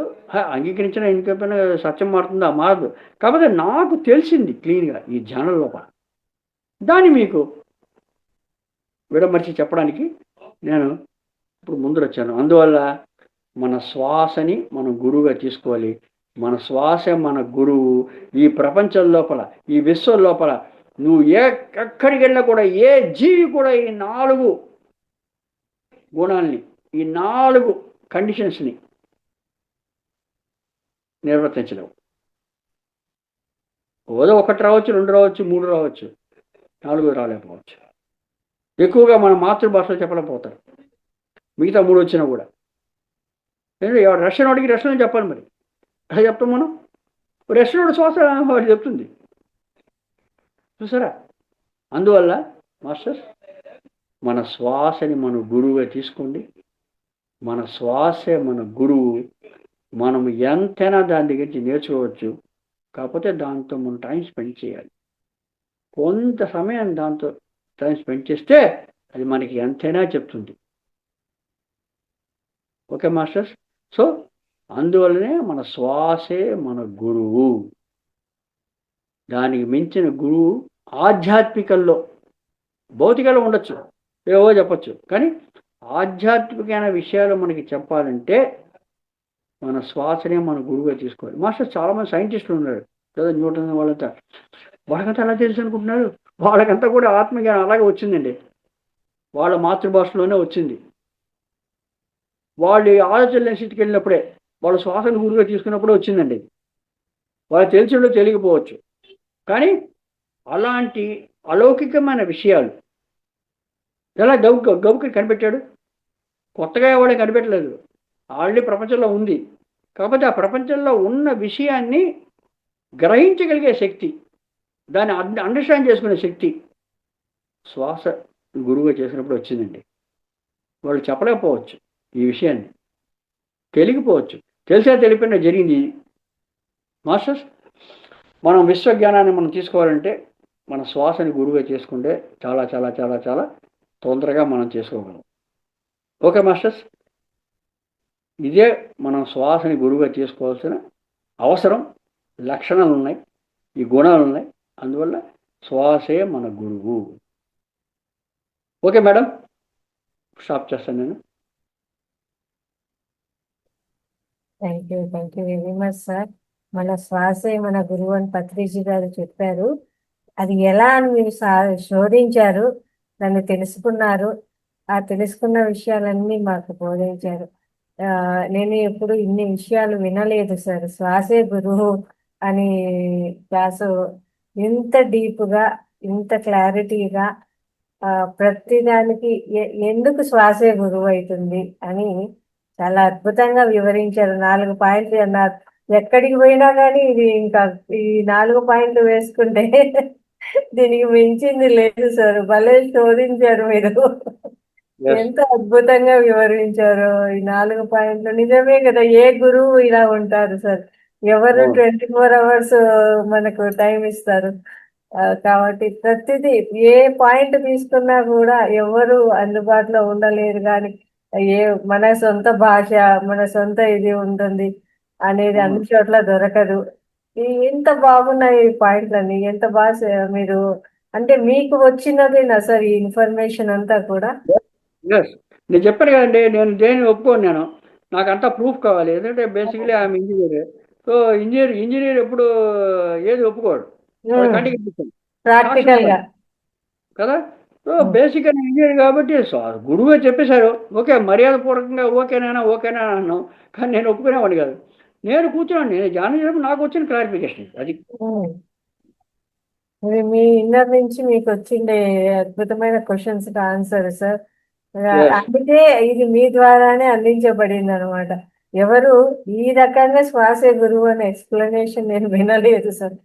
అంగీకరించిన ఇంకెప్పుడైనా సత్యం మారుతుందా? మారదు. కాకపోతే నాకు తెలిసింది క్లీన్గా ఈ ధ్యానం లోపల, దాన్ని మీకు విడమర్చి చెప్పడానికి నేను ఇప్పుడు ముందు వచ్చాను. అందువల్ల మన శ్వాసని మనం గురువుగా తీసుకోవాలి. మన శ్వాస మన గురువు. ఈ ప్రపంచం లోపల, ఈ విశ్వం లోపల నువ్వు ఎక్కడికి వెళ్ళినా కూడా ఏ జీవి కూడా ఈ 4 గుణాలని, ఈ 4 కండిషన్స్ని నిర్వర్తించలేవు. ఏదో 1 రావచ్చు, 2 రావచ్చు, 3 రావచ్చు, 4 రాలేకపోవచ్చు. ఎక్కువగా మన మాతృభాషలో చెప్పలేకపోతారు. మిగతా 3 వచ్చినా కూడా రష్యన్ వాడికి రష్యన్ చెప్పాలి. మరి అలా చెప్తాం మనం. రష్యన్ వాడు శ్వాస వాడు చెప్తుంది, చూసారా? అందువల్ల మాస్టర్, మన శ్వాసని మన గురువుగా తీసుకోండి. మన శ్వాసే మన గురువు. మనం ఎంతైనా దాని దగ్గర నుంచి నేర్చుకోవచ్చు. కాకపోతే దాంతో మనం టైం స్పెండ్ చేయాలి. కొంత సమయం దాంతో టైం స్పెండ్ చేస్తే అది మనకి ఎంతైనా చెప్తుంది. Okay masters? సో అందువల్లనే మన శ్వాసే మన గురువు. దానికి మించిన గురువు ఆధ్యాత్మికల్లో, భౌతికలో ఉండొచ్చు, ఏవో చెప్పచ్చు, కానీ ఆధ్యాత్మికమైన విషయాలు మనకి చెప్పాలంటే మన శ్వాసనే మన గురువుగా తీసుకోవాలి. మాస్టర్, చాలామంది సైంటిస్టులు ఉన్నారు కదా, న్యూటన్ వాళ్ళంతా, వాళ్ళకంతా ఎలా తెలుసు అనుకుంటున్నారు? వాళ్ళకంతా కూడా ఆత్మజ్ఞానం అలాగే వచ్చిందండి. వాళ్ళ మాతృభాషలోనే వచ్చింది. వాళ్ళు ఆలోచన లేని స్థితికి వెళ్ళినప్పుడే, వాళ్ళ శ్వాసను గురువుగా తీసుకున్నప్పుడే వచ్చిందండి. వాళ్ళు తెలిసిండో తెలియకపోవచ్చు, కానీ అలాంటి అలౌకికమైన విషయాలు ఎలా గబుకి కనిపెట్టాడు? కొత్తగా ఎవడే కనిపెట్టలేదు, ఆల్రెడీ ప్రపంచంలో ఉంది. కాకపోతే ఆ ప్రపంచంలో ఉన్న విషయాన్ని గ్రహించగలిగే శక్తి, దాన్ని అండర్స్టాండ్ చేసుకునే శక్తి శ్వాస గురువుగా చేసినప్పుడు వచ్చిందండి. వాళ్ళు చెప్పలేకపోవచ్చు ఈ విషయాన్ని, తెలియకపోవచ్చు, తెలిసా తెలిపిన జరిగింది. మాస్టర్స్, మనం విశ్వజ్ఞానాన్ని మనం తీసుకోవాలంటే మన శ్వాసని గురువుగా చేసుకుంటే చాలా చాలా చాలా చాలా తొందరగా మనం చేసుకోగలం. ఓకే మాస్టర్స్, ఇదే మనం శ్వాసని గురువుగా చేసుకోవాల్సిన అవసరం. లక్షణాలు ఉన్నాయి, ఈ గుణాలు ఉన్నాయి. అందువల్ల శ్వాసే మన గురువు. ఓకే మేడం, స్టాప్ చేస్తాను నేను. Thank you very much sir. మన శ్వాసే మన గురువు అని పత్రిజీ గారు చెప్పారు. అది ఎలా అని మీరు శోధించారు, దాన్ని తెలుసుకున్నారు. ఆ తెలుసుకున్న విషయాలన్నీ మాకు బోధించారు. నేను ఎప్పుడు ఇన్ని విషయాలు వినలేదు సార్. శ్వాసే గురువు అని క్లాసు ఇంత డీప్గా, ఇంత క్లారిటీగా, ప్రతిదానికి ఎందుకు శ్వాసే గురువు అవుతుంది అని చాలా అద్భుతంగా వివరించారు. 4 పాయింట్లు అన్నారు. ఎక్కడికి పోయినా కానీ ఇది ఇంకా ఈ 4 పాయింట్లు వేసుకుంటే దీనికి మించింది లేదు సార్. భలే శోధించారు మీరు. ఎంత అద్భుతంగా వివరించారు ఈ 4 పాయింట్లు. నిజమే కదా, ఏ గురువు ఇలా ఉంటారు సార్? ఎవరు 24 hours మనకు టైం ఇస్తారు? కాబట్టి ప్రతిదీ ఏ పాయింట్ తీసుకున్నా కూడా ఎవరు అందుబాటులో ఉండలేరు. కానీ మన సొంత భాష, మన సొంత ఇది ఉంటుంది అనేది అన్ని చోట్ల దొరకదు. ఎంత బాగున్నాయి ఈ పాయింట్లన్నీ, ఎంత బాగా మీరు అంటే మీకు వచ్చినదేనా సార్ ఈ ఇన్ఫర్మేషన్ అంతా కూడా? నేను చెప్పాను కదండి, నేను దేని ఒప్పుకోను. నాకు అంతా ప్రూఫ్ కావాలి. ఎందుకంటే బేసికలీ ఆమె ఇంజనీర్. సో ఇంజనీర్ ఎప్పుడు ఏది ఒప్పుకోడు, కంటికి ప్రాక్టికల్ గా కదా. సో బేసిక్గా నేను ఇంజనీర్ కాబట్టి గురువే చెప్పేశారు. ఓకే, మర్యాద పూర్వకంగా ఓకేనా అన్నాను. కానీ నేను ఒప్పుకునేవాడిని కాదు. నేను కూర్చున్నాను, నేను జాయిన్ అయినప్పుడు నాకు వచ్చిన క్లారిఫికేషన్ అది. ఇది మీ ఇన్నర్ నుంచి మీకు వచ్చిండే అద్భుతమైన క్వశ్చన్స్ ఆన్సర్ సార్. Yes. అందుకే ఇది మీ ద్వారానే అందించబడింది అనమాట. ఎవరు ఈ రకంగా శ్వాసే గురువు అనే ఎక్స్ప్లెనేషన్ నేను వినలేదు సార్.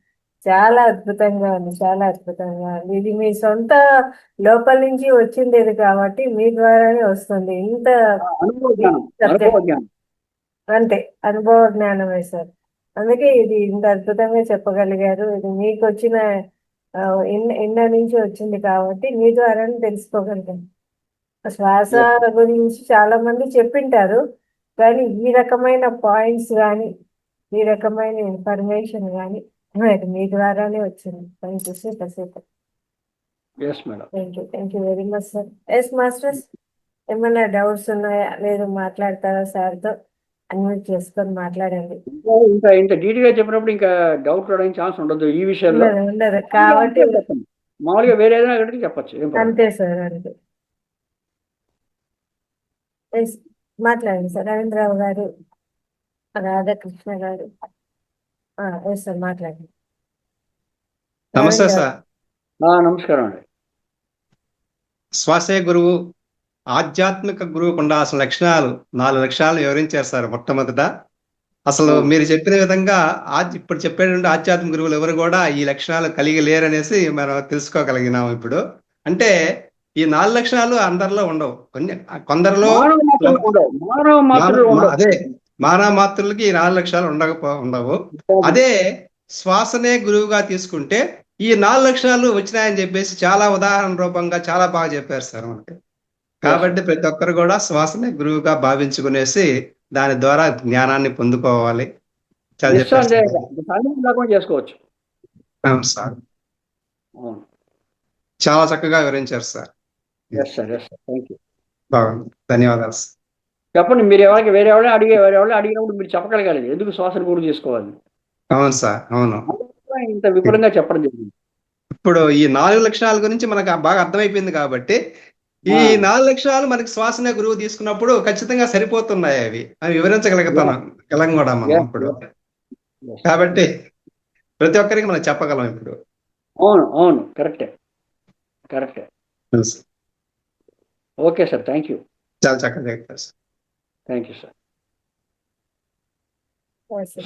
చాలా అద్భుతంగా ఉంది, చాలా అద్భుతంగా ఉంది. ఇది మీ సొంత లోపల నుంచి వచ్చిండేది కాబట్టి మీ ద్వారానే వస్తుంది ఇంత అనుభవ జ్ఞానం, సబ్జెక్ట్. అనుభవ జ్ఞానం. అంతే, అనుభవ జ్ఞానమే సార్. అందుకే ఇది ఇంత అద్భుతంగా చెప్పగలిగారు. ఇది మీకు వచ్చిన ఆ, ఇన్న నుంచి వచ్చింది కాబట్టి మీ ద్వారానే తెలుసుకోగలిగాను. శ్వాస Yes. గురించి చాలా మంది చెప్పింటారు, కానీ ఈ రకమైన పాయింట్స్ కానీ ఈ రకమైన ఇన్ఫర్మేషన్ కానీ అది మీ ద్వారానే వచ్చింది. Thank you super super. Yes, madam. Thank you very much sir. Yes masters, ఏమైనా డౌట్స్ ఉన్నాయా? లేదు మాట్లాడతారా సార్తో? అన్మ్యూట్ చేసుకొని మాట్లాడండి. ఇంకా ఇంత డీటెయిల్గా చెప్పినప్పుడు ఇంకా డౌట్ రావడానికి ఛాన్స్ ఉండదు ఈ విషయంలో. ఉండదు కాబట్టి చెప్పండి. మామూలుగా వేరే ఏదైనా అక్కడికి చెప్పచ్చు, ఏం పర్వాలేదు. అంతే సార్, అంతే. ఎస్, మాట్లాడండి సార్. రవీంద్రరావు గారు, రాధాకృష్ణ గారు. ఎస్ సార్, మాట్లాడండి. నమస్తే రవీంద్ర సార్. నమస్కారం అండి. శ్వాసే గురువు, ఆధ్యాత్మిక గురువుకు ఉండాల్సిన లక్షణాలు 4 లక్షణాలు వివరించారు సార్. మొట్టమొదట అసలు మీరు చెప్పిన విధంగా ఇప్పుడు చెప్పేటువంటి ఆధ్యాత్మిక గురువులు ఎవరు కూడా ఈ లక్షణాలు కలిగి లేరనేసి మనం తెలుసుకోగలిగినాం ఇప్పుడు. అంటే ఈ 4 లక్షణాలు అందరిలో ఉండవు, కొందరిలో అదే మానవ మాతృలకి ఈ 4 లక్షణాలు ఉండవు. అదే శ్వాసనే గురువుగా తీసుకుంటే ఈ 4 లక్షణాలు వచ్చినాయని చెప్పేసి చాలా ఉదాహరణ రూపంగా చాలా బాగా చెప్పారు సార్ మనకి. కాబట్టి ప్రతి ఒక్కరు కూడా శ్వాసనే గురువుగా భావించుకునేసి దాని ద్వారా జ్ఞానాన్ని పొందుకోవాలి. చేసుకోవచ్చు. అవును సార్, చాలా చక్కగా వివరించారు సార్. బాగుంది, ధన్యవాదాలు సార్. చెప్పండి, మీరు వేరే ఎవరైనా అడిగినప్పుడు మీరు చెప్పగలగాలి ఎందుకు శ్వాసను గురువు చేసుకోవాలి. అవును సార్, అవును. ఇంత విపులంగా చెప్పడం జరిగింది. ఇప్పుడు ఈ 4 లక్షణాల గురించి మనకు బాగా అర్థమైపోయింది కాబట్టి ఈ 4 లక్షణాలు మనకి శ్వాసనే గురువు తీసుకున్నప్పుడు ఖచ్చితంగా సరిపోతున్నాయి. అవి వివరించగలం కూడా మనం ఇప్పుడు. కాబట్టి ప్రతి ఒక్కరికి మనం చెప్పగలం ఇప్పుడు. అవును, కరెక్టే. Okay sir, thank you. చాలా చక్కగా చెప్పారు sir. Thank you sir.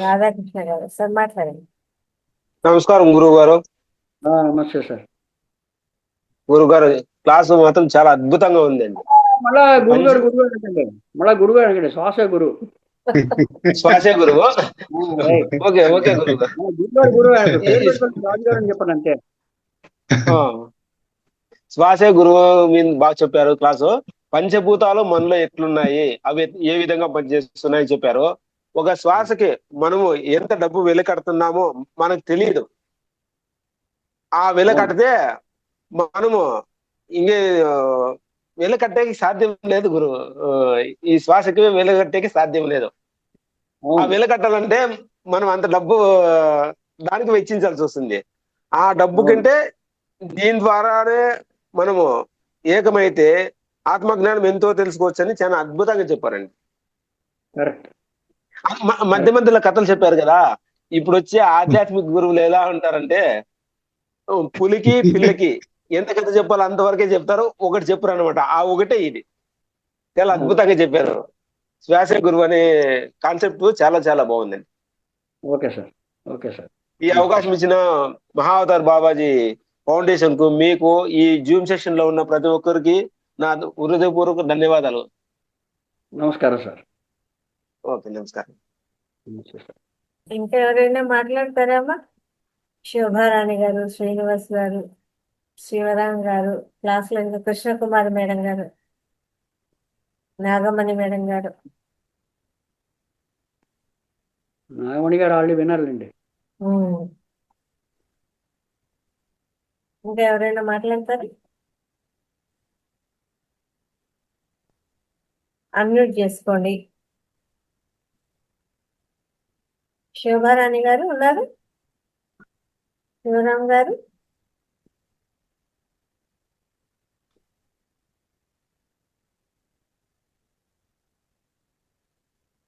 Radhakrishna గారు సార్, మాట్లాడండి. నమస్కారం గురువు గారు. నమస్తే సార్. గురువు గారు క్లాసు మాత్రం చాలా అద్భుతంగా ఉందండి. మళ్ళా గురువు అనకండి, శ్వాస గురువు. శ్వాసే గురువు. ఓకే గురువు గారు చెప్పండి అంతే. శ్వాసే గురువు మీరు బాగా చెప్పారు. క్లాసు పంచభూతాలు మనలో ఎట్లున్నాయి, అవి ఏ విధంగా పనిచేస్తున్నాయని చెప్పారు. ఒక శ్వాసకి మనము ఎంత డబ్బు వెలకడుతున్నామో మనకు తెలియదు. ఆ వెలకడితే మనము ఇంకే వెలకట్టేకి సాధ్యం లేదు గురువు. ఈ శ్వాసకి వెలకట్టేకి సాధ్యం లేదు. ఆ వెలకట్టాలంటే మనం అంత డబ్బు దానికి వెచ్చించాల్సి వస్తుంది. ఆ డబ్బు కంటే దీని ద్వారానే మనము ఏకమైతే ఆత్మజ్ఞానం ఎంతో తెలుసుకోవచ్చని చాలా అద్భుతంగా చెప్పారండి. మధ్య మధ్యలో కథలు చెప్పారు కదా. ఇప్పుడు వచ్చే ఆధ్యాత్మిక గురువులు ఎలా ఉంటారంటే పులికి పిల్లకి ఎంత కథ చెప్పాలో అంతవరకే చెప్తారు, ఒకటి చెప్పరు అనమాట. ఆ ఒకటే ఇది. చాలా అద్భుతంగా చెప్పారు. శ్వాసే గురువు అనే కాన్సెప్ట్ చాలా చాలా బాగుందండి. Okay sir. ఈ అవకాశం ఇచ్చిన మహావతార్ బాబాజీ ఫౌండేషన్ కు, మీకు, ఈ జూమ్ సెషన్ లో ఉన్న ప్రతి ఒక్కరికి నా హృదయపూర్వక ధన్యవాదాలు. నమస్కారం సార్. ఓకే, నమస్కారం. ఇంకా ఎవరైనా మాట్లాడతారామా? శోభారాణి గారు, శ్రీనివాస్ గారు, శివరాం గారు, క్లాస్లో ఇంకా కృష్ణకుమారి మేడం గారు, నాగమణి మేడం గారు. నాగమణి గారు ఆల్రెడీ విన్నారులేండి. ఇంకా ఎవరైనా మాట్లాడతారు? అన్మ్యూట్ చేసుకోండి. శోభారాణి గారు ఉన్నారు? శివరాం గారు?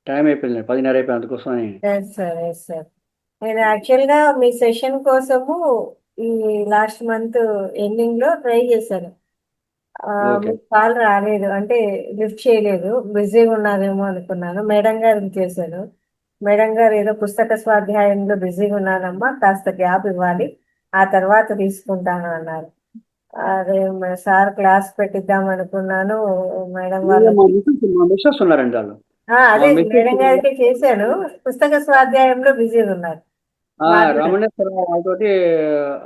టైం అయిపోయింది, 10:30 అయిపోయింది, అందుకోసమని. Yes sir. నేను యాక్చువల్గా మీ సెషన్ కోసము ఈ లాస్ట్ మంత్ ఎండింగ్ లో ట్రై చేశాను. ఓకే. మీకు కాల్ రాలేదు, అంటే లిఫ్ట్ చేయలేదు, బిజీగా ఉన్నారేమో అనుకున్నాను. మేడం గారికి చేశాను. మేడం గారు ఏదో పుస్తక స్వాధ్యాయంలో బిజీగా ఉన్నానమ్మా, కాస్త గ్యాప్ ఇవ్వాలి, ఆ తర్వాత తీసుకుంటాను అన్నారు. అదే సార్ క్లాస్ పెట్టిద్దాం అనుకున్నాను. మేడం వాళ్ళు మా మిస్సెస్ ఉన్నారండి వాళ్ళు. అదే మా మిస్సెస్ మేడం గారికి చేశాను, పుస్తక స్వాధ్యాయంలో బిజీగా ఉన్నారు. మాధురి. రమణేశ్వరరావు వాళ్ళతోటి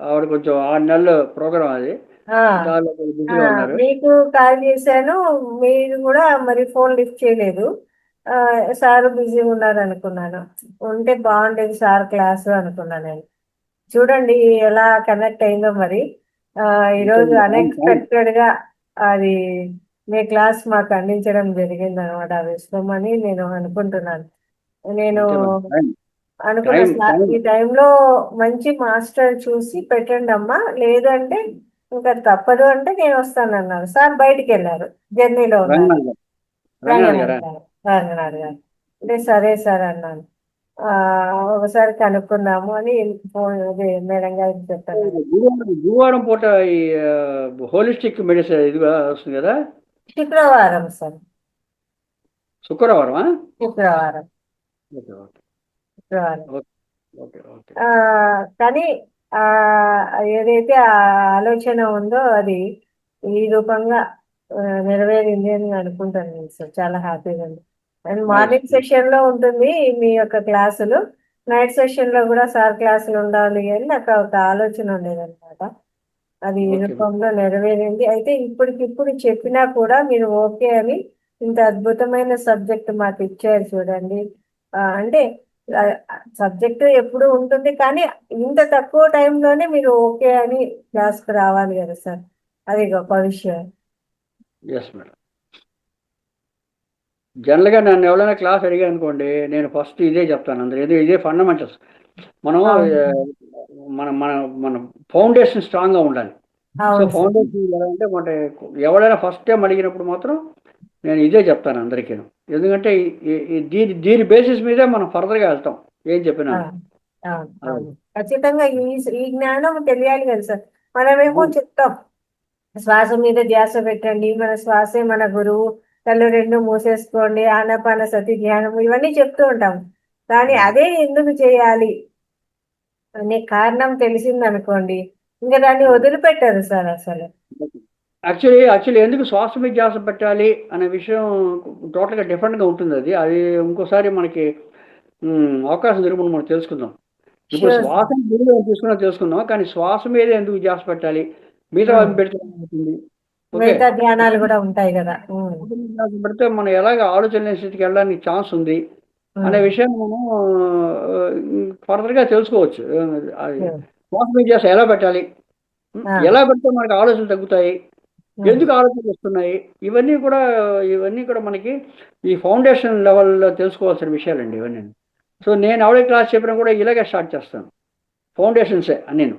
ఆవిడ కొంచెం 6 నెలల ప్రోగ్రామ్ అది, ఆ, దానిలో ఆ, బిజీగా ఉన్నారు. మీకు కాల్ చేశాను, మీరు కూడా మరి ఫోన్ లిఫ్ట్ చేయలేదు. ఆ, సార్ బిజీగా ఉన్నారు అనుకున్నాను. ఉంటే బాగుండేది సార్ క్లాసు అనుకున్నాను నేను. చూడండి ఎలా కనెక్ట్ అయిందో మరి. ఈరోజు అన్ఎక్స్పెక్టెడ్ గా అది మీ క్లాస్ మాకు అందించడం జరిగింది అనమాట. విశ్వమని నేను అనుకుంటున్నాను. నేను అనుకున్న ఈ టైంలో మంచి మాస్టర్ చూసి పెట్టండి అమ్మా, లేదంటే ఇంకా తప్పదు అంటే నేను వస్తాను అన్నారు. సార్ బయటికి వెళ్ళారు, జర్నీలో ఉన్నారు. రంగనాథ్ గారు అంటే సరే సార్ అన్నాను. ఒకసారి కనుక్కుందాము అని మేడం గారికి చెప్పాను. గురువారం పూట ఈ హోలిస్టిక్ మెడిసిన్ ఇదిగా వస్తుంది కదా, శుక్రవారం సార్. శుక్రవారం. శుక్రవారం. కానీ ఏదైతే ఆ ఆలోచన ఉందో అది ఈ రూపంగా నెరవేరింది అని అనుకుంటాను నేను సార్. చాలా హ్యాపీగా ఉంది. అండ్ మార్నింగ్ సెషన్ లో ఉంటుంది మీ యొక్క క్లాసులు, నైట్ సెషన్ లో కూడా సార్ క్లాసులు ఉండాలి అని నాకు ఒక ఆలోచన ఉండేదన్నమాట. అది ఈ రూపంలో నెరవేరింది. అయితే ఇప్పటికిప్పుడు చెప్పినా కూడా మీరు ఓకే అని ఇంత అద్భుతమైన సబ్జెక్ట్ మాకు ఇచ్చారు చూడండి. అంటే సబ్జెక్ట్ ఎప్పుడు ఉంటుంది, కానీ ఇంత తక్కువ టైంలోనే మీరు ఓకే అని క్లాస్కి రావాలి కదా సార్, అది గొప్ప విషయం. Yes madam. జనరల్గా నన్ను ఎవరైనా క్లాస్ అడిగా అనుకోండి, నేను ఫస్ట్ ఇదే చెప్తాను అందరూ, ఇదే ఫండమెంటల్స్. మనం మన మన మన ఫౌండేషన్ స్ట్రాంగ్గా ఉండాలి. సో ఫౌండేషన్ ఎలా అంటే మన ఎవరైనా ఫస్ట్ టైం అడిగినప్పుడు మాత్రం నేను ఇదే చెప్తాను అందరికీ. ఎందుకంటే దీని బేసిస్ మీదే మనం ఫర్దర్గా వెళ్తాం ఏం చెప్పినా. ఖచ్చితంగా ఈ జ్ఞానం తెలియాలి కదా సార్. మనమేమో చెప్తాం శ్వాస మీద ధ్యాస పెట్టండి, మన శ్వాసే మన గురువు, కళ్ళు 2 మూసేసుకోండి, ఆనాపాన సతి ధ్యానం, ఇవన్నీ చెప్తూ ఉంటాం. కానీ అదే ఎందుకు చేయాలి అనే కారణం తెలిసిందనుకోండి, ఇంకా దాన్ని వదిలిపెట్టారు సార్ అసలు. యాక్చువల్లీ ఎందుకు శ్వాస మీద ధ్యాస పెట్టాలి అనే విషయం టోటల్గా డిఫరెంట్గా ఉంటుంది. అది ఇంకోసారి మనకి అవకాశం దొరికినప్పుడు మనం తెలుసుకుందాం. ఇప్పుడు శ్వాస తీసుకున్నా తెలుసుకుందాం, కానీ శ్వాస మీద ఎందుకు ధ్యాస పెట్టాలి, మిగతా మిగతా ధ్యానాలు కూడా ఉంటాయి కదా. పెడితే మనం ఎలాగ ఆలోచన స్థితికి వెళ్ళడానికి ఛాన్స్ ఉంది అనే విషయాన్ని మనం ఫర్దర్గా తెలుసుకోవచ్చు. శ్వాస మీద ధ్యాస ఎలా పెట్టాలి, ఎలా పెడితే మనకి ఆలోచనలు తగ్గుతాయి, ఎందుకు ఆలోచనలు వస్తున్నాయి, ఇవన్నీ కూడా మనకి ఈ ఫౌండేషన్ లెవెల్లో తెలుసుకోవాల్సిన విషయాలండి ఇవన్నీ. సో నేను ఎవరి క్లాస్ చెప్పినా కూడా ఇలాగే స్టార్ట్ చేస్తాను, ఫౌండేషన్సే నేను.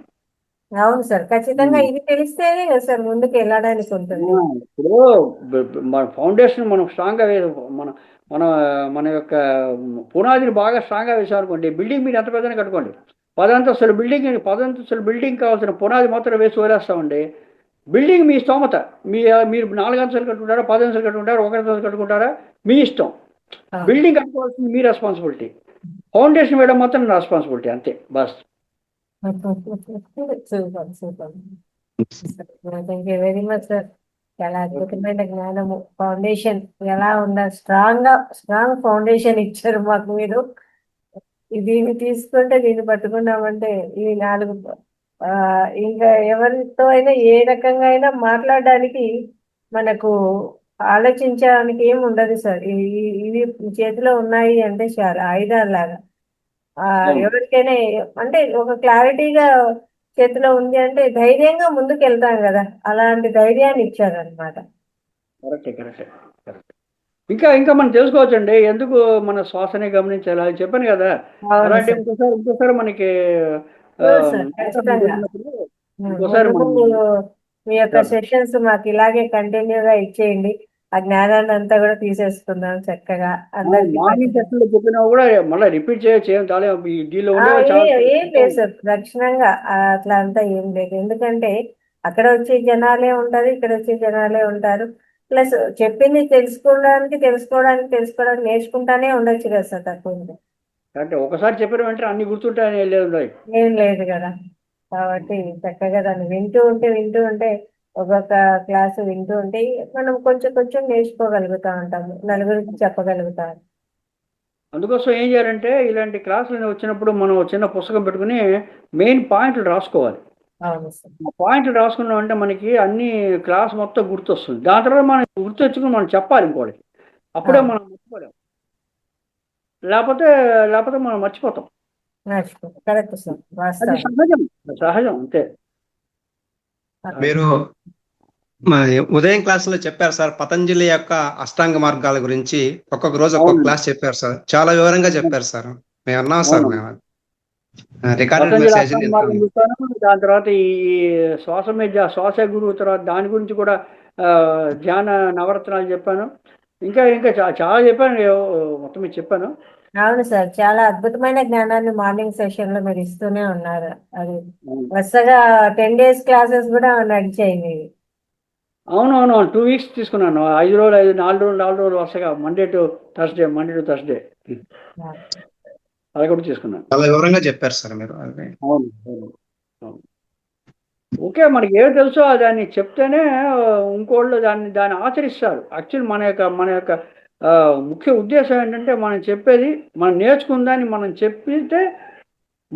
అవును సార్, ఖచ్చితంగా ఇది తెలిస్తేనే కదా సార్ ముందుకు వెళ్ళడానికి ఉంటుంది. ఇప్పుడు మన ఫౌండేషన్ మనం స్ట్రాంగ్గా మన మన మన యొక్క పునాదిని బాగా స్ట్రాంగ్గా వేసామనుకోండి, బిల్డింగ్ మీరు ఎంత పెద్దగా కట్టుకోండి, 10 అంతస్తుల బిల్డింగ్ కావాల్సిన పునాది మాత్రం వేసి వదిలేస్తామండి. బిల్డింగ్ మీ స్తోమత, మీరు 4 అంతస్తులు కట్టుకుంటారా, 10 అంతస్తులు కట్టుకుంటారా, 1 అంతస్తు కట్టుకుంటారా, మీ ఇష్టం. బిల్డింగ్ కట్టుకోవాల్సింది మీ రెస్పాన్సిబిలిటీ, ఫౌండేషన్ వేయడం మాత్రం నా రెస్పాన్సిబిలిటీ, అంతే bus. Super super, thank you very much sir. చాలా అద్భుతమైన జ్ఞానము, ఫౌండేషన్ ఎలా ఉండాలి, స్ట్రాంగ్ ఫౌండేషన్ ఇచ్చారు మాకు మీరు. దీన్ని తీసుకుంటే దీన్ని పట్టుకున్నామంటే ఈ 4 ఇంకా ఎవరితో అయినా ఏ రకంగా అయినా మాట్లాడడానికి మనకు ఆలోచించడానికి ఏమి ఉండదు సార్. ఇవి చేతిలో ఉన్నాయి అంటే చాలా ఆయుధాలాగా. ఎవరికైనా అంటే ఒక క్లారిటీగా చేతిలో ఉంది అంటే ధైర్యంగా ముందుకు వెళ్తాం కదా, అలాంటి ధైర్యాన్ని ఇచ్చారనమాట. కరెక్ట్. ఇంకా మనం తెలుసుకోవచ్చండి, ఎందుకు మన శ్వాసనే గమనించాలి అది చెప్పాను కదా. అలాంటి ఇంకోసారి మనకి మీ యొక్క సెషన్స్ మాకు ఇలాగే కంటిన్యూగా ఇచ్చేయండి. ఆ జ్ఞానాన్ని అంతా కూడా తీసేసుకుందాం చక్కగా అందరికీ మార్నింగ్ పంచుదాం. సెషన్ లో చెప్పినా కూడా మళ్ళీ రిపీట్ చేయొచ్చు, ఏం చాలా దీనిలో ఆ, ఉండేవి చాలా ఏం లేదు సార్, లక్షణంగా అట్లా అంతా ఏం లేదు. ఎందుకంటే అక్కడ వచ్చే జనాలే ఉంటారు, ఇక్కడ వచ్చే జనాలే ఉంటారు. ప్లస్ చెప్పింది తెలుసుకోవడానికి నేర్చుకుంటానే ఉండొచ్చు కదా సార్, తక్కువ ఉంది. అంటే ఒకసారి చెప్పిన వెంటనే అన్ని గుర్తుంటాయని లేదు. ఏం లేదు కదా. కాబట్టి చక్కగా దాన్ని వింటూ ఉంటే ఒక్కొక్క క్లాసు వింటూ ఉంటే మనం కొంచెం కొంచెం నేర్చుకోగలుగుతా ఉంటాము, నలుగురికి చెప్పగలుగుతాం. అందుకోసం ఏం చేయాలంటే ఇలాంటి క్లాసులు వచ్చినప్పుడు మనం చిన్న పుస్తకం పెట్టుకుని మెయిన్ పాయింట్లు రాసుకోవాలి. అవును సార్. ఆ పాయింట్లు రాసుకున్నాం అంటే మనకి అన్ని క్లాస్ మొత్తం గుర్తొస్తుంది. దాని తర్వాత మనం గుర్తొచ్చుకుని మనం చెప్పాలి ఇంకోటి, అప్పుడే మనం మర్చిపోలేం. లేకపోతే మనం మర్చిపోతాం. కరెక్ట్ సార్, అది వాస్తవం. సహజం అంతే. మీరు ఉదయం క్లాసులో చెప్పారు సార్, పతంజలి యొక్క అష్టాంగ మార్గాల గురించి ఒక్కొక్క రోజు ఒక్కొక్క క్లాస్ చెప్పారు సార్, చాలా వివరంగా చెప్పారు సార్. మేము అన్నాం సార్, మేము రికార్డెడ్ పతంజలి మెసేజ్ అష్టాంగ మార్గం చూస్తాను. దాని తర్వాత ఈ శ్వాస గురువు తర్వాత దాని గురించి కూడా ధ్యాన నవరత్నాలు చెప్పాను. ఇంకా చాలా చెప్పాను, మొత్తం మీద చెప్పాను. అవును సార్, చాలా అద్భుతమైన జ్ఞానాన్ని మార్నింగ్ సెషన్ లో మీరు ఇస్తూనే ఉన్నారు. అది వరుసగా 10 days క్లాసెస్ కూడా నడిచాయి. అవునవును, 2 weeks తీసుకున్నాను. 5 రోజులు 4 రోజులు వరుసగా మండే టు థర్స్డే అది కూడా తీసుకున్నాను. చాలా వివరంగా చెప్పారు సార్ మీరు. అవును. ఓకే, మనకి ఏమి తెలుసో దాన్ని చెప్తేనే ఇంకోళ్ళు దాన్ని ఆచరిస్తారు. యాక్చువల్ మన యొక్క ముఖ్య ఉద్దేశం ఏంటంటే మనం చెప్పేది మనం నేర్చుకుందాన్ని మనం చెప్పితే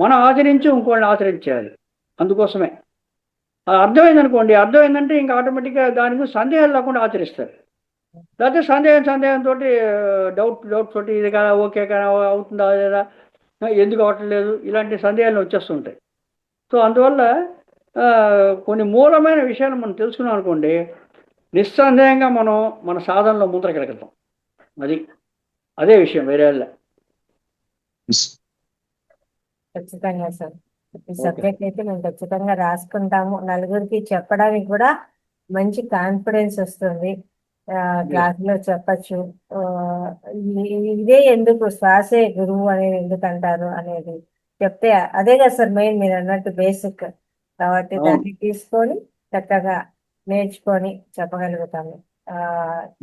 మనం ఆచరించి ఇంకోళ్ళని ఆచరించేయాలి. అందుకోసమే అర్థమైందంటే ఇంకా ఆటోమేటిక్గా దాని గురించి సందేహాలు లేకుండా ఆచరిస్తారు. లేకపోతే సందేహంతో డౌట్ తోటి ఇది కదా ఓకే కదా అవుతుందా లేదా ఎందుకు అవట్లేదు ఇలాంటి సందేహాలు వచ్చేస్తుంటాయి. సో అందువల్ల కొన్ని మూలమైన విషయాలు మనం తెలుసుకున్నాం అనుకోండి, నిస్సందేహంగా మనం మన సాధనలో ముందరకెళ్తాం. అదే విషయం, వేరే ఖచ్చితంగా సార్. ఈ సబ్జెక్ట్ అయితే మేము ఖచ్చితంగా రాసుకుంటాము. నలుగురికి చెప్పడానికి కూడా మంచి కాన్ఫిడెన్స్ వస్తుంది. క్లాసులో చెప్పచ్చు. ఇదే ఎందుకు శ్వాసే గురువు అనేది ఎందుకు అంటారు అనేది చెప్తే అదే కదా సార్ మెయిన్, మీరు అన్నట్టు బేసిక్. కాబట్టి దాన్ని తీసుకొని చక్కగా నేర్చుకొని చెప్పగలుగుతాము.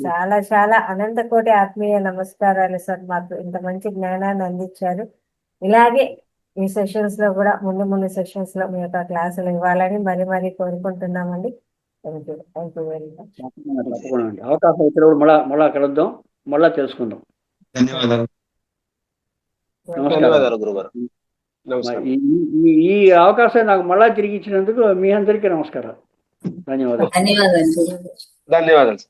చాలా చాలా అనంత కోటి ఆత్మీయ నమస్కారాలు సార్, మాకు ఇంత మంచి జ్ఞానాన్ని అందించారు. ఇలాగే ఈ సెషన్స్ లో కూడా ముందు సెషన్స్ లో మీ యొక్క క్లాసులు ఇవ్వాలని మరీ కోరుకుంటున్నామండి. Thank you very much. తప్పకుండా అండి. అవకాశం వచ్చినప్పుడు మళ్ళా కలుద్దాం, మళ్ళా తెలుసుకుందాం. ధన్యవాదాలు. ధన్యవాదాలు గురుగారు. ఈ అవకాశం నాకు మళ్ళా తిరిగి ఇచ్చినందుకు మీ అందరికీ నమస్కారాలు. ధన్యవాదాలు. ధన్యవాదాలు.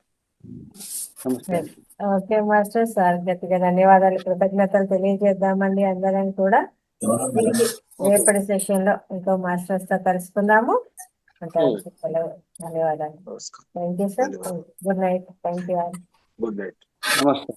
ఓకే మాస్టర్ సార్, గట్టిగా ధన్యవాదాలు, కృతజ్ఞతలు తెలియజేద్దామండి అందరం కూడా. రేపటి సెషన్ లో ఇంకో మాస్టర్స్ తో కలుసుకుందాము. ధన్యవాదాలు. Thank you sir. Good night. Thank you. Good night. నమస్తే.